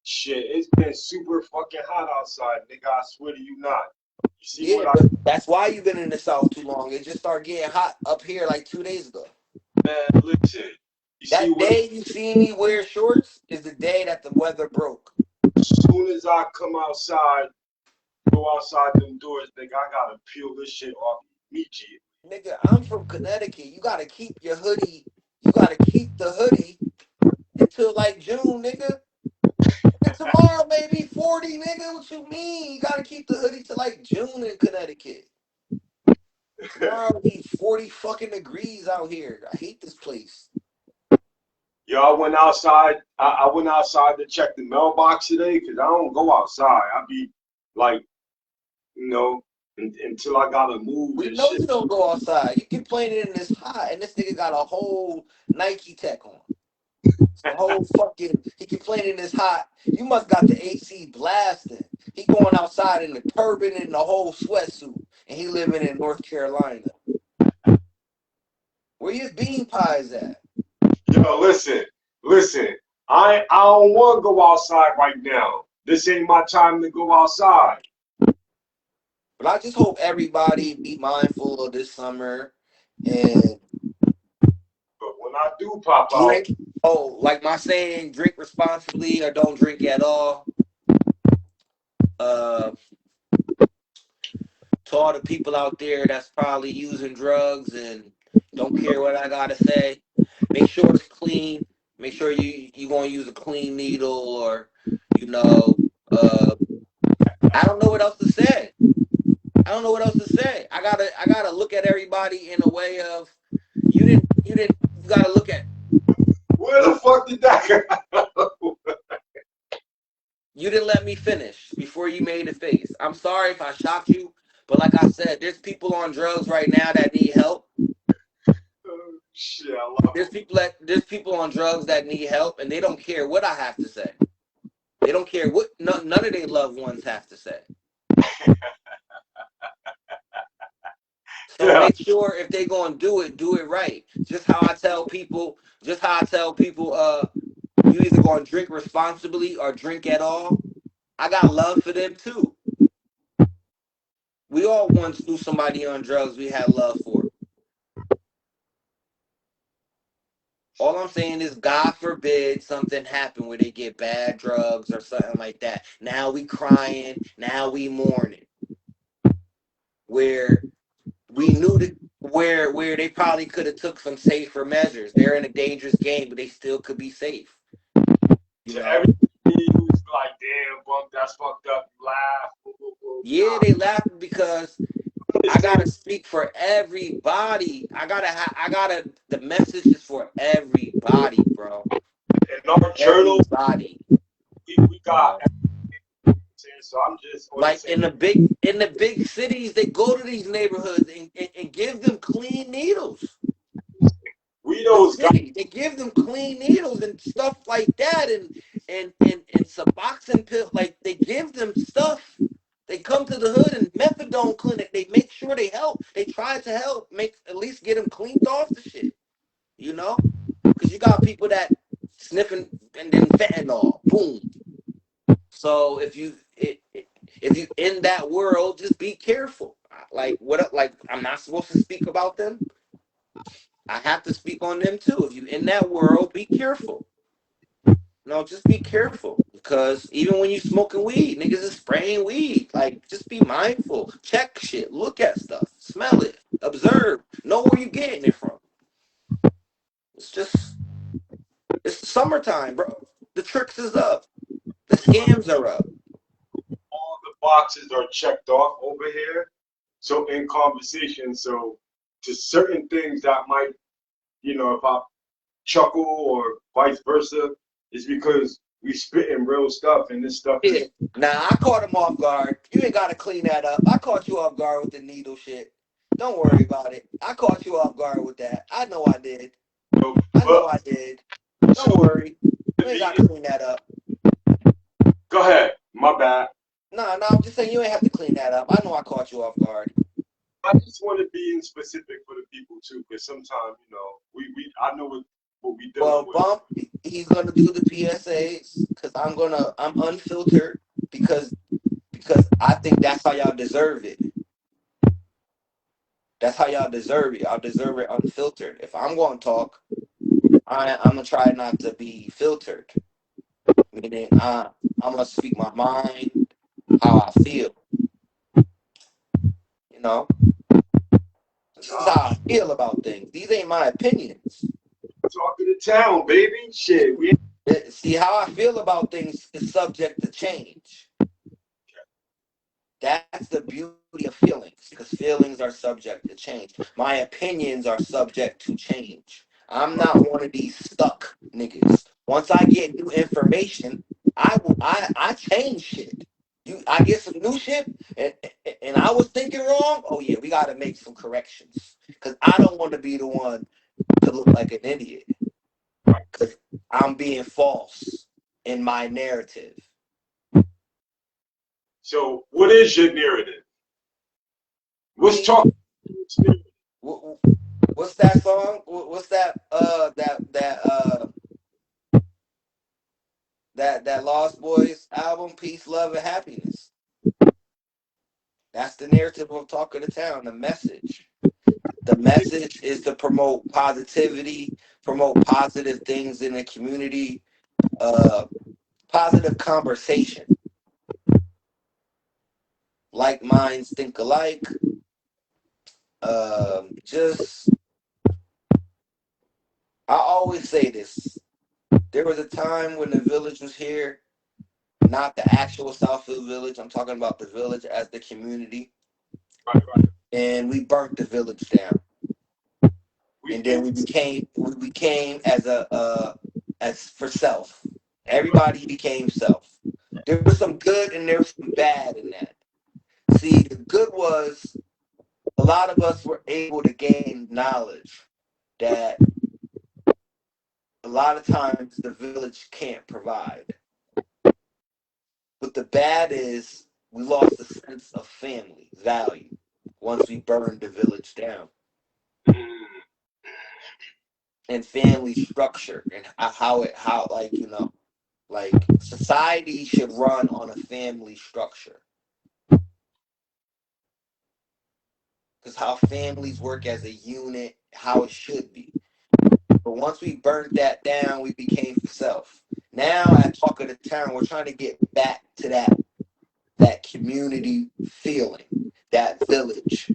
Speaker 1: Shit, it's been super fucking hot outside, nigga. I swear to you not. You see
Speaker 2: Yeah,
Speaker 1: what I
Speaker 2: but that's why you've been in the South too long. It just started getting hot up here like 2 days ago.
Speaker 1: man? Listen, you see
Speaker 2: That
Speaker 1: what?
Speaker 2: day you see me wear shorts is the day that the weather broke.
Speaker 1: As soon as I come outside, go outside them doors, nigga, I gotta peel this shit off immediately.
Speaker 2: Nigga, I'm from Connecticut. You gotta keep your hoodie. You gotta keep the hoodie until like June, nigga. Nigga, tomorrow maybe 40, nigga. What you mean? You gotta keep the hoodie to like June in Connecticut. Tomorrow be 40 fucking degrees out here. I hate this place.
Speaker 1: Yo, I went outside. I went outside to check the mailbox today because I don't go outside. I be like, you know, until I gotta move
Speaker 2: We
Speaker 1: and
Speaker 2: know
Speaker 1: shit.
Speaker 2: you don't go outside. You complaining in this hot, and this nigga got a whole Nike Tech on. The whole fucking he complaining it's hot. You must got the AC blasting. He going outside in the turban and the whole sweatsuit, and he living in North Carolina. Where your bean pies at?
Speaker 1: Yo, listen. I don't want to go outside right now. This ain't my time to go outside.
Speaker 2: But I just hope everybody be mindful of this summer and
Speaker 1: But when I do pop out,
Speaker 2: drink. Oh, like my saying, drink responsibly or don't drink at all. Uh, to all the people out there that's probably using drugs and don't care what I gotta say, make sure it's clean. Make sure you gonna use a clean needle or you know. Uh, I don't know what else to say. I don't know what else to say. I gotta look at everybody in a way of you gotta look at
Speaker 1: where the fuck did that go?
Speaker 2: you didn't let me finish before you made a face. I'm sorry if I shocked you, but like I said, there's people on drugs right now that need help.
Speaker 1: Shit, I love
Speaker 2: There's people on drugs that need help, and they don't care what I have to say. They don't care what none of their loved ones have to say.
Speaker 1: it.
Speaker 2: So
Speaker 1: Yeah,
Speaker 2: make sure if they gonna do it right. Just how I tell people, you either gonna drink responsibly or drink at all. I got love for them too. We all once knew somebody on drugs we had love for. All I'm saying is, God forbid something happen where they get bad drugs or something like that. Now we crying, now we mourning. Where we knew that where they probably could have took some safer measures. They're in a dangerous game, but they still could be safe. You
Speaker 1: to
Speaker 2: know?
Speaker 1: everybody who's like, damn, bunk, that's fucked up. You laugh.
Speaker 2: Yeah, they laughing because I
Speaker 1: Understand?
Speaker 2: gotta speak for everybody. I gotta. The message is for everybody, bro.
Speaker 1: In our journal,
Speaker 2: Everybody.
Speaker 1: we
Speaker 2: You
Speaker 1: got
Speaker 2: know.
Speaker 1: everything. So I'm just on the
Speaker 2: Like
Speaker 1: same.
Speaker 2: in the big cities, they go to these neighborhoods and give them clean needles.
Speaker 1: We
Speaker 2: The
Speaker 1: those guys.
Speaker 2: city, they give them clean needles and stuff like that, and Suboxone pill. Like they give them stuff. They come to the hood and methadone clinic. They make sure they help. They try to help, make at least get them cleaned off the shit. You know, because you got people that sniffing and then fentanyl, boom. So if you in that world, just be careful. Like what? Like I'm not supposed to speak about them. I have to speak on them too. If you in that world, be careful. No, just be careful because even when you smoking weed, niggas is spraying weed. Like, just be mindful. Check shit. Look at stuff. Smell it. Observe. Know where you getting it from. It's just, it's the summertime, bro. The tricks is up. The scams are up.
Speaker 1: All the boxes are checked off over here. So in conversation, so to certain things that might, if I chuckle or vice versa, is because we spitting real stuff and this stuff
Speaker 2: Yeah.
Speaker 1: is
Speaker 2: Now I caught him off guard. You ain't gotta clean that up. I caught you off guard with the needle shit. Don't worry about it. I caught you off guard with that. I know I did. I know
Speaker 1: but
Speaker 2: I did.
Speaker 1: so
Speaker 2: Don't worry.
Speaker 1: to
Speaker 2: You ain't
Speaker 1: be,
Speaker 2: gotta clean that up.
Speaker 1: go ahead, my bad.
Speaker 2: No, I'm just saying you ain't have to clean that up. I know I caught you off guard.
Speaker 1: I just want to be in specific for the people too, because sometimes we I know what we
Speaker 2: Well,
Speaker 1: dealing with.
Speaker 2: Bump, he's gonna do the PSAs because I'm unfiltered because I think that's how y'all deserve it. That's how y'all deserve it. Y'all deserve it unfiltered. If I'm going to talk, I'm gonna try not to be filtered. Meaning, I'm gonna speak my mind, how I feel. You know, this is how I feel about things. These ain't my opinions.
Speaker 1: Talk to the town, baby. Shit, we
Speaker 2: See, how I feel about things is subject to change. That's the beauty of feelings, because feelings are subject to change. My opinions are subject to change. I'm not one of these stuck niggas. Once I get new information, I change shit. I get some new shit, and I was thinking wrong. Oh yeah, we got to make some corrections because I don't want to be the one to look like an idiot because I'm being false in my narrative.
Speaker 1: So what is your narrative? What's
Speaker 2: Me,
Speaker 1: talking?
Speaker 2: what's that song? What's that? That Lost Boys album, Peace, Love, and Happiness. That's the narrative of Talk of the Town. The message. The message is to promote positivity, promote positive things in the community, uh, positive conversation. Like minds think alike. Just, I always say this. There was a time when the village was here, not the actual Southfield village. I'm talking about the village as the community.
Speaker 1: Right.
Speaker 2: And we burnt the village down.
Speaker 1: We
Speaker 2: And then we became as for self. Everybody became self. There was some good and there was some bad in that. See, the good was a lot of us were able to gain knowledge that a lot of times the village can't provide. But the bad is we lost a sense of family value once we burned the village down, and family structure and how like society should run on a family structure because how families work as a unit, how it should be. But once we burnt that down, we became for self. Now at Talk of the Town, we're trying to get back to that community feeling, that village,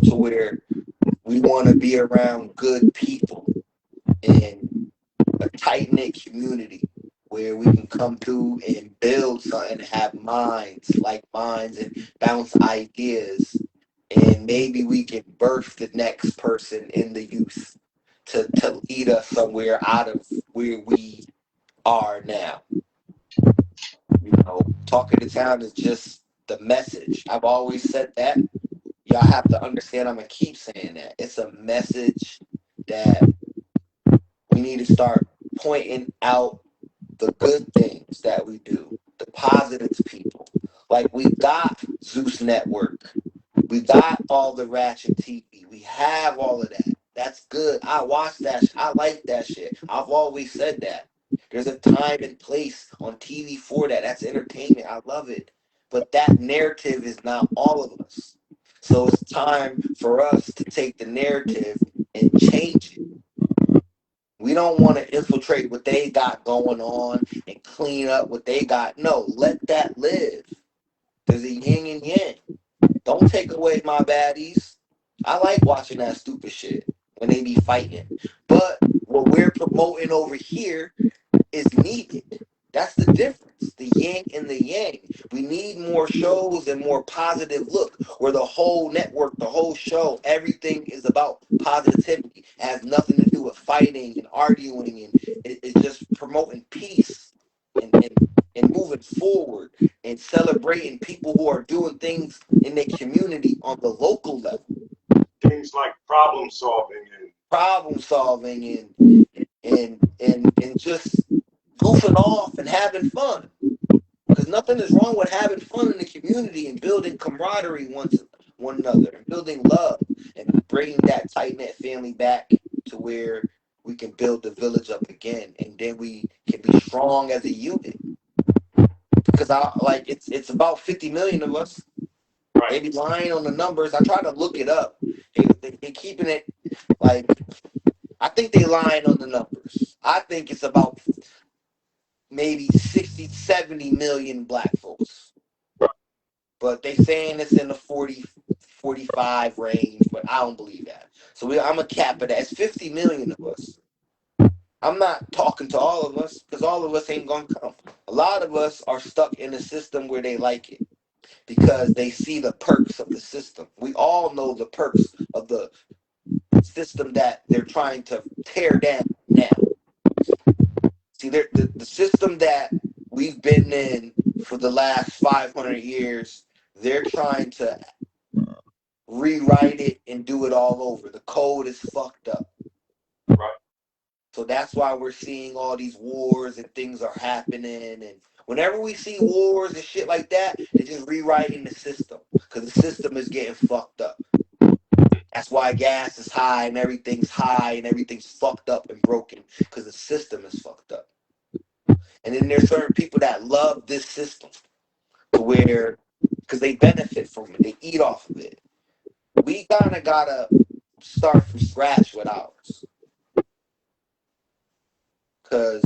Speaker 2: to where we want to be around good people and a tight knit community where we can come through and build something, have minds like minds, and bounce ideas, and maybe we can birth the next person in the youth to lead us somewhere out of where we are now. Talking to town is just the message. I've always said that. Y'all have to understand. I'm gonna keep saying that. It's a message that we need to start pointing out the good things that we do, the positive people. Like we got Zeus Network, we got all the Ratchet TV, we have all of that. That's good. I watch that. I like that shit. I've always said that. There's a time and place on TV for that. That's entertainment. I love it. But that narrative is not all of us. So it's time for us to take the narrative and change it. We don't want to infiltrate what they got going on and clean up what they got. No, let that live. There's a yin and yang. Don't take away my baddies. I like watching that stupid shit when they be fighting. But what we're promoting over here is needed. That's the difference. The yin and the yang. We need more shows and more positive look where the whole network, the whole show, everything is about positivity. It has nothing to do with fighting and arguing, and it's just promoting peace and moving forward and celebrating people who are doing things in their community on the local level.
Speaker 1: Things like problem solving
Speaker 2: And just goofing off and having fun. Because nothing is wrong with having fun in the community and building camaraderie one another and building love and bringing that tight knit family back to where we can build the village up again, and then we can be strong as a unit. Because it's about 50 million of us.
Speaker 1: Right.
Speaker 2: They be lying on the numbers. I try to look it up. They keeping it like, I think they lying on the numbers. I think it's about maybe 60, 70 million black folks. But they saying it's in the 40, 45 range, but I don't believe that. So I'm a cap of that. It's 50 million of us. I'm not talking to all of us because all of us ain't going to come. A lot of us are stuck in a system where they like it because they see the perks of the system. We all know the perks of the system that they're trying to tear down now. See, the system that we've been in for the last 500 years, they're trying to rewrite it and do it all over. The code is fucked up.
Speaker 1: Right.
Speaker 2: So that's why we're seeing all these wars and things are happening. And whenever we see wars and shit like that, they're just rewriting the system because the system is getting fucked up. That's why gas is high and everything's fucked up and broken because the system is fucked up. And then there's certain people that love this system to where, because they benefit from it, they eat off of it. We kind of gotta start from scratch with ours, because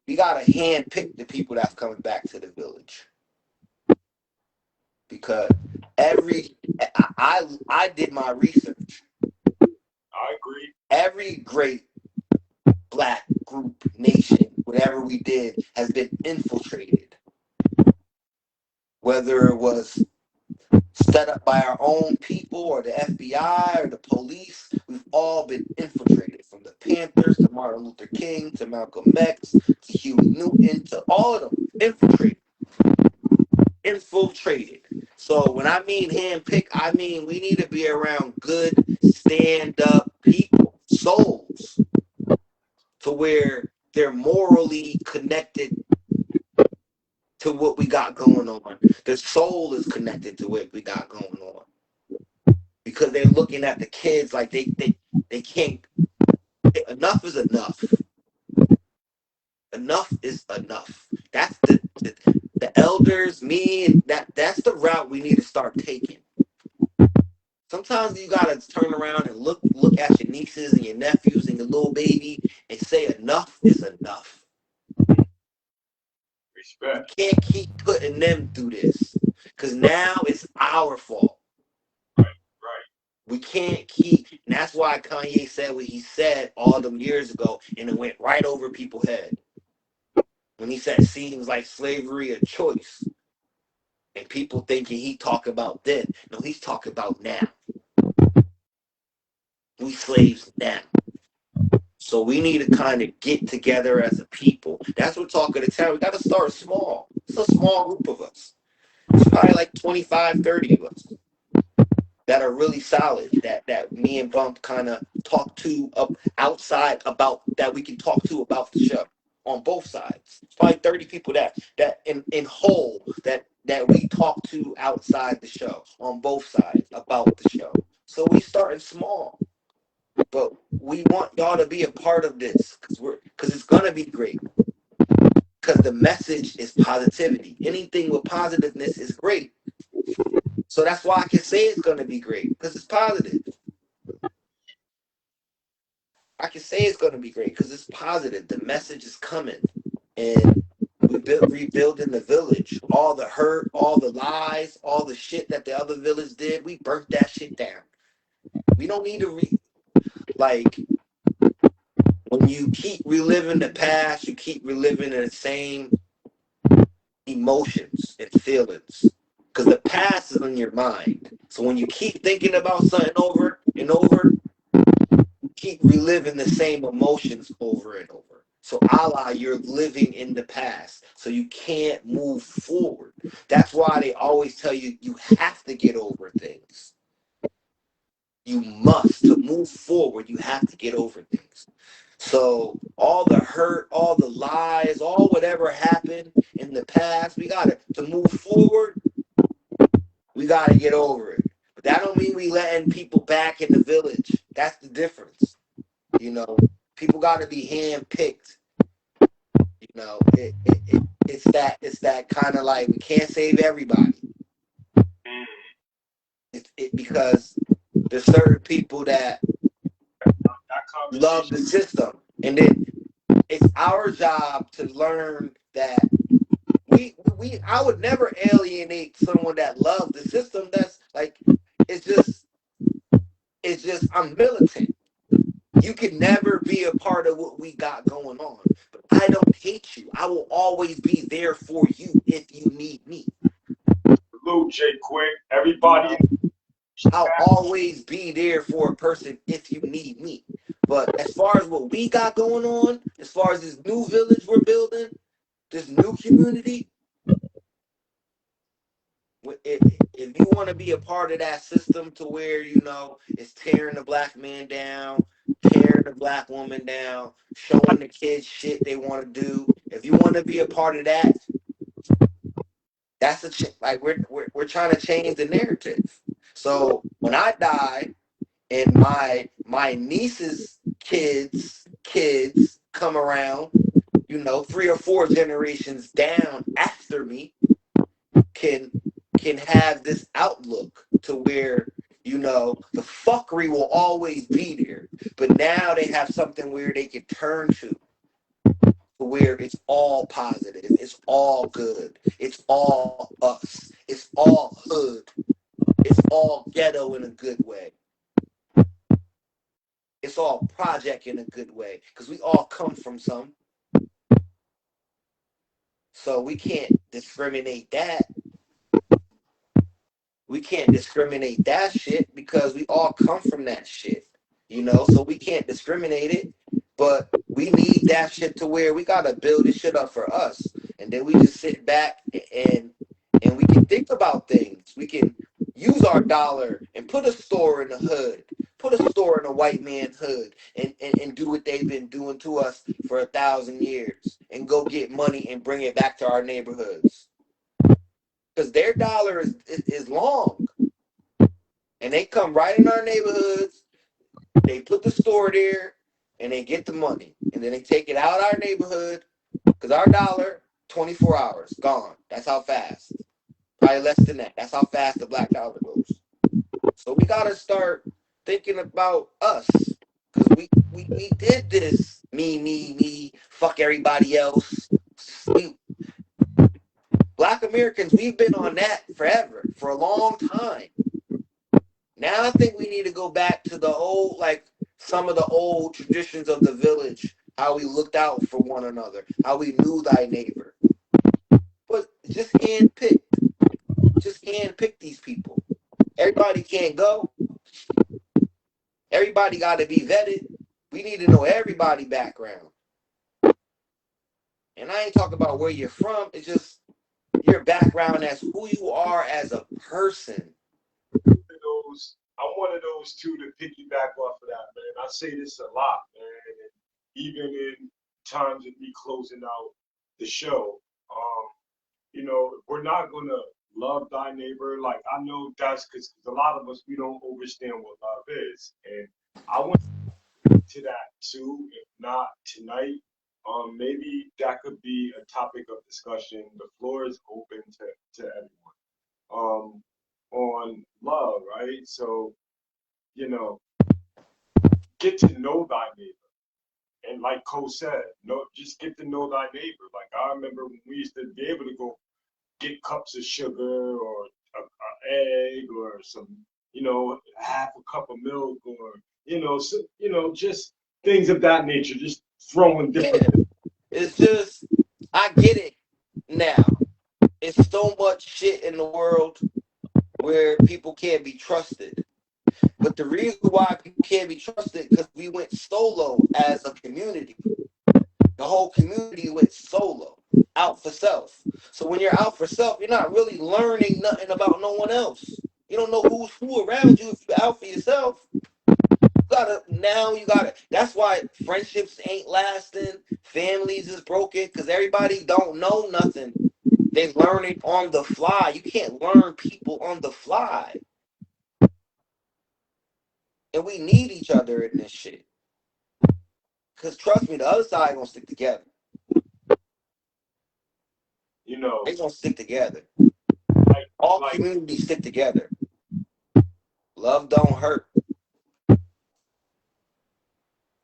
Speaker 2: we gotta handpick the people that's coming back to the village. Because I did my research.
Speaker 1: I agree.
Speaker 2: Every great black group, nation, whatever we did, has been infiltrated. Whether it was set up by our own people or the FBI or the police, we've all been infiltrated. From the Panthers to Martin Luther King to Malcolm X to Huey Newton to all of them, infiltrated. So when I mean handpick, I mean we need to be around good, stand-up people, souls, to where they're morally connected to what we got going on. Their soul is connected to what we got going on. Because they're looking at the kids like they can't. Enough is enough. Enough is enough. That's the elders, me, and that's the route we need to start taking. Sometimes you gotta turn around and look at your nieces and your nephews and your little baby and say enough is enough.
Speaker 1: Respect.
Speaker 2: You can't keep putting them through this, because now it's our fault.
Speaker 1: Right.
Speaker 2: We can't keep, and that's why Kanye said what he said all them years ago, and it went right over people's head. When he said, seems like slavery a choice. And people thinking he talk about then. No, he's talking about now. We slaves now. So we need to kind of get together as a people. That's what Talk of the Town. We got to start small. It's a small group of us. It's probably like 25, 30 of us that are really solid, that me and Bump kind of talk to up outside about, that we can talk to about the show on both sides. It's probably 30 people that in whole that we talk to outside the show on both sides about the show. So we starting small. But we want y'all to be a part of this because it's gonna be great. Because the message is positivity. Anything with positiveness is great. So that's why I can say it's gonna be great, because it's positive. I can say it's gonna be great because it's positive. The message is coming, and we built rebuilding the village. All the hurt, all the lies, all the shit that the other village did, we burnt that shit down. We don't need to like when you keep reliving the past, you keep reliving the same emotions and feelings because the past is in your mind. So when you keep thinking about something over and over, you keep reliving the same emotions over and over. So a la you're living in the past. So you can't move forward. That's why they always tell you you have to get over things. You must. To move forward, you have to get over things. So all the hurt, all the lies, all whatever happened in the past, we gotta to move forward, we gotta get over it. But that don't mean we letting people back in the village. That's the difference. You know, people gotta be handpicked. You know, it's that kind of like we can't save everybody. Because there's certain people that love the system, and then it's our job to learn that we I would never alienate someone that loves the system. That's like it's just I'm militant. You can never be a part of what we got going on. But I don't hate you. I will always be there for you if you need me.
Speaker 1: Salute, Jay Quick. Everybody.
Speaker 2: I'll always be there for a person if you need me. But as far as what we got going on, as far as this new village we're building, this new community, if you want to be a part of that system to where, you know, it's tearing the black man down, tearing the black woman down, showing the kids shit they want to do, if you want to be a part of that, that's like we're trying to change the narrative. So when I die and my niece's kids come around, you know, 3 or 4 generations down after me, can have this outlook to where, you know, the fuckery will always be there, but now they have something where they can turn to where it's all positive, it's all good, it's all us, it's all hood, it's all ghetto in a good way, it's all project in a good way, because we all come from some. So we can't discriminate that. We can't discriminate that shit because we all come from that shit, you know? So we can't discriminate it, but we need that shit to where we gotta build this shit up for us. And then we just sit back and we can think about things. We can use our dollar and put a store in the hood, put a store in a white man's hood and do what they've been doing to us for 1,000 years and go get money and bring it back to our neighborhoods. Because their dollar is long. And they come right in our neighborhoods, they put the store there, and they get the money. And then they take it out of our neighborhood, because our dollar, 24 hours, gone. That's how fast. Probably less than that. That's how fast the black dollar goes. So we got to start thinking about us. Because we did this me, fuck everybody else. Black Americans, we've been on that forever, for a long time. Now I think we need to go back to the old, like some of the old traditions of the village, how we looked out for one another, how we knew thy neighbor. But just handpicked. Just handpick these people. Everybody can't go. Everybody got to be vetted. We need to know everybody background. And I ain't talking about where you're from. It's just your background as who you are as a person.
Speaker 1: I'm one of those two to piggyback off of that, man. I say this a lot, man. And even in times of me closing out the show, you know, we're not gonna love thy neighbor. Like I know that's because a lot of us we don't understand what love is, and I want to that too. If not tonight, maybe that could be a topic of discussion. The floor is open to everyone. On love, right? So, you know, get to know thy neighbor. And like Cole said, no, just get to know thy neighbor. Like I remember when we used to be able to go get cups of sugar or a egg or some, half a cup of milk or, so, just things of that nature. Just throwing different.
Speaker 2: Yeah, it's just I get it now. It's so much shit in the world where people can't be trusted. But the reason why people can't be trusted because we went solo as a community. The whole community went solo, out for self. So when you're out for self, you're not really learning nothing about no one else. You don't know who's who around you if you're out for yourself. You gotta. That's why friendships ain't lasting. Families is broken because everybody don't know nothing. They learn it on the fly. You can't learn people on the fly. And we need each other in this shit. Cause trust me, the other side gonna stick together. They gonna stick together.
Speaker 1: Like,
Speaker 2: All
Speaker 1: like
Speaker 2: communities stick together. Love don't hurt.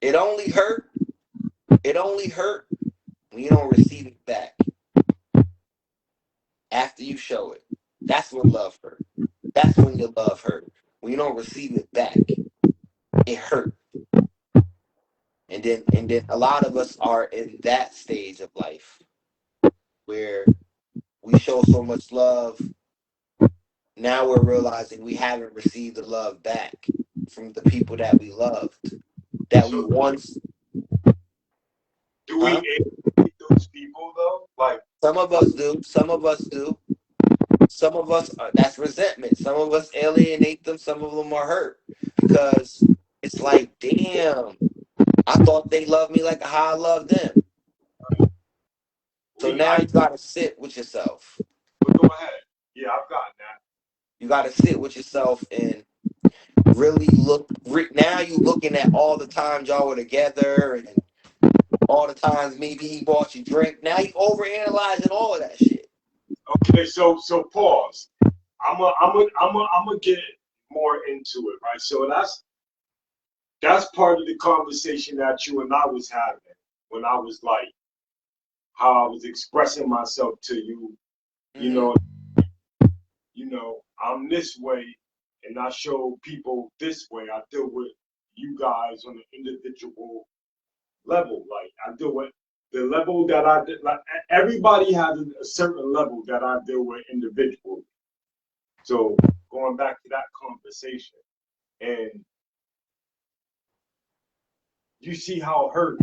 Speaker 2: It only hurt. It only hurt when you don't receive it back. After you show it. That's when love hurt. That's when your love hurt. When you don't receive it back. It hurt. And then a lot of us are in that stage of life where we show so much love. Now we're realizing we haven't received the love back from the people that we loved. That we
Speaker 1: so
Speaker 2: once
Speaker 1: do we
Speaker 2: huh?
Speaker 1: alienate those people though? Like
Speaker 2: Some of us do. Some of us do. Some of us that's resentment. Some of us alienate them. Some of them are hurt because it's like, damn, I thought they loved me like how I love them. So
Speaker 1: we
Speaker 2: now
Speaker 1: I
Speaker 2: you gotta sit with yourself.
Speaker 1: but go ahead. Yeah, I've gotten that.
Speaker 2: You gotta sit with yourself and really look. Now you looking at all the times y'all were together and all the times maybe he bought you drink. Now you overanalyzing all of that shit.
Speaker 1: Okay, so pause. I'm gonna get more into it, right? So that's part of the conversation that you and I was having when I was like how I was expressing myself to you, you
Speaker 2: Mm-hmm.
Speaker 1: know, I'm this way and I show people this way. I deal with you guys on an individual level. Like I deal with the level that I did like everybody has a certain level that I deal with individually. So going back to that conversation and you see how hurt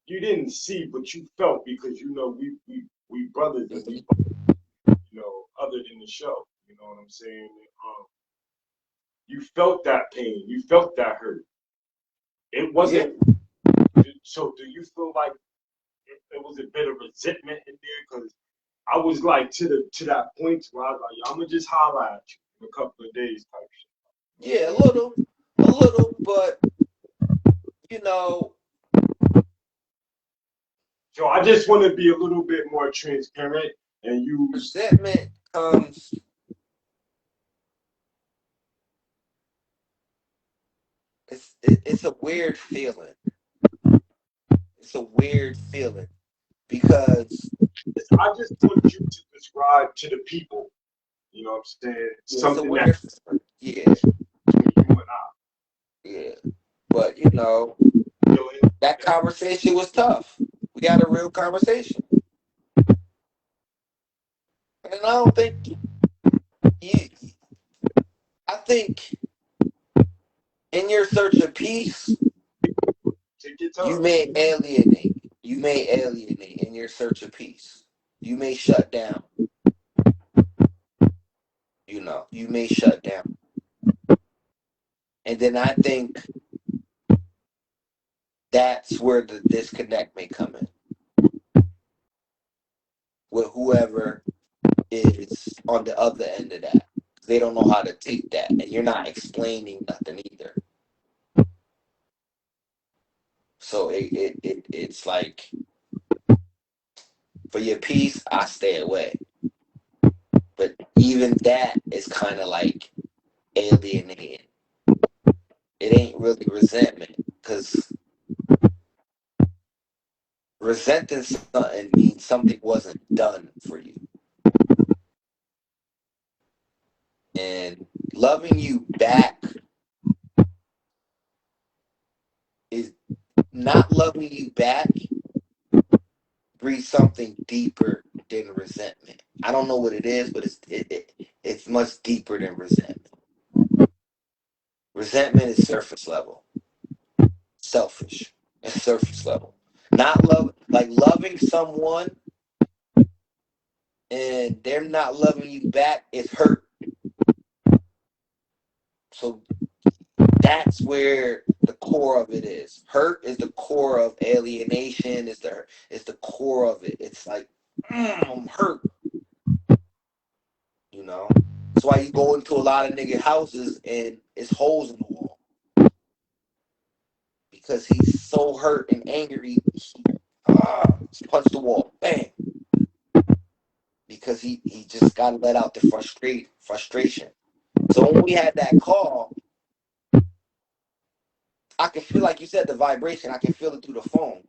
Speaker 1: you didn't see but you felt because we brothers and we other than the show, you know what I'm saying? You felt that pain, you felt that hurt. It
Speaker 2: Yeah.
Speaker 1: wasn't so do you feel like it was a bit of resentment in there? Because I was like to that point where I was like, I'm gonna just holler at you in a couple of days type shit.
Speaker 2: Yeah, a little, but you know,
Speaker 1: So I just want to be a little bit more transparent and use
Speaker 2: resentment comes. It's a weird feeling. It's a weird feeling because
Speaker 1: I just want you to describe to the people, you know what I'm saying?
Speaker 2: it's a
Speaker 1: Something that
Speaker 2: weird feeling. Yeah,
Speaker 1: between you and
Speaker 2: yeah. But you know,
Speaker 1: I feeling
Speaker 2: that
Speaker 1: that
Speaker 2: conversation was tough. We had a real conversation, and I don't think you. I think in your search of peace,
Speaker 1: take your
Speaker 2: you
Speaker 1: time.
Speaker 2: may alienate. You may alienate in your search of peace. You may shut down. You may shut down. And then I think that's where the disconnect may come in with whoever is on the other end of that. They don't know how to take that, and you're not explaining nothing either. So it's like for your peace, I stay away. But even that is kind of like alienating. It ain't really resentment because Resenting something means something wasn't done for you. And loving you back is not loving you back breeds something deeper than resentment. I don't know what it is, but it's much deeper than resentment. Resentment is surface level, selfish. It's surface level. Not love, like loving someone and they're not loving you back is hurt. So that's where the core of it is. Hurt is the core of alienation. It's the core of it. It's like I'm hurt. You know, that's why you go into a lot of nigga houses and it's holes in the wall because he's so hurt and angry. Just punch the wall, bang, because he just got to let out the frustration. So when we had that call, I can feel, like you said, the vibration. I can feel it through the phone,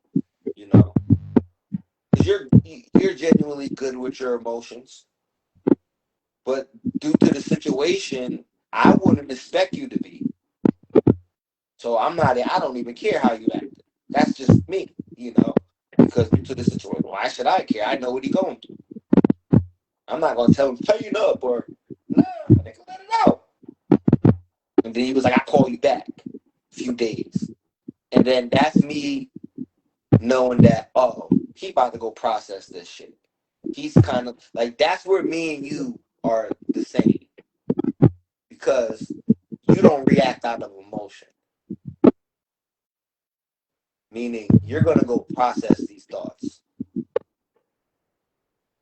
Speaker 2: you know, because you're genuinely good with your emotions, but due to the situation, I wouldn't expect you to be. So I don't even care how you act. That's just me, you know, because due to the situation, why should I care? I know what he's going through. I'm not gonna tell him tighten up or nah, nigga, let it out. And then he was like, I call you back a few days. And then that's me knowing that, oh, he about to go process this shit. He's kind of like, that's where me and you are the same. Because you don't react out of emotion. Meaning you're gonna go process these thoughts.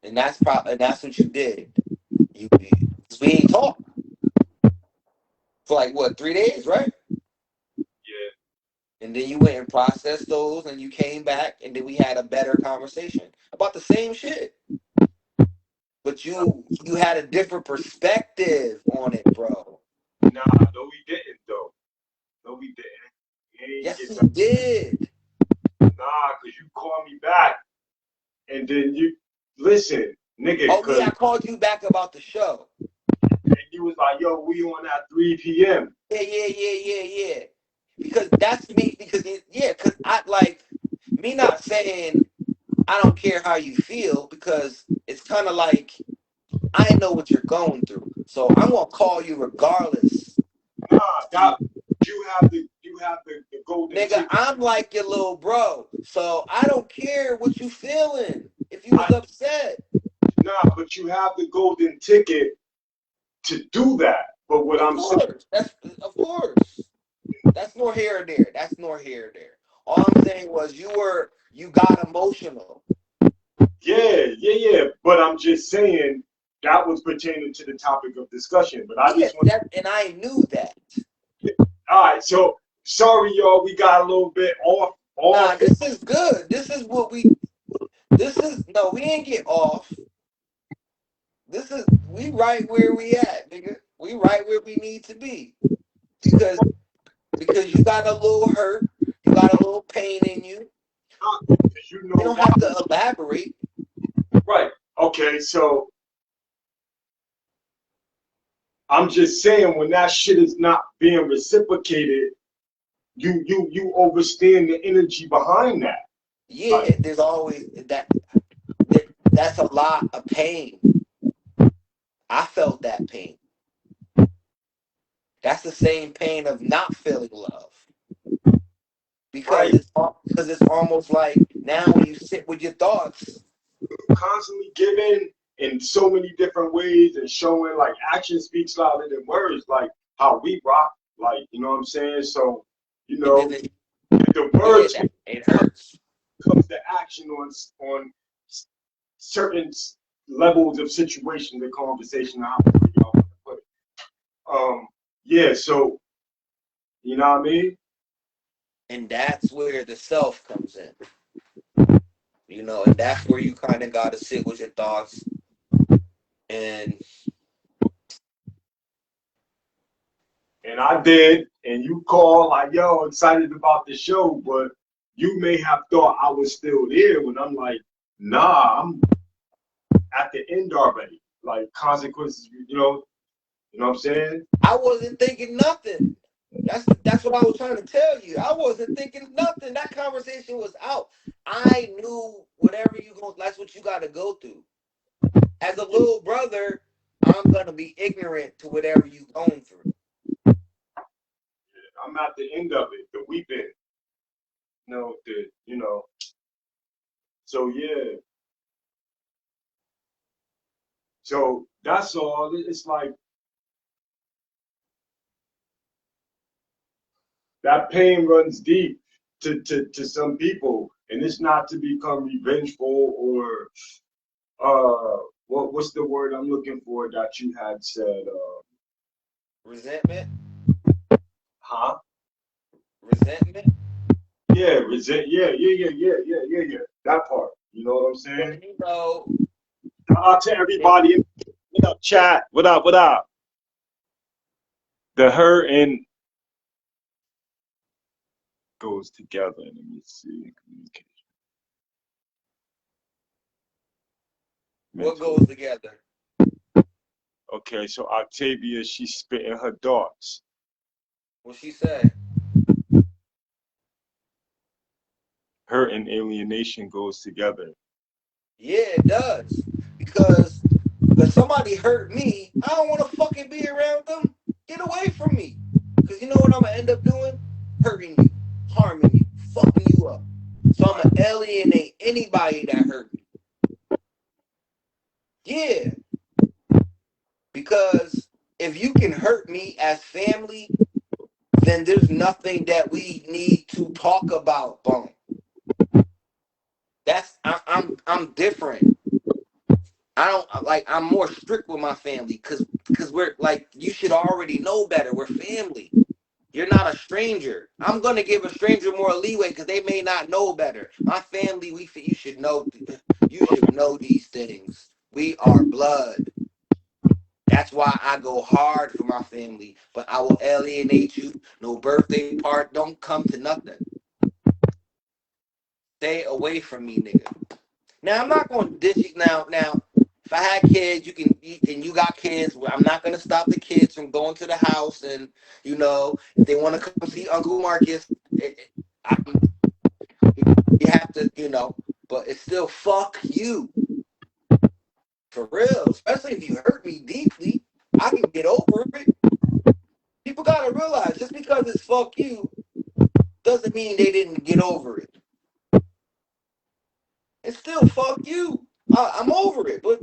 Speaker 2: And that's what you did. We ain't talked for like what, 3 days, right?
Speaker 1: Yeah.
Speaker 2: And then you went and processed those, and you came back, and then we had a better conversation about the same shit. But you had a different perspective on it, bro.
Speaker 1: Nah, no, we didn't though. No, we didn't.
Speaker 2: Yes, we did.
Speaker 1: Nah, cause you called me back, and then you listen, nigga,
Speaker 2: Oh
Speaker 1: cause
Speaker 2: yeah, I called you back about the show.
Speaker 1: and you was like, yo, we on at 3 p.m.
Speaker 2: Yeah. Because that's me. Because I like me not saying I don't care how you feel, because it's kind of like I know what you're going through, so I'm gonna call you regardless.
Speaker 1: Nah, that you have the golden
Speaker 2: Nigga,
Speaker 1: ticket.
Speaker 2: I'm like your little bro, so I don't care what you feeling. If you was upset,
Speaker 1: Nah, but you have the golden ticket to do that. But what I'm saying,
Speaker 2: of course. That's nor here or there. That's nor here or there. All I'm saying was you got emotional.
Speaker 1: yeah. But I'm just saying that was pertaining to the topic of discussion. But I just want
Speaker 2: and I knew that.
Speaker 1: all right, so sorry y'all, we got a little bit off.
Speaker 2: Nah, this is good. We ain't get off. We right where we at, nigga. We right where we need to be. Because you got a little hurt, you got a little pain in you.
Speaker 1: You
Speaker 2: You
Speaker 1: know
Speaker 2: don't have to elaborate.
Speaker 1: Right. Okay, so I'm just saying when that shit is not being reciprocated, you overstand the energy behind that.
Speaker 2: Yeah,
Speaker 1: Like,
Speaker 2: there's always that's a lot of pain. I felt that pain. That's the same pain of not feeling love. Because
Speaker 1: right.
Speaker 2: it's almost like now when you sit with your thoughts,
Speaker 1: Constantly giving in so many different ways and showing like action speaks louder than words, like how we rock, like you know what I'm saying? So, you know, the words
Speaker 2: it hurts.
Speaker 1: comes to action on certain levels of situations and conversation. How y'all want to put it. Yeah, so you know what I mean?
Speaker 2: And that's where the self comes in. You know, and that's where you kind of got to sit with your thoughts and
Speaker 1: I did, and you call like, yo, excited about the show, but you may have thought I was still there when I'm like, nah, I'm at the end already. Like consequences, you know what I'm saying?
Speaker 2: I wasn't thinking nothing. That's what I was trying to tell you. I wasn't thinking nothing. That conversation was out. I knew whatever you go, that's what you got to go through. As a little brother, I'm gonna be ignorant to whatever you going through.
Speaker 1: I'm at the end of it, the weeping, so yeah. So that's all. It's like that pain runs deep to some people, and it's not to become revengeful or what's the word I'm looking for that you had said?
Speaker 2: Resentment,
Speaker 1: Huh?
Speaker 2: resentment.
Speaker 1: Yeah, yeah. That part. You know what I'm saying?
Speaker 2: But you know,
Speaker 1: Shout out to everybody. What up, chat? What up? What up? The hurt and goes together. Let me see. Communication.
Speaker 2: what
Speaker 1: Mental.
Speaker 2: goes together?
Speaker 1: Okay, so Octavia, she's spitting her thoughts.
Speaker 2: What she said.
Speaker 1: Hurt and alienation goes together.
Speaker 2: Yeah, it does. Because if somebody hurt me, I don't want to fucking be around them. Get away from me. Because you know what I'm going to end up doing? Hurting you, harming you, fucking you up. So I'm going to alienate anybody that hurt me. Yeah. Because if you can hurt me as family, then there's nothing that we need to talk about, Bone. I'm different. I don't like. I'm more strict with my family because we're like, you should already know better. We're family. You're not a stranger. I'm gonna give a stranger more leeway because they may not know better. My family, you should know. You should know these things. We are blood. That's why I go hard for my family, but I will alienate you. No birthday part. Don't come to nothing. Stay away from me, nigga. Now I'm not going to dish you now. Now, if I had kids, and you got kids. I'm not going to stop the kids from going to the house, and if they want to come see Uncle Marcus, I'm, you have to, But it's still fuck you for real. Especially if you hurt me deeply, I can get over it. People gotta realize just because it's fuck you doesn't mean they didn't get over it. It's still fuck you. I'm over it, but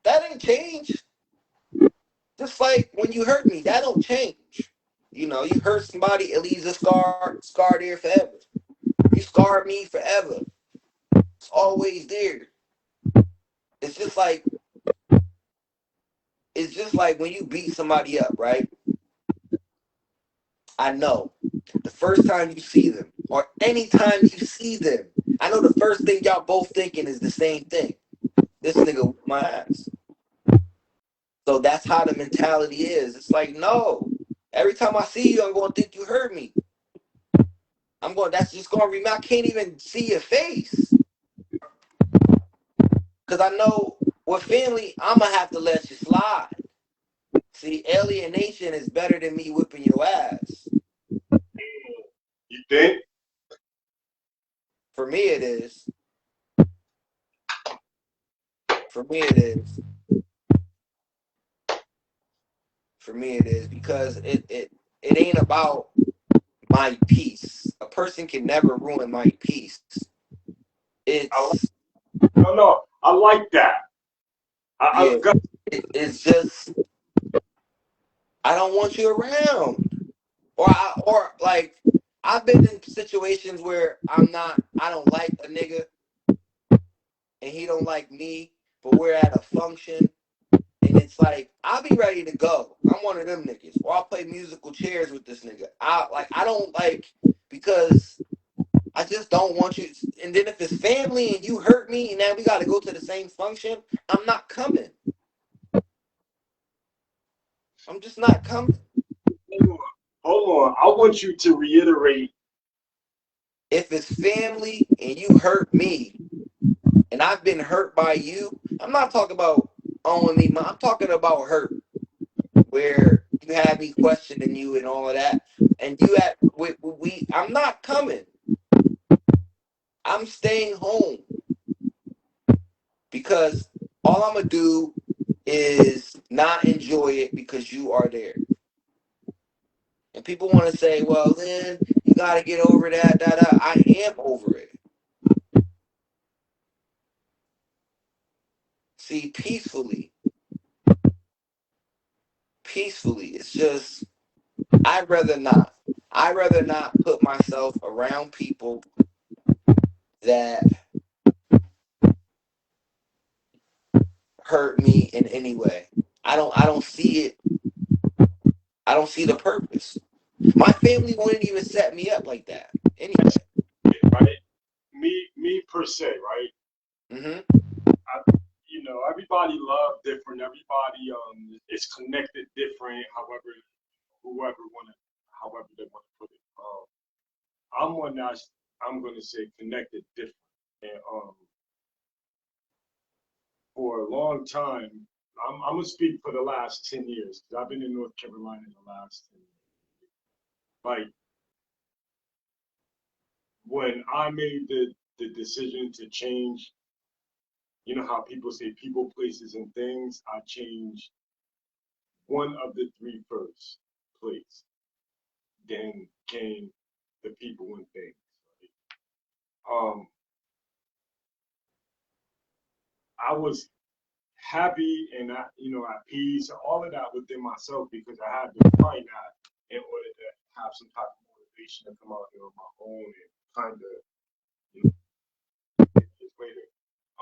Speaker 2: that ain't changed. Just like when you hurt me, that don't change. You hurt somebody, it leaves a scar there forever. You scarred me forever. It's always there. It's just like when you beat somebody up, right? I know the first time you see them, or any time you see them, I know the first thing y'all both thinking is the same thing. This nigga whooped my ass. So that's how the mentality is. It's like, no. Every time I see you, I'm going to think you hurt me. That's just going to remain. I can't even see your face. Because I know with family, I'm going to have to let you slide. See, alienation is better than me whipping your ass.
Speaker 1: You think?
Speaker 2: For me, it is. For me, it is. For me, it is. Because it ain't about my peace. A person can never ruin my peace.
Speaker 1: No, I like that.
Speaker 2: It's just I don't want you around, or like I've been in situations where I don't like a nigga, and he don't like me, but we're at a function, and it's like I'll be ready to go. I'm one of them niggas, or I'll play musical chairs with this nigga. I don't like because I just don't want you. And then if it's family and you hurt me, and now we got to go to the same function, I'm not coming. I'm just not coming.
Speaker 1: Hold on. I want you to reiterate
Speaker 2: If it's family and you hurt me and I've been hurt by you, I'm not talking about owing me money. I'm talking about hurt where you had me questioning you and all of that. And you at I'm not coming. I'm staying home because all I'm gonna do is not enjoy it because you are there. And people want to say, well, then you got to get over that. I am over it. See, peacefully. It's just, I'd rather not. I'd rather not put myself around people that hurt me in any way. I don't see it. I don't see the purpose. My family wouldn't even set me up like that anyway.
Speaker 1: Right? Me per se, right?
Speaker 2: Mm-hmm.
Speaker 1: You know, everybody love different. Everybody is connected different. However they want to put it. I'm one that's I'm gonna say connected different. And for a long time, I'm gonna speak for the last 10 years because I've been in North Carolina in the last 10 years. Like when I made the decision to change, you know how people say people, places, and things. I changed one of the three first, place. Then came the people and things. I was happy and at peace, all of that within myself because I had to find that in order to have some type of motivation to come out here on my own and kind of, you know, years later.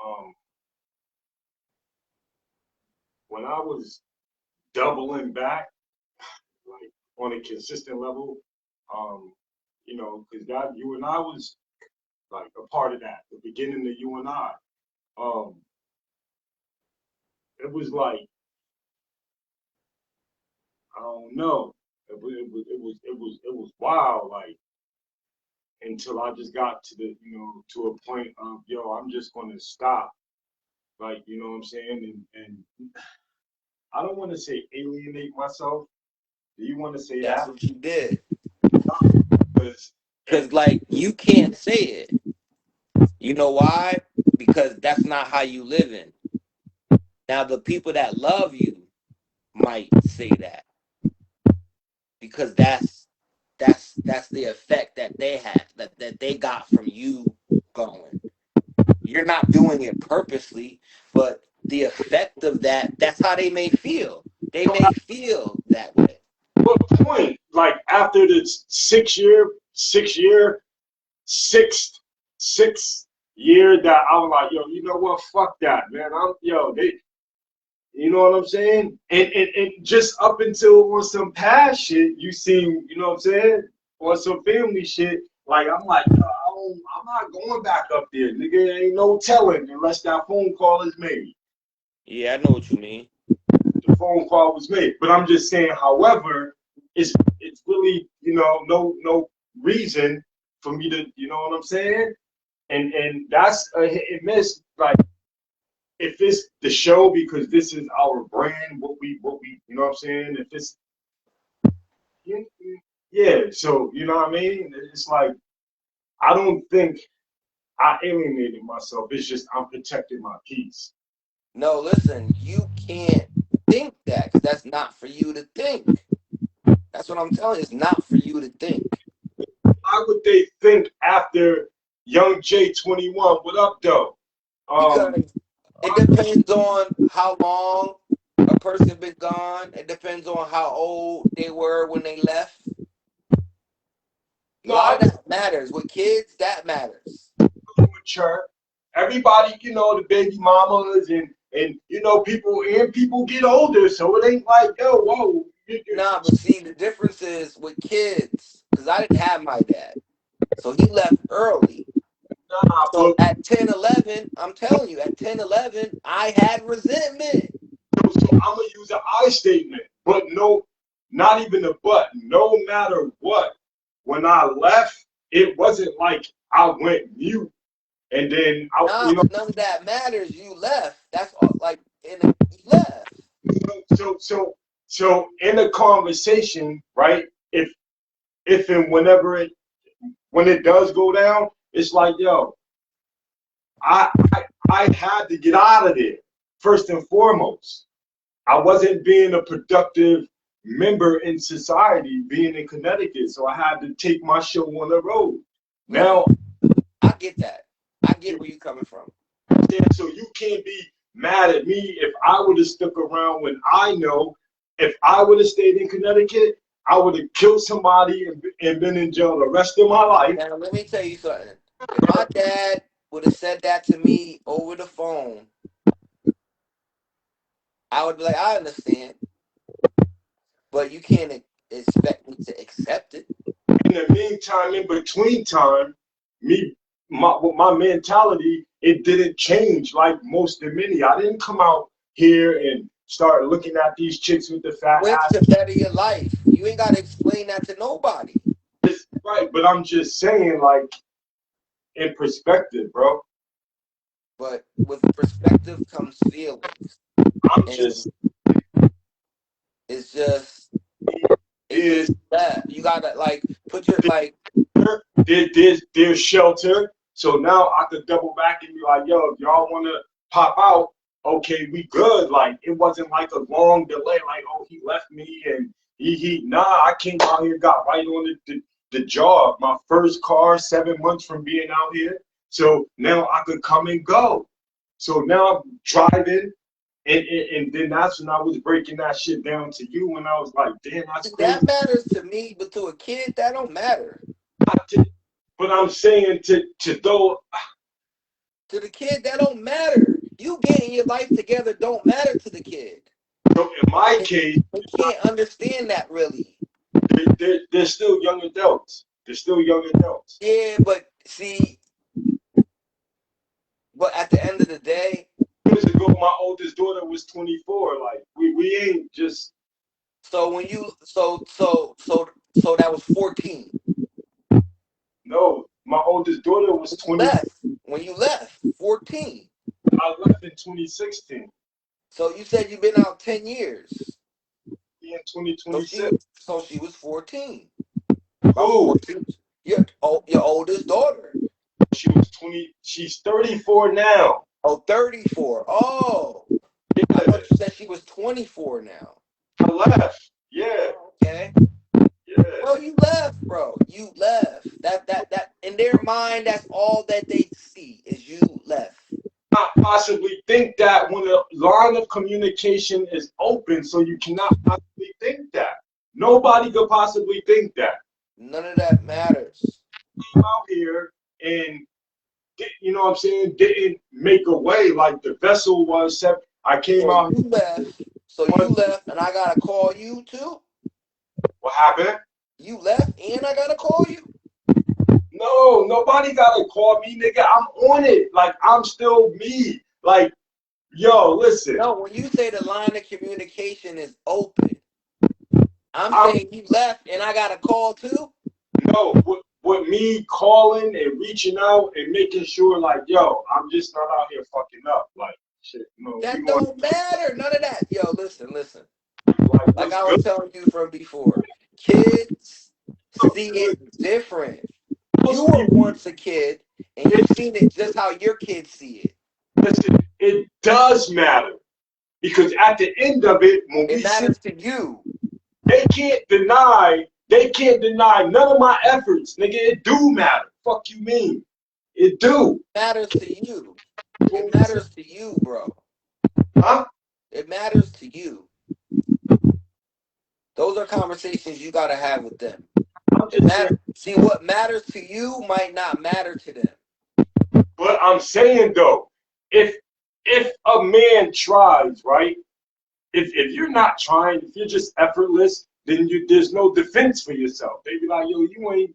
Speaker 1: Um, when I was doubling back, like on a consistent level, because God, you and I was like a part of that, the beginning of you and I. Um, it was like, I don't know. It was wild, like until I just got to to a point of yo, I'm just gonna stop. Like, you know what I'm saying? And I don't want to say alienate myself. Do you want to say
Speaker 2: That's
Speaker 1: that?
Speaker 2: what you did.
Speaker 1: Because
Speaker 2: Because, like, you can't say it. You know why? Because that's not how you live in. Now, the people that love you might say that because that's the effect that they had that they got from you going. You're not doing it purposely, but the effect of that's how they may feel. They
Speaker 1: so
Speaker 2: may
Speaker 1: at
Speaker 2: feel that way.
Speaker 1: what point, like after the sixth sixth year that I was like, yo, you know what? Fuck that, man. You know what I'm saying? And just up until on some past shit, you seem, you know what I'm saying? On some family shit, like I'm like, yo, I'm not going back up there, nigga. Ain't no telling unless that phone call is made.
Speaker 2: Yeah, I know what you mean.
Speaker 1: The phone call was made, but I'm just saying. However, it's really no reason for me to, you know what I'm saying? And that's a hit and miss. Like if it's the show because this is our brand, what we you know what I'm saying? If it's yeah, yeah, so you know what I mean? It's like I don't think I alienated myself. It's just I'm protecting my peace.
Speaker 2: No, listen, you can't think that because that's not for you to think. That's what I'm telling you. It's not for you to think.
Speaker 1: Why would they think after Young J 21? What up, though? Um,
Speaker 2: Because it depends on how long a person been gone. It depends on how old they were when they left. A
Speaker 1: no,
Speaker 2: lot
Speaker 1: I
Speaker 2: of that matters. With kids, that matters.
Speaker 1: mature. Everybody, the baby mamas and people get older, so it ain't like yo, whoa.
Speaker 2: Nah, but see, the difference is with kids, because I didn't have my dad. So he left early.
Speaker 1: Nah,
Speaker 2: So at 10, 11, I'm telling you, at 10, 11, I had resentment.
Speaker 1: so I'm gonna use an I statement, but no, not even a but. No matter what, when I left, it wasn't like I went mute, and then
Speaker 2: Nah, but none of that matters. You left. That's all. Like, you left.
Speaker 1: So in a conversation, right? If and whenever when it does go down, it's like, yo, I I had to get out of there first and foremost. I wasn't being a productive member in society, being in Connecticut, so I had to take my show on the road. Now,
Speaker 2: I get that. I get where you're coming from.
Speaker 1: So you can't be mad at me if I would have stuck around when I know if I would have stayed in Connecticut, I would have killed somebody and been in jail the rest of my life.
Speaker 2: Now, let me tell you something. If my dad would have said that to me over the phone, I would be like, I understand, but you can't expect me to accept it.
Speaker 1: In the meantime, in between time, my mentality, it didn't change like most of many. I didn't come out here and start looking at these chicks with the fat ass.
Speaker 2: To better your life. You ain't got to explain that to nobody.
Speaker 1: It's right, but I'm just saying, like, in perspective, bro.
Speaker 2: But with perspective comes feelings. It's just that you gotta like put your like.
Speaker 1: There's shelter, so now I could double back and be like, yo, if y'all wanna pop out, okay, we good. Like it wasn't like a long delay, like oh he left me and I came out here, got right on the job. My first car, 7 months from being out here. So now I could come and go. So now I'm driving, and then that's when I was breaking that shit down to you when I was like, damn, that's crazy.
Speaker 2: That matters to me, but to a kid, that don't matter.
Speaker 1: But I'm saying to
Speaker 2: the kid, that don't matter. You getting your life together don't matter to the kid.
Speaker 1: So in my case,
Speaker 2: they can't understand that really.
Speaker 1: They're still young adults. Yeah,
Speaker 2: but see, but at the end of the day,
Speaker 1: years ago, my oldest daughter was 24. Like we ain't just.
Speaker 2: So when you so that was 14.
Speaker 1: No, my oldest daughter was 20.
Speaker 2: When you left, 14.
Speaker 1: I left in 2016.
Speaker 2: So you said you've been out 10 years.
Speaker 1: Yeah, 2026.
Speaker 2: So she was 14.
Speaker 1: Who?
Speaker 2: Your oldest daughter.
Speaker 1: She was 20. She's 34 now.
Speaker 2: Oh, 34. Oh. Yeah. I thought you said she was 24 now.
Speaker 1: I left. Yeah.
Speaker 2: Okay. Yeah. Well, you left, bro. You left. That in their mind, that's all that they see is you left.
Speaker 1: Not possibly think that when the line of communication is open, so you cannot possibly think that. Nobody could possibly think that.
Speaker 2: None of that matters.
Speaker 1: I'm out here and you know what I'm saying, didn't make a way like the vessel was set. I came out.
Speaker 2: You left. So you left and I gotta call you too?
Speaker 1: What happened?
Speaker 2: You left and I gotta call you?
Speaker 1: No, nobody gotta call me, nigga. I'm on it. Like I'm still me. Like, yo, listen.
Speaker 2: No, when you say the line of communication is open, I'm saying you left and I got a call too?
Speaker 1: No, with me calling and reaching out and making sure, like, yo, I'm just not out here fucking up. Like, shit, no.
Speaker 2: That don't matter. None of that. Yo, listen. Like I was telling you from before, kids see it different. You were once a kid and you've seen it just how your kids see it.
Speaker 1: Listen, it does matter. Because at the end of it, when
Speaker 2: it matters to you.
Speaker 1: They can't deny none of my efforts, nigga. It do matter. Fuck you mean? It do.
Speaker 2: It matters to you. It matters to you, bro.
Speaker 1: Huh?
Speaker 2: It matters to you. Those are conversations you gotta have with them. See, what matters to you might not matter to them.
Speaker 1: But I'm saying though, if a man tries, right? If you're not trying, if you're just effortless, then there's no defense for yourself. They be like, yo, you ain't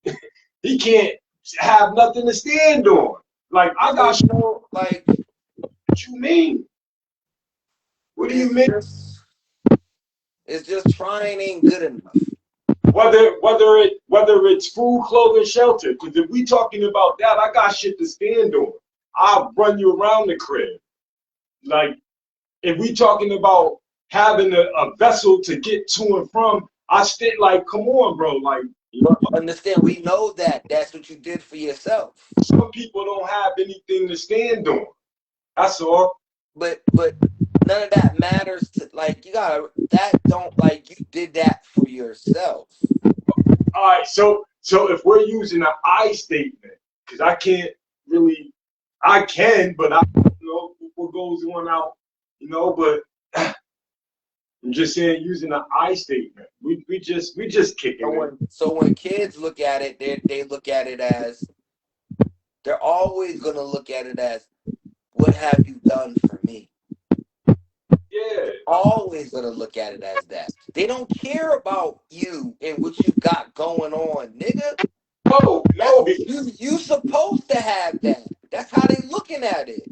Speaker 1: do. He can't have nothing to stand on. Like I got
Speaker 2: like.
Speaker 1: What you mean? What do you mean?
Speaker 2: It's just trying ain't good enough.
Speaker 1: Whether it's food, clothing, shelter. Because if we talking about that, I got shit to stand on. I'll run you around the crib. Like, if we talking about having a vessel to get to and from, I still like, come on, bro. Like,
Speaker 2: But understand, we know that that's what you did for yourself.
Speaker 1: some people don't have anything to stand on. That's all.
Speaker 2: But none of that matters to, like, you gotta, that don't, like, you did that for yourself.
Speaker 1: All right, so if we're using an I statement, because I can't really, I can, but I don't know what goes on out, but I'm just saying using an I statement. We just kicking it.
Speaker 2: So when kids look at it, they look at it as, they're always gonna look at it as, what have you done for me?
Speaker 1: Yeah.
Speaker 2: Always gonna look at it as that. They don't care about you and what you got going on, nigga.
Speaker 1: No,
Speaker 2: You supposed to have that. That's how they looking at it.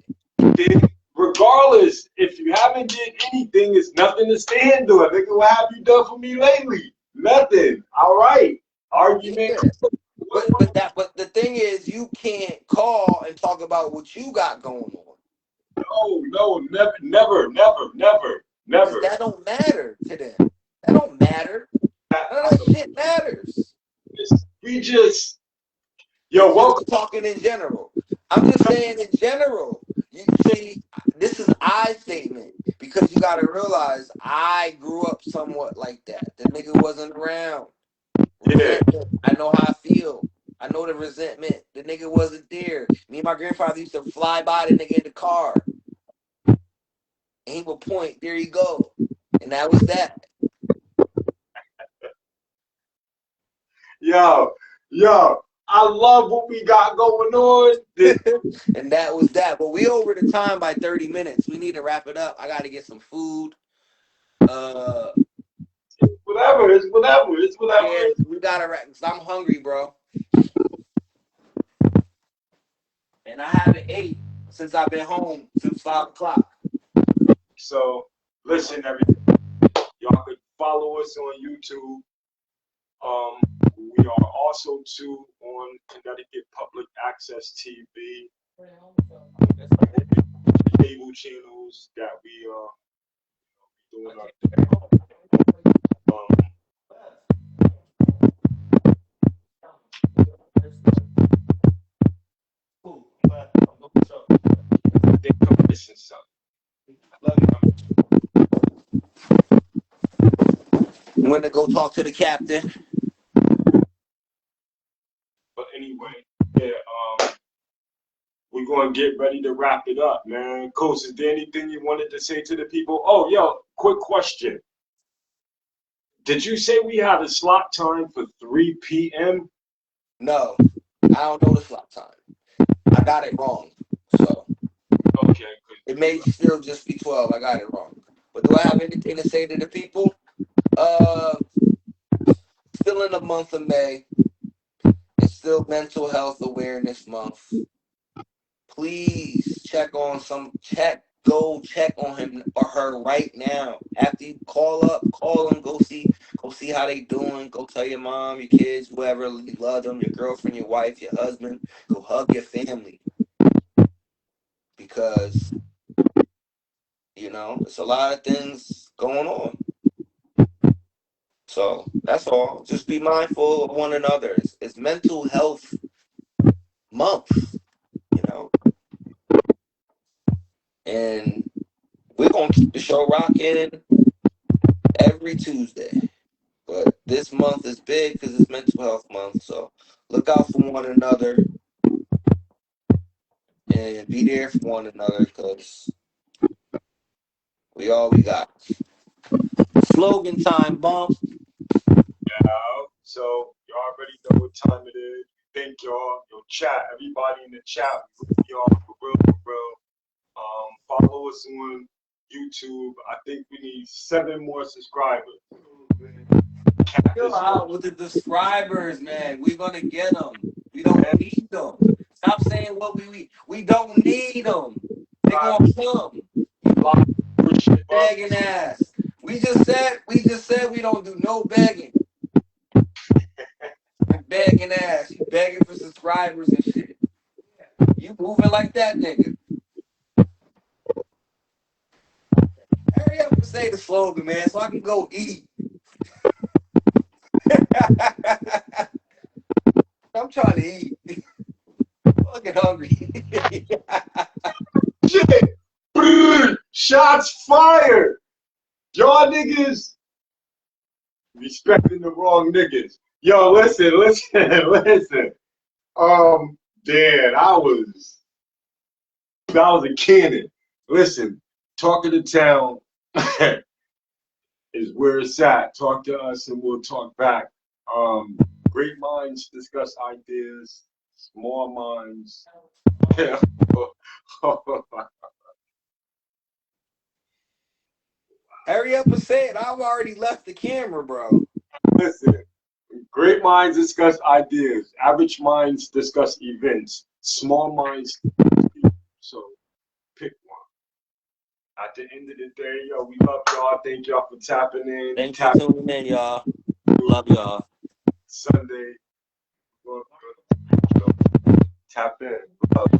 Speaker 1: Regardless, if you haven't did anything, it's nothing to stand on. Nigga, what have you done for me lately? Nothing. All right. Argument.
Speaker 2: Yeah. But the thing is, you can't call and talk about what you got going on.
Speaker 1: No, never.
Speaker 2: That don't matter to them. That don't matter. None of that shit matters.
Speaker 1: We just, yo, welcome.
Speaker 2: Talking in general. I'm just saying in general. You see, this is I statement, because you gotta realize I grew up somewhat like that. The nigga wasn't around.
Speaker 1: Yeah.
Speaker 2: I know how I feel. I know the resentment. The nigga wasn't there. Me and my grandfather used to fly by the nigga in the car. And he would point, there you go. And that was that.
Speaker 1: Yo, I love what we got going on.
Speaker 2: And that was that. But we over the time by 30 minutes. We need to wrap it up. I got to get some food.
Speaker 1: Whatever. It's whatever.
Speaker 2: Yeah, we got to wrap. I'm hungry, bro. And I haven't ate since I've been home since 5 o'clock.
Speaker 1: So, listen, everybody. Y'all could follow us on YouTube. We are also too on Connecticut Public Access TV, cable channels that we are doing our thing. They come listen something.
Speaker 2: I'm gonna go talk to the captain.
Speaker 1: But anyway, yeah, we're gonna get ready to wrap it up, man. Coach, is there anything you wanted to say to the people? Oh, yo, quick question. Did you say we had a slot time for 3 p.m.?
Speaker 2: No, I don't know the slot time. I got it wrong. So
Speaker 1: okay,
Speaker 2: it may still just be 12. I got it wrong. But do I have anything to say to the people? Still in the month of May. It's still Mental Health Awareness Month. Please go check on him or her right now. After you call them, go see how they doing. Go tell your mom, your kids, whoever you love them, your girlfriend, your wife, your husband. Go hug your family. Because, it's a lot of things going on. So that's all. Just be mindful of one another. It's Mental Health Month, And we're going to keep the show rocking every Tuesday. But this month is big because it's Mental Health Month. So look out for one another and be there for one another because we all we got. Slogan time, bump.
Speaker 1: Yeah, so you already know what time it is. Thank y'all. Yo, chat, everybody in the chat. Y'all for real. Follow us on YouTube. I think we need 7 more subscribers.
Speaker 2: Chill out with the subscribers, man. We're gonna get them. We don't need them. Stop saying what we don't need them. They gonna come. Begging ass. We just said we don't do no begging. begging ass. You begging for subscribers and shit. You moving like that nigga. Hurry up and say the slogan, man, so I can go eat. I'm trying to eat. Fucking hungry.
Speaker 1: Shit. Brrr. Shots fired. Y'all niggas respecting the wrong niggas. Yo, listen. Dan, I was a cannon. Listen, talk of the town is where it's at. Talk to us and we'll talk back. Great minds discuss ideas, small minds.
Speaker 2: Hurry up and say it. I've already left the camera, bro.
Speaker 1: Listen, great minds discuss ideas. Average minds discuss events. Small minds, so pick one. At the end of the day, yo, we love y'all. Thank y'all for tapping in.
Speaker 2: Thanks for tuning in, y'all. Love y'all.
Speaker 1: Sunday. Tap in. Love.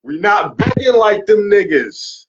Speaker 1: We not begging like them niggas.